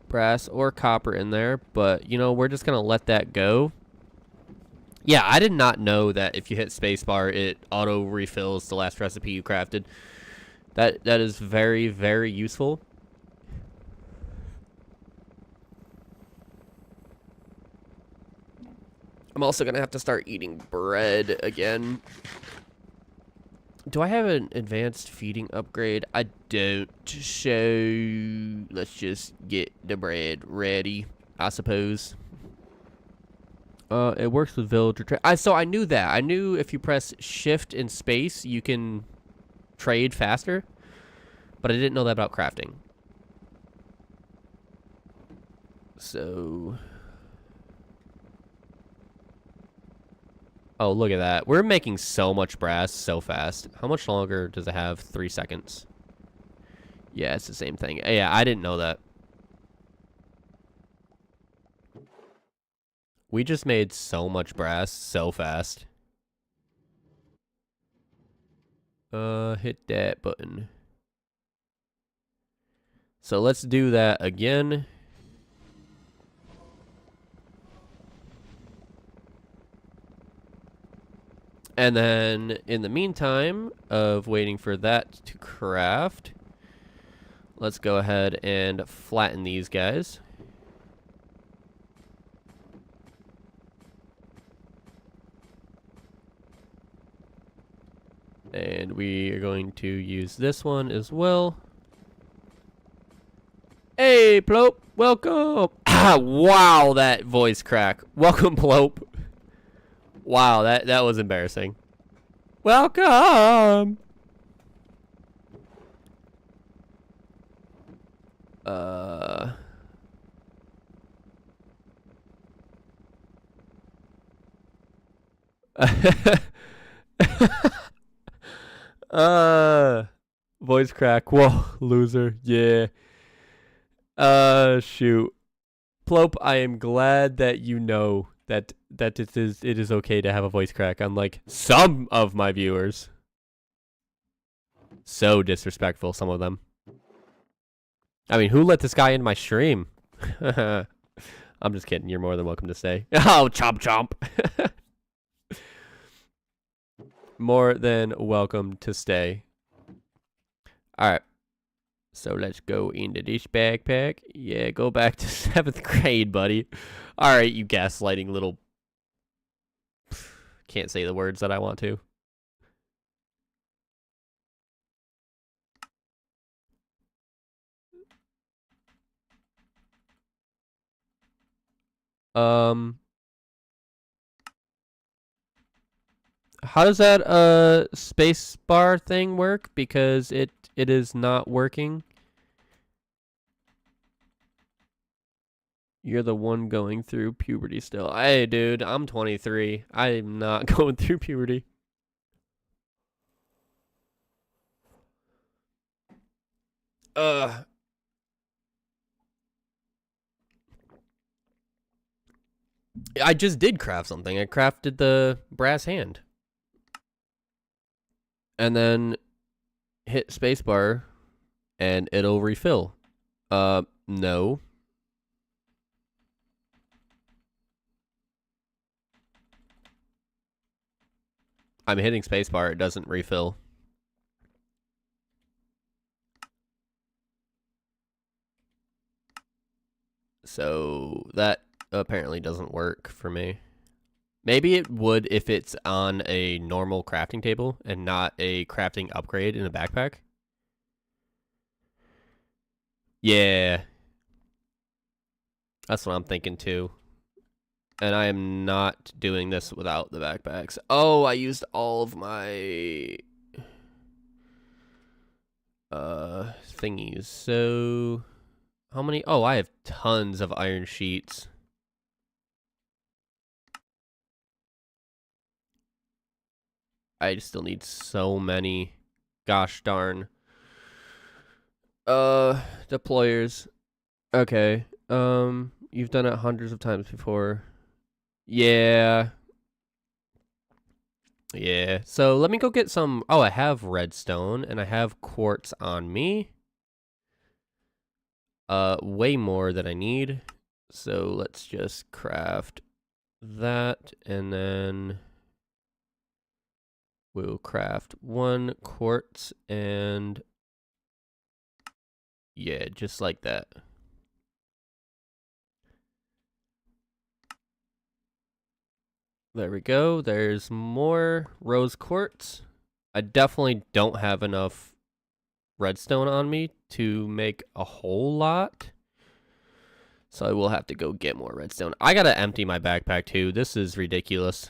brass or copper in there, but you know, we're just gonna let that go. Yeah, I did not know that if you hit spacebar, it auto refills the last recipe you crafted. That is very, very useful. I'm also gonna have to start eating bread again. Do I have an advanced feeding upgrade? I don't. So let's just get the bread ready, I suppose. It works with villager trade. So I knew that. I knew if you press shift and space, you can trade faster. But I didn't know that about crafting. So... oh, look at that. We're making so much brass so fast. How much longer does it have? 3 seconds. Yeah, it's the same thing. Yeah, I didn't know that. We just made so much brass so fast. Hit that button. So let's do that again. And then, in the meantime of waiting for that to craft, let's go ahead and flatten these guys. And we are going to use this one as well. Hey, Plope, welcome. Ah, wow, that voice crack. Welcome, Plope. Wow, that was embarrassing. Welcome. Voice crack. Whoa, loser. Yeah. Shoot. Plope, I am glad that you know that it is okay to have a voice crack, unlike some of my viewers. So disrespectful, some of them. I mean, who let this guy in my stream? I'm just kidding. You're more than welcome to stay. Oh, chomp chomp. More than welcome to stay. All right. So let's go into this backpack. Yeah, go back to 7th grade, buddy. All right, you gaslighting little... can't say the words that I want to. How does that space bar thing work? Because it is not working. You're the one going through puberty still. Hey, dude, I'm 23. I'm not going through puberty. I just did craft something. I crafted the brass hand. And then hit spacebar and it'll refill. No. I'm hitting spacebar, it doesn't refill. So that apparently doesn't work for me. Maybe it would if it's on a normal crafting table and not a crafting upgrade in a backpack. Yeah. That's what I'm thinking too. And I am not doing this without the backpacks. Oh, I used all of my thingies. So how many? Oh, I have tons of iron sheets. I still need so many. Gosh darn. Deployers. Okay. You've done it hundreds of times before. Yeah. Yeah. So let me go get some. Oh, I have redstone and I have quartz on me. Way more than I need. So let's just craft that, and then we'll craft 1 quartz, and yeah, just like that. There we go. There's more rose quartz. I definitely don't have enough redstone on me to make a whole lot. So I will have to go get more redstone. I gotta empty my backpack too. This is ridiculous.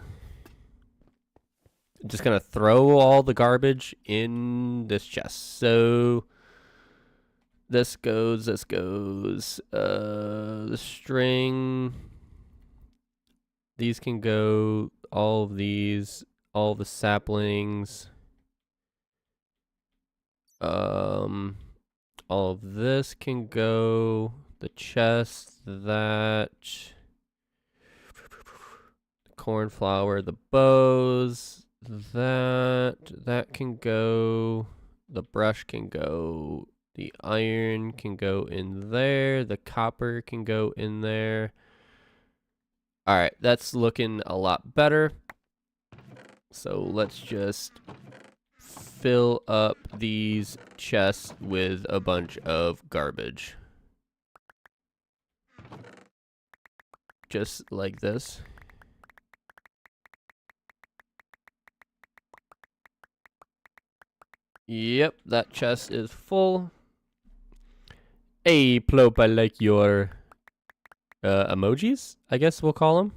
I'm just gonna throw all the garbage in this chest. So this goes, the string. These can go, all of these, all the saplings. All of this can go, the chest, that, the cornflower, the bows, that can go, the brush can go, the iron can go in there, the copper can go in there. All right, that's looking a lot better. So let's just fill up these chests with a bunch of garbage. Just like this. Yep, that chest is full. Hey, Plop, I like your emojis, I guess we'll call them.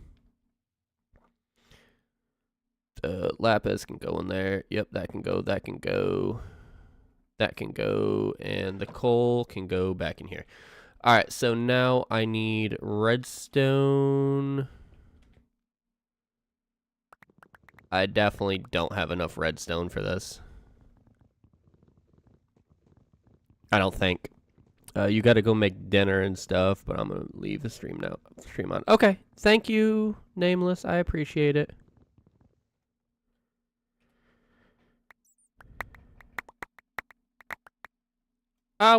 Lapis can go in there. Yep, that can go, that can go. That can go, and the coal can go back in here. All right, so now I need redstone. I definitely don't have enough redstone for this. I don't think. You got to go make dinner and stuff, but I'm going to leave the stream now. Stream on. Okay, thank you, Nameless. I appreciate it.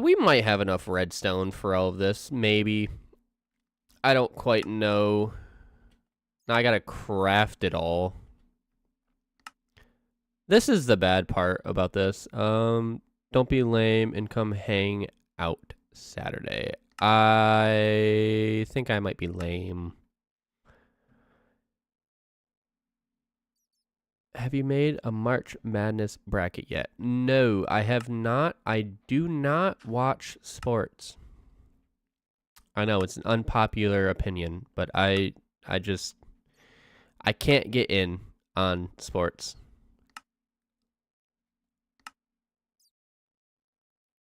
We might have enough redstone for all of this, maybe. I don't quite know. Now I gotta craft it all. This is the bad part about this. Don't be lame and come hang out Saturday. I think I might be lame. Have you made a March Madness bracket yet? No, I have not. I do not watch sports. I know it's an unpopular opinion, but I can't get in on sports.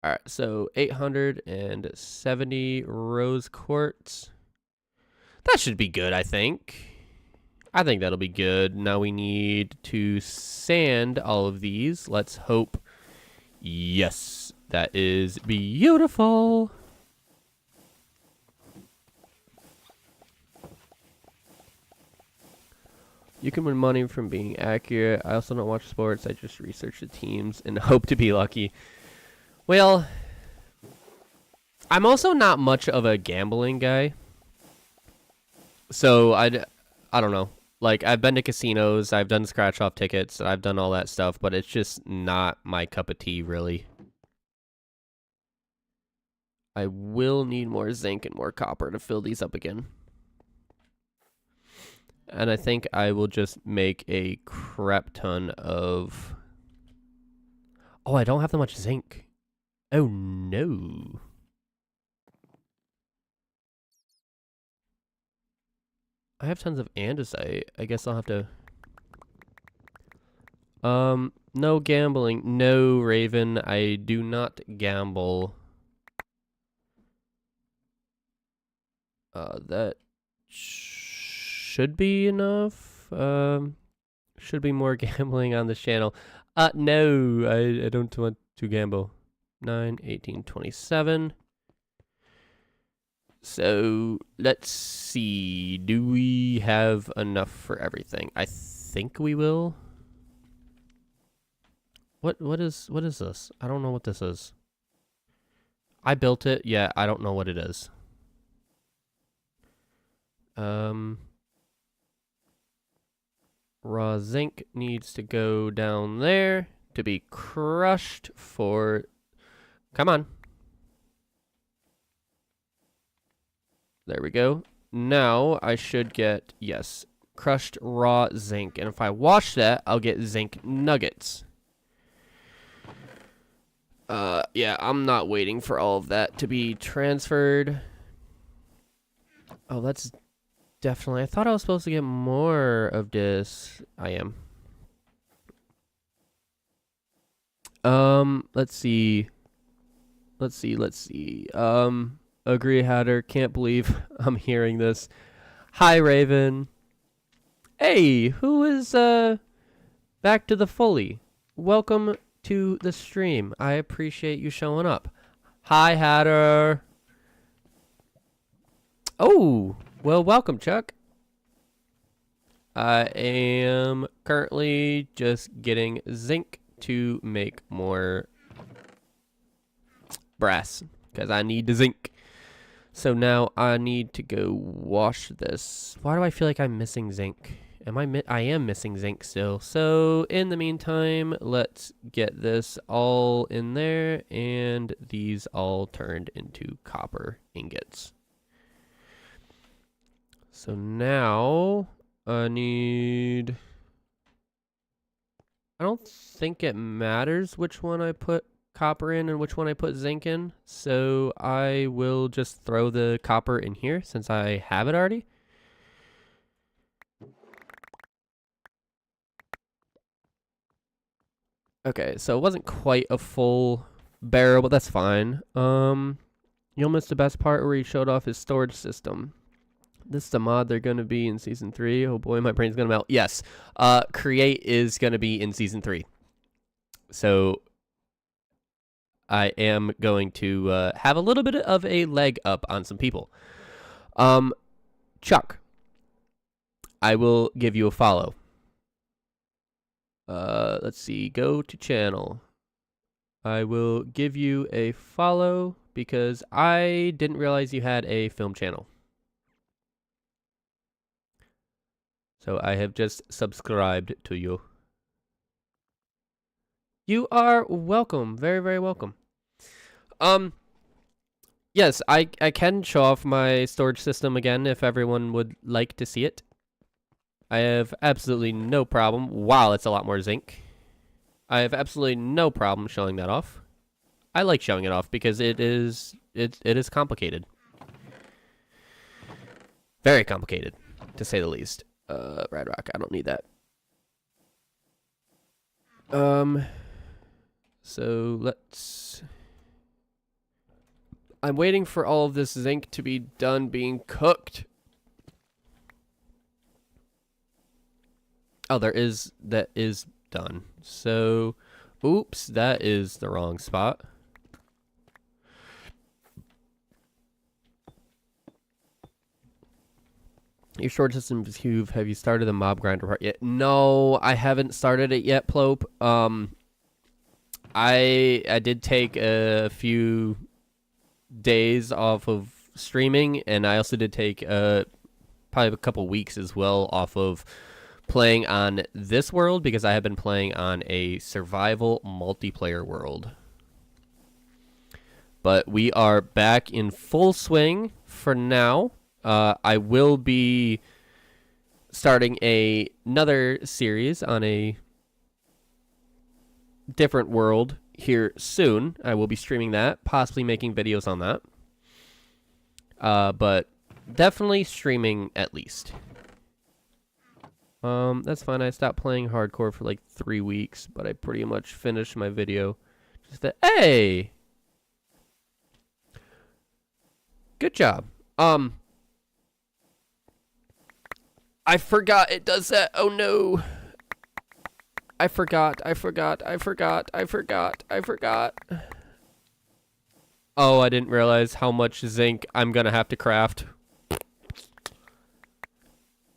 All right, so 870 rose quartz. That should be good, I think. I think that'll be good. Now we need to sand all of these. Let's hope. Yes, that is beautiful. You can win money from being accurate. I also don't watch sports. I just research the teams and hope to be lucky. Well, I'm also not much of a gambling guy. So I don't know. Like, I've been to casinos, I've done scratch-off tickets, I've done all that stuff, but it's just not my cup of tea, really. I will need more zinc and more copper to fill these up again. And I think I will just make a crap ton of... Oh, I don't have that much zinc. Oh, no. I have tons of andesite. I guess I'll have to... no gambling. No, Raven, I do not gamble. That should be enough. Should be more gambling on this channel. No, I don't want to gamble. 9, 18, 27. So let's see. Do we have enough for everything? I think we will. What is this? I don't know what this is. I built it. Yeah, I don't know what it is. Raw zinc needs to go down there to be crushed for... Come on. There we go. Now I should get, yes, crushed raw zinc. And if I wash that, I'll get zinc nuggets. Yeah, I'm not waiting for all of that to be transferred. Oh, that's definitely... I thought I was supposed to get more of this. I am. Let's see. Agree, Hatter. Can't believe I'm hearing this. Hi, Raven. Hey, who is, back to the fully? Welcome to the stream. I appreciate you showing up. Hi, Hatter. Oh, well, welcome, Chuck. I am currently just getting zinc to make more brass, because I need the zinc. So now I need to go wash this. Why do I feel like I'm missing zinc? I am missing zinc still. So in the meantime, let's get this all in there and these all turned into copper ingots. So now I need... I don't think it matters which one I put copper in and which one I put zinc in. So I will just throw the copper in here since I have it already. Okay, so it wasn't quite a full barrel, but that's fine. You'll miss the best part where he showed off his storage system. This is the mod they're going to be in Season 3. Oh boy, my brain's going to melt. Yes, Create is going to be in Season 3. So I am going to have a little bit of a leg up on some people. Chuck, I will give you a follow. Let's see, go to channel. I will give you a follow because I didn't realize you had a film channel. So I have just subscribed to you. You are welcome. Very, very welcome. Yes, I can show off my storage system again if everyone would like to see it. I have absolutely no problem. Wow, it's a lot more zinc. I have absolutely no problem showing that off. I like showing it off because it is complicated. Very complicated, to say the least. Rad Rock, I don't need that. So let's... I'm waiting for all of this zinc to be done being cooked. Oh, that is done. So, oops, that is the wrong spot. Your storage system is huge. Have you started the mob grinder part yet? No, I haven't started it yet, Plope. I did take a few days off of streaming, and I also did take probably a couple weeks as well off of playing on this world because I have been playing on a survival multiplayer world. But we are back in full swing for now. I will be starting another series on a different world here soon. I will be streaming that, possibly making videos on that. But definitely streaming at least. That's fine. I stopped playing hardcore for like 3 weeks, but I pretty much finished my video. Just that, hey! Good job. I forgot it does that. Oh no. I forgot. Oh, I didn't realize how much zinc I'm gonna have to craft.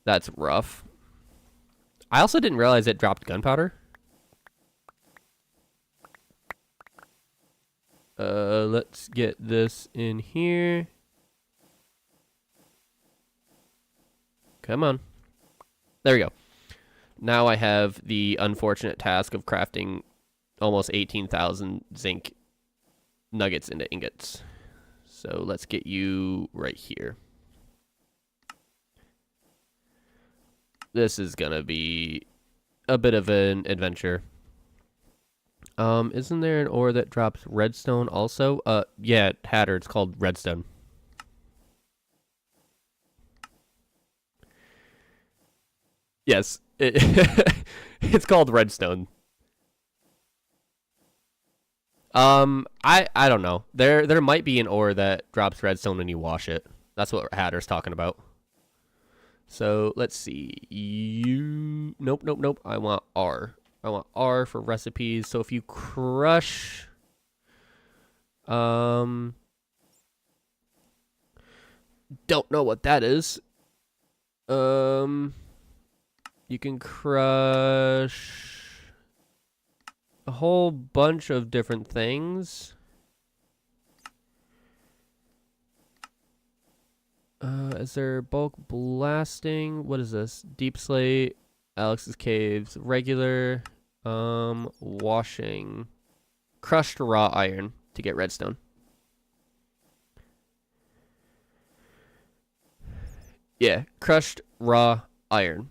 That's rough. I also didn't realize it dropped gunpowder. Let's get this in here. Come on. There we go. Now I have the unfortunate task of crafting almost 18,000 zinc nuggets into ingots. So let's get you right here. This is gonna be a bit of an adventure. Isn't there an ore that drops redstone also? Yeah, Hatter, it's called redstone. Yes, it's called redstone. I don't know. There might be an ore that drops redstone when you wash it. That's what Hatter's talking about. So let's see. Nope. I want R. I want R for recipes. So if you crush, don't know what that is. You can crush a whole bunch of different things. Is there bulk blasting? What is this? Deep slate, Alex's caves, regular, washing, crushed raw iron to get redstone. Yeah, crushed raw iron.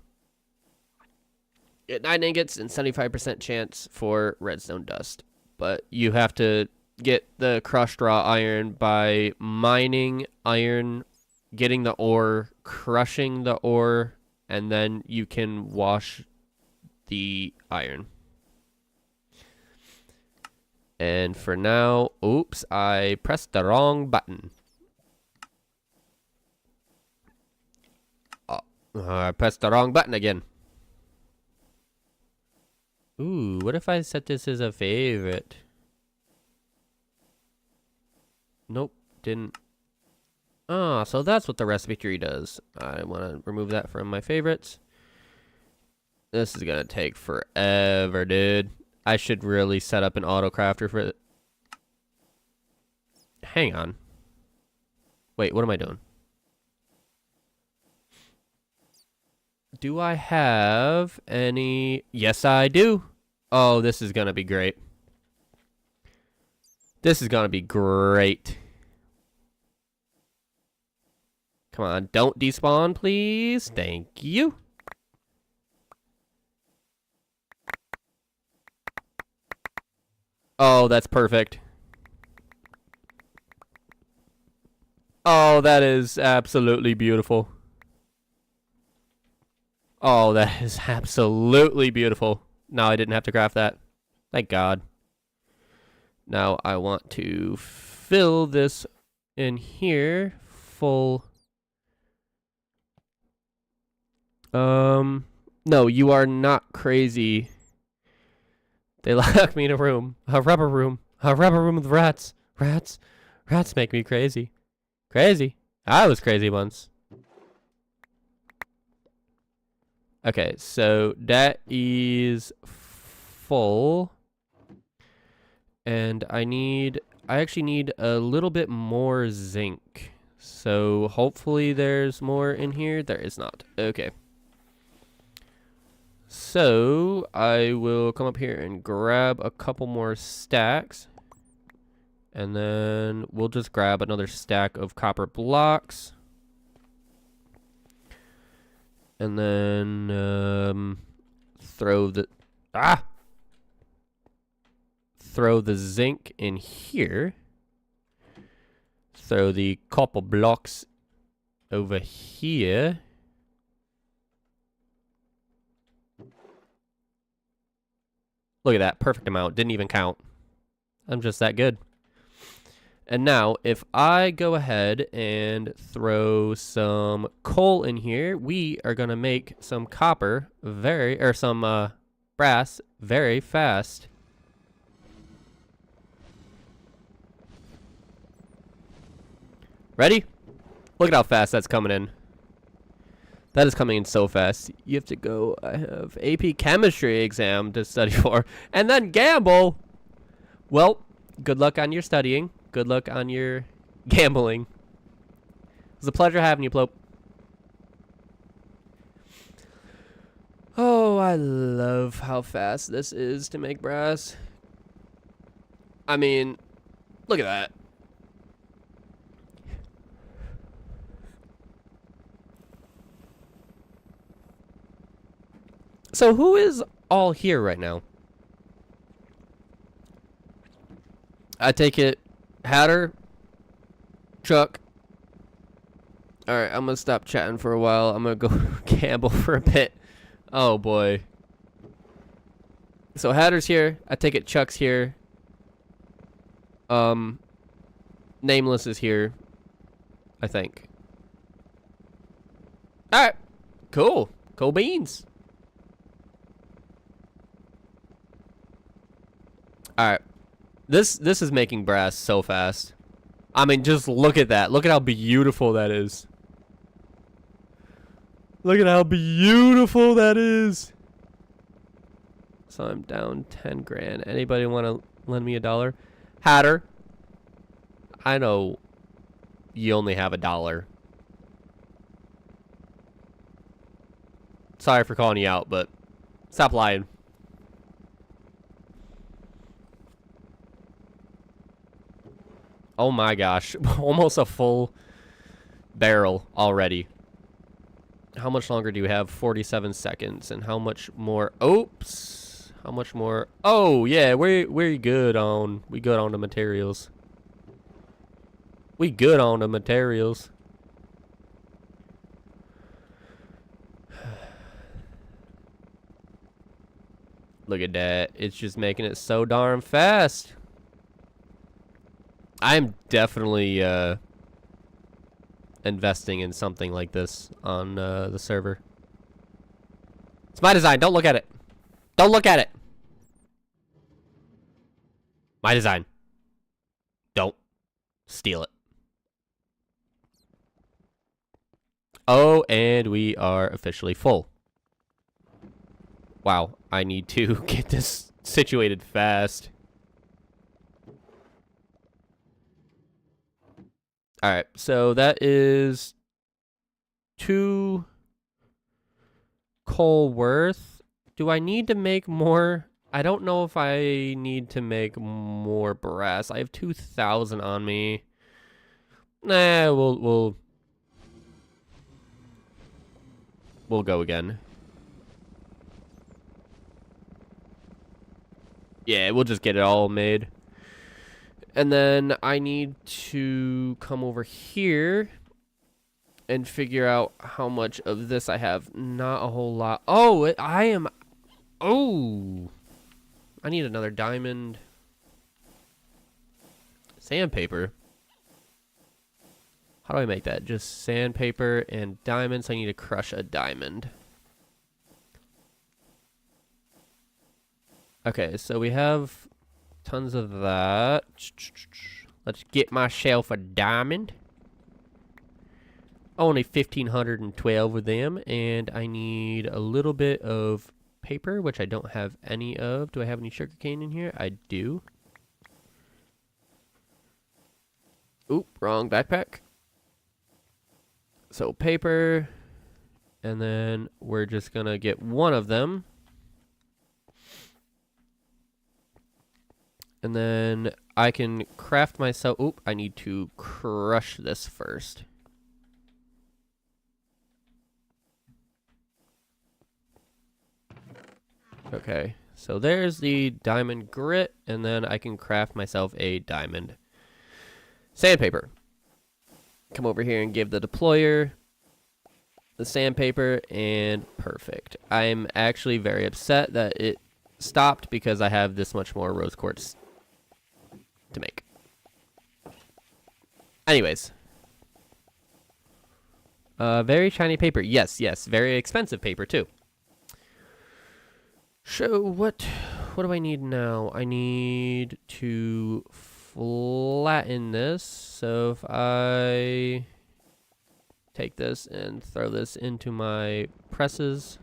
Get 9 ingots and 75% chance for redstone dust. But you have to get the crushed raw iron by mining iron, getting the ore, crushing the ore, and then you can wash the iron. And for now, oops, I pressed the wrong button. I pressed the wrong button again. Ooh, what if I set this as a favorite? Nope, didn't. Ah, so that's what the recipe tree does. I want to remove that from my favorites. This is going to take forever, dude. I should really set up an auto crafter for it. Hang on. Wait, what am I doing? Do I have any? Yes, I do. Oh, this is going to be great. This is going to be great. Come on, don't despawn, please. Thank you. Oh, that's perfect. Oh, that is absolutely beautiful. Oh, that is absolutely beautiful. Now I didn't have to craft that. Thank God. Now I want to fill this in here full. No, you are not crazy. They locked me in a room. A rubber room. A rubber room with rats. Rats. Rats make me crazy. Crazy. I was crazy once. Okay, so that is full. And I actually need a little bit more zinc. So hopefully there's more in here. There is not. Okay. So I will come up here and grab a couple more stacks. And then we'll just grab another stack of copper blocks. And then throw the zinc in here. Throw the copper blocks over here. Look at that, perfect amount. Didn't even count. I'm just that good. And now, if I go ahead and throw some coal in here, we are gonna make some copper some brass very fast. Ready? Look at how fast that's coming in. That is coming in so fast. You have to go. I have AP Chemistry exam to study for. And then gamble. Well, good luck on your studying. Good luck on your gambling. It was a pleasure having you, Plope. Oh, I love how fast this is to make brass. I mean, look at that. So who is all here right now? I take it Hatter, Chuck. Alright, I'm gonna stop chatting for a while. I'm gonna go gamble for a bit. Oh boy. So Hatter's here. I take it Chuck's here. Nameless is here, I think. Alright. Cool. Cool beans. Alright. This is making brass so fast. I mean, just look at that. Look at how beautiful that is. Look at how beautiful that is. So I'm down 10 grand. Anybody want to lend me $1? Hatter. I know you only have $1. Sorry for calling you out, but stop lying. Oh my gosh. Almost a full barrel already. How much longer do you have? 47 seconds. And how much more? Oops. How much more? Oh, yeah. We're good on. We good on the materials. We good on the materials. Look at that. It's just making it so darn fast. I'm definitely investing in something like this on the server. It's my design. Don't look at it. Don't look at it. My design. Don't steal it. Oh, and we are officially full. Wow, I need to get this situated fast. Alright, so that is 2 coal worth. Do I need to make more? I don't know if I need to make more brass. I have 2,000 on me. Nah, we'll go again. Yeah, we'll just get it all made. And then I need to come over here and figure out how much of this I have. Not a whole lot. Oh, I am... Oh! I need another diamond. Sandpaper. How do I make that? Just sandpaper and diamonds. I need to crush a diamond. Okay, so we have tons of that. Let's get myself a diamond. Only 1,512 of them, and I need a little bit of paper, which I don't have any of. Do I have any sugarcane in here? I do. Oop, wrong backpack. So paper, and then we're just gonna get one of them. And then I can craft myself... Oop, I need to crush this first. Okay, so there's the diamond grit, and then I can craft myself a diamond sandpaper. Come over here and give the deployer the sandpaper, and perfect. I'm actually very upset that it stopped because I have this much more rose quartz to make. Anyways. Very shiny paper. Yes, yes. Very expensive paper, too. So, what do I need now? I need to flatten this. So if I take this and throw this into my presses,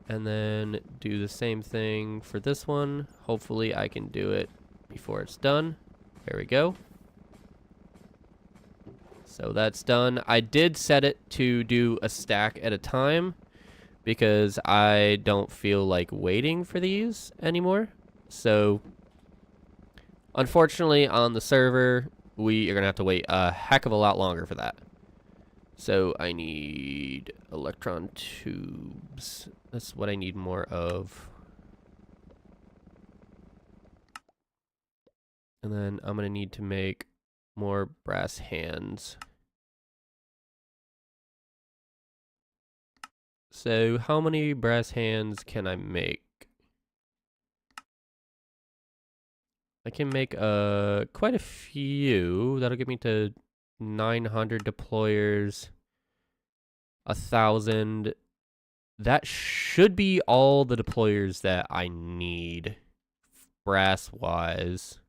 and then do the same thing for this one. Hopefully I can do it before it's done. There we go. So that's done. I did set it to do a stack at a time because I don't feel like waiting for these anymore. So unfortunately on the server, we are gonna have to wait a heck of a lot longer for that. So I need electron tubes. That's what I need more of. And then I'm gonna need to make more brass hands. So how many brass hands can I make? I can make quite a few. That'll get me to 900 deployers, 1,000. That should be all the deployers that I need, brass-wise.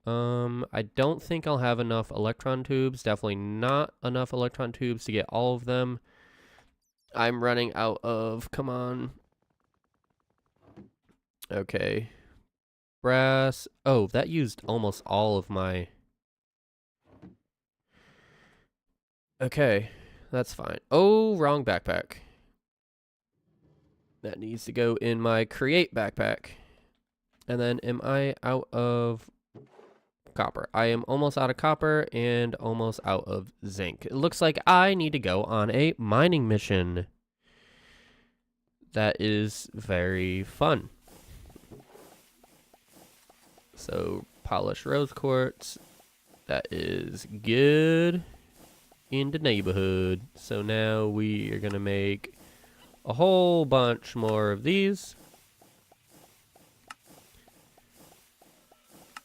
I don't think I'll have enough electron tubes. Definitely not enough electron tubes to get all of them. I'm running out of, come on. Okay. Brass. Oh, that used almost all of my... Okay, that's fine. Oh, wrong backpack. That needs to go in my Create backpack. And then am I out of copper? I am almost out of copper and almost out of zinc. It looks like I need to go on a mining mission. That is very fun. So, polished rose quartz. That is good in the neighborhood. So now we are going to make a whole bunch more of these.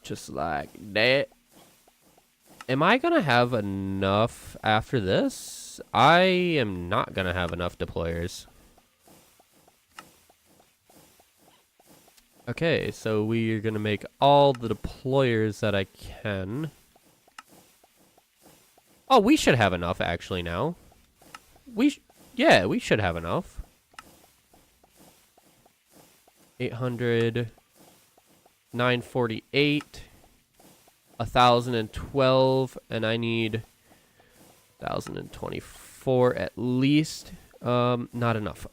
Just like that. Am I going to have enough after this? I am not going to have enough deployers. Okay, so we are going to make all the deployers that I can. Oh, we should have enough actually now. Yeah, we should have enough. 800, 948, 1,012, and I need 1,024 at least. Not enough.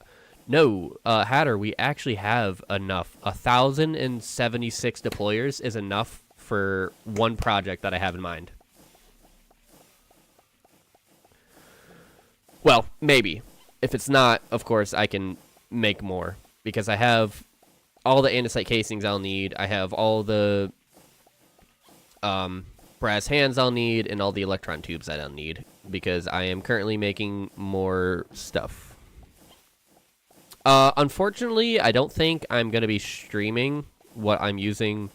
No, Hatter, we actually have enough. 1,076 deployers is enough for one project that I have in mind. Well, maybe. If it's not, of course, I can make more. Because I have all the andesite casings I'll need. I have all the brass hands I'll need and all the electron tubes that I'll need. Because I am currently making more stuff. Unfortunately, I don't think I'm going to be streaming what I'm using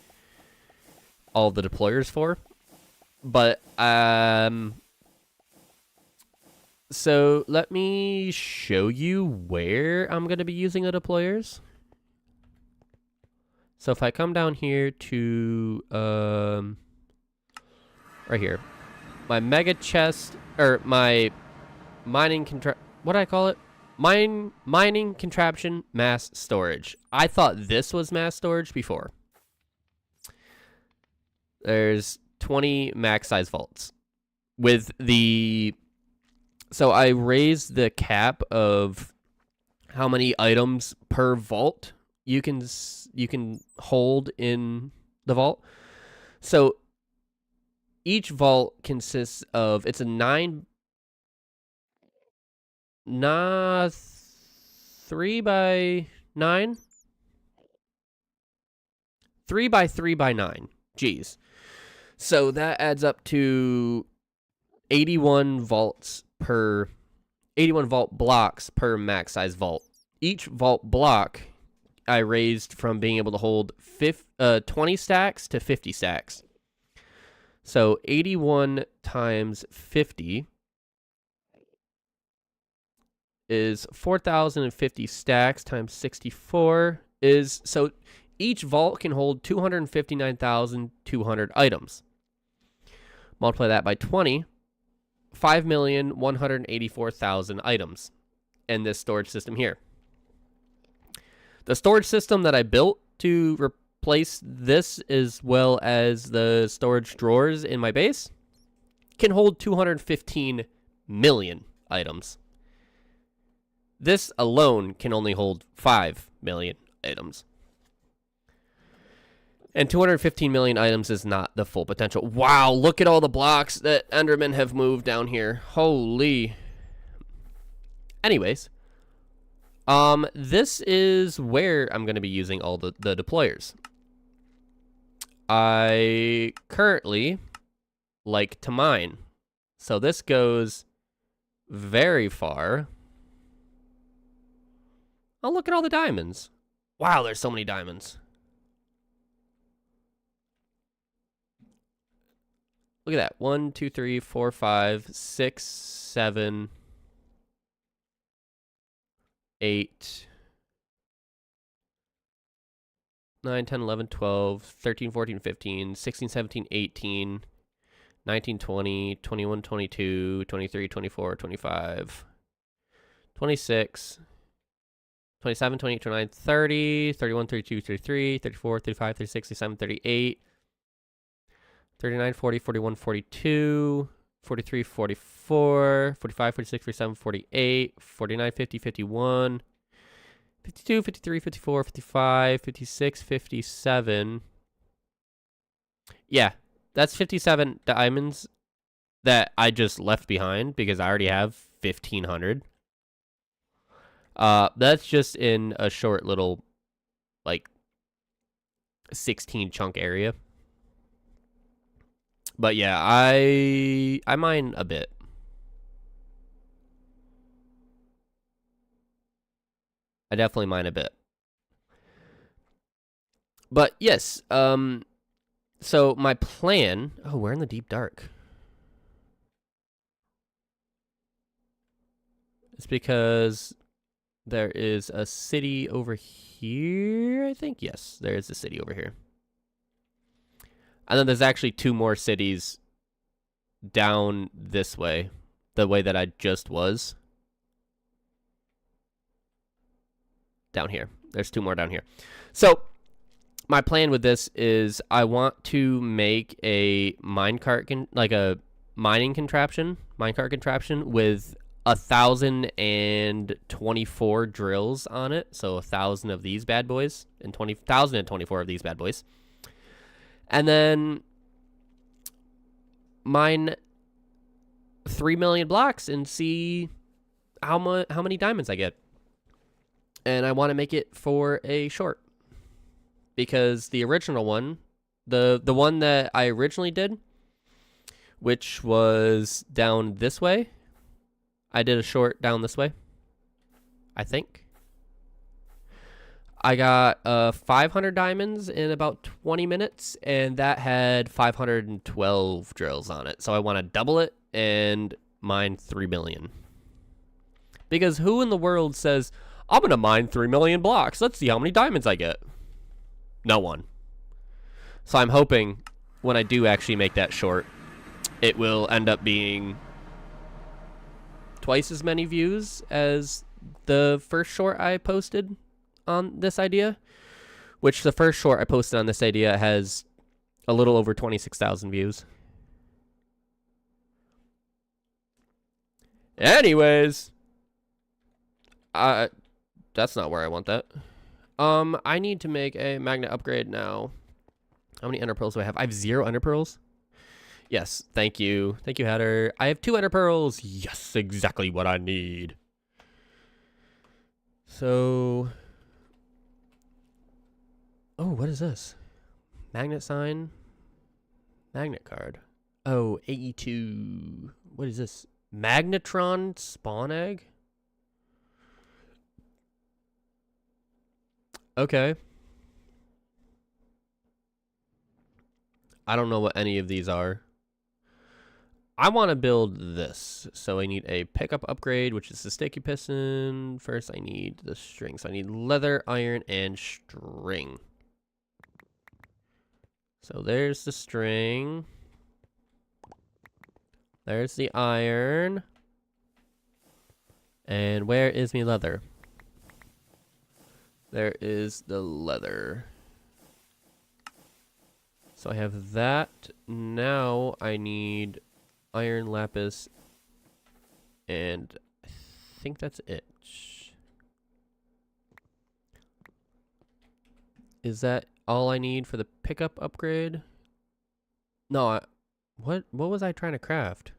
all the deployers for. But, so let me show you where I'm going to be using the deployers. So if I come down here to, right here, my mega chest, or my mining what do I call it? Mining contraption mass storage. I thought this was mass storage before. There's 20 max size vaults. With the... So I raised the cap of how many items per vault you can hold in the vault. So each vault consists of, it's a 3 by 9? 3 by 3 by 9. Jeez. So that adds up to 81 vaults per 81 vault blocks per max size vault. Each vault block I raised from being able to hold 20 stacks to 50 stacks. So 81 times 50 is 4,050 stacks times 64 is, so each vault can hold 259,200 items. Multiply that by 20, 5,184,000 items in this storage system here. The storage system that I built to replace this, as well as the storage drawers in my base, can hold 215 million items. This alone can only hold 5 million items. And 215 million items is not the full potential. Wow, look at all the blocks that Endermen have moved down here. Holy. Anyways, this is where I'm going to be using all the deployers. I currently like to mine. So this goes very far. Oh, look at all the diamonds. Wow, there's so many diamonds. Look at that. 1, 2, 3, 4, 5, 6, 7, 8, 9, 10, 11, 12, 13, 14, 15, 16, 17, 18, 19, 20, 21, 22, 23, 24, 25, 26, 27, 28, 29, 30, 31, 32, 33, 34, 35, 36, 37, 38, 39, 40, 41, 42, 43, 44, 45, 46, 47, 48, 49, 50, 51, 52, 53, 54, 55, 56, 57. Yeah, that's 57 diamonds that I just left behind because I already have 1,500. That's just in a short little, like, 16 chunk area. But yeah, I mine a bit. I definitely mine a bit. But yes, so my plan, oh, we're in the deep dark. It's because there is a city over here, I think. Yes, there is a city over here. And then there's actually 2 more cities down this way, the way that I just was. Down here. There's 2 more down here. So my plan with this is I want to make a minecart, like a minecart contraption with 1,024 drills on it. So 1,000 of these bad boys and 1,024 of these bad boys. And then mine 3 million blocks and see how many diamonds I get. And I want to make it for a short. Because the original one, the one that I originally did, which was down this way, I did a short down this way, I think. I got 500 diamonds in about 20 minutes, and that had 512 drills on it. So I want to double it and mine 3 million. Because who in the world says, I'm going to mine 3 million blocks. Let's see how many diamonds I get. No one. So I'm hoping when I do actually make that short, it will end up being twice as many views as the first short I posted on this idea, which the first short I posted on this idea has a little over 26,000 views. Anyways, that's not where I want that. I need to make a magnet upgrade now. How many ender pearls do I have? I have 0 ender pearls. Yes, thank you. Thank you, Hatter. I have 2 ender pearls. Yes, exactly what I need. So, oh, what is this? Magnet sign. Magnet card. Oh, 82. What is this? Magnetron spawn egg? Okay. I don't know what any of these are. I want to build this. So I need a pickup upgrade, which is the sticky piston. First, I need the string. So I need leather, iron, and string. So there's the string. There's the iron. And where is me leather? There is the leather. So I have that. Now I need iron, lapis, and I think that's it. Is that all I need for the pickup upgrade? No, what was I trying to craft?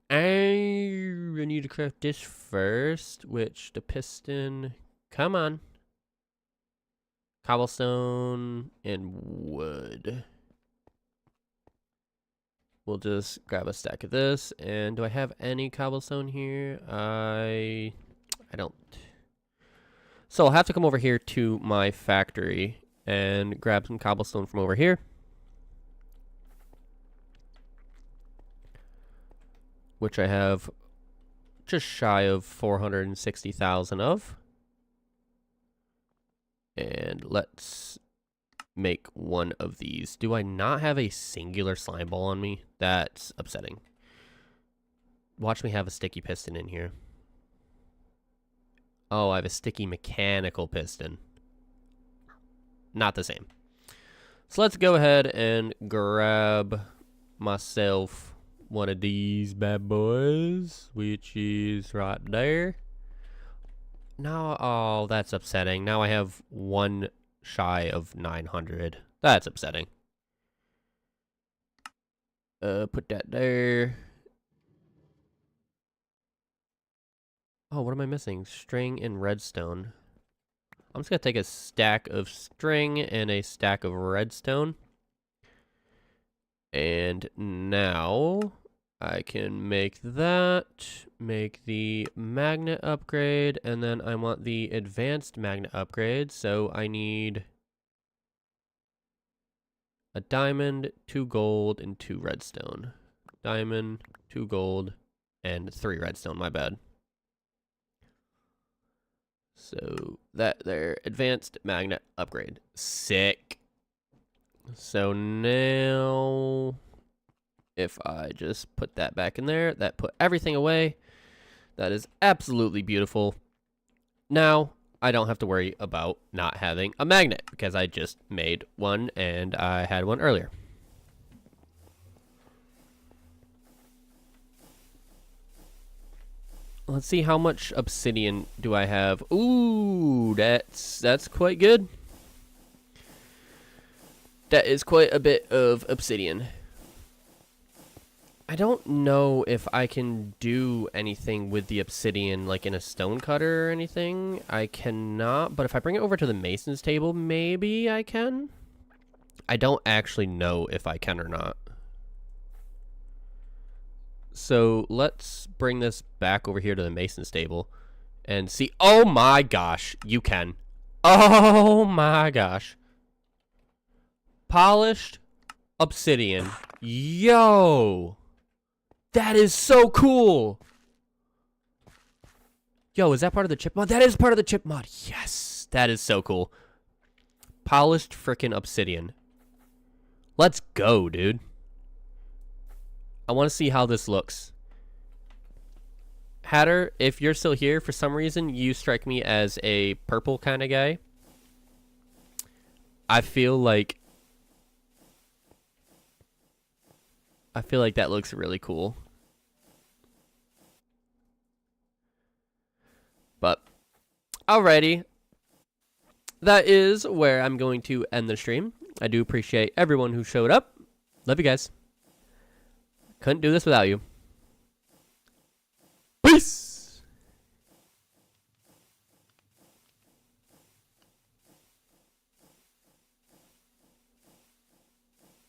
I need to craft this first, which the piston, come on. Cobblestone and wood. We'll just grab a stack of this. And do I have any cobblestone here? I don't. So I'll have to come over here to my factory and grab some cobblestone from over here. Which I have just shy of 460,000 of. And let's make one of these. Do I not have a singular slime ball on me? That's upsetting. Watch me have a sticky piston in here. Oh, I have a sticky mechanical piston. Not the same. So let's go ahead and grab myself one of these bad boys, which is right there. Now, oh, that's upsetting. Now I have one shy of 900. That's upsetting. Put that there. Oh, what am I missing? String and redstone. I'm just gonna take a stack of string and a stack of redstone. And now I can make that, make the magnet upgrade, and then I want the advanced magnet upgrade. So I need a diamond, 2 gold, and 2 redstone. Diamond, 2 gold, and 3 redstone, my bad. So that there, advanced magnet upgrade. Sick. So now, if I just put that back in there, that put everything away. That is absolutely beautiful. Now, I don't have to worry about not having a magnet, because I just made one, and I had one earlier. Let's see, how much obsidian do I have? Ooh, that's quite good. That is quite a bit of obsidian. I don't know if I can do anything with the obsidian, like in a stone cutter or anything. I cannot, but if I bring it over to the mason's table, maybe I can. I don't actually know if I can or not. So let's bring this back over here to the mason's table and see. Oh my gosh, you can. Oh my gosh. Polished obsidian. Yo! That is so cool! Yo, is that part of the chip mod? That is part of the chip mod. Yes! That is so cool. Polished frickin' obsidian. Let's go, dude. I want to see how this looks. Hatter, if you're still here, for some reason, you strike me as a purple kind of guy. I feel like that looks really cool. But, alrighty. That is where I'm going to end the stream. I do appreciate everyone who showed up. Love you guys. Couldn't do this without you.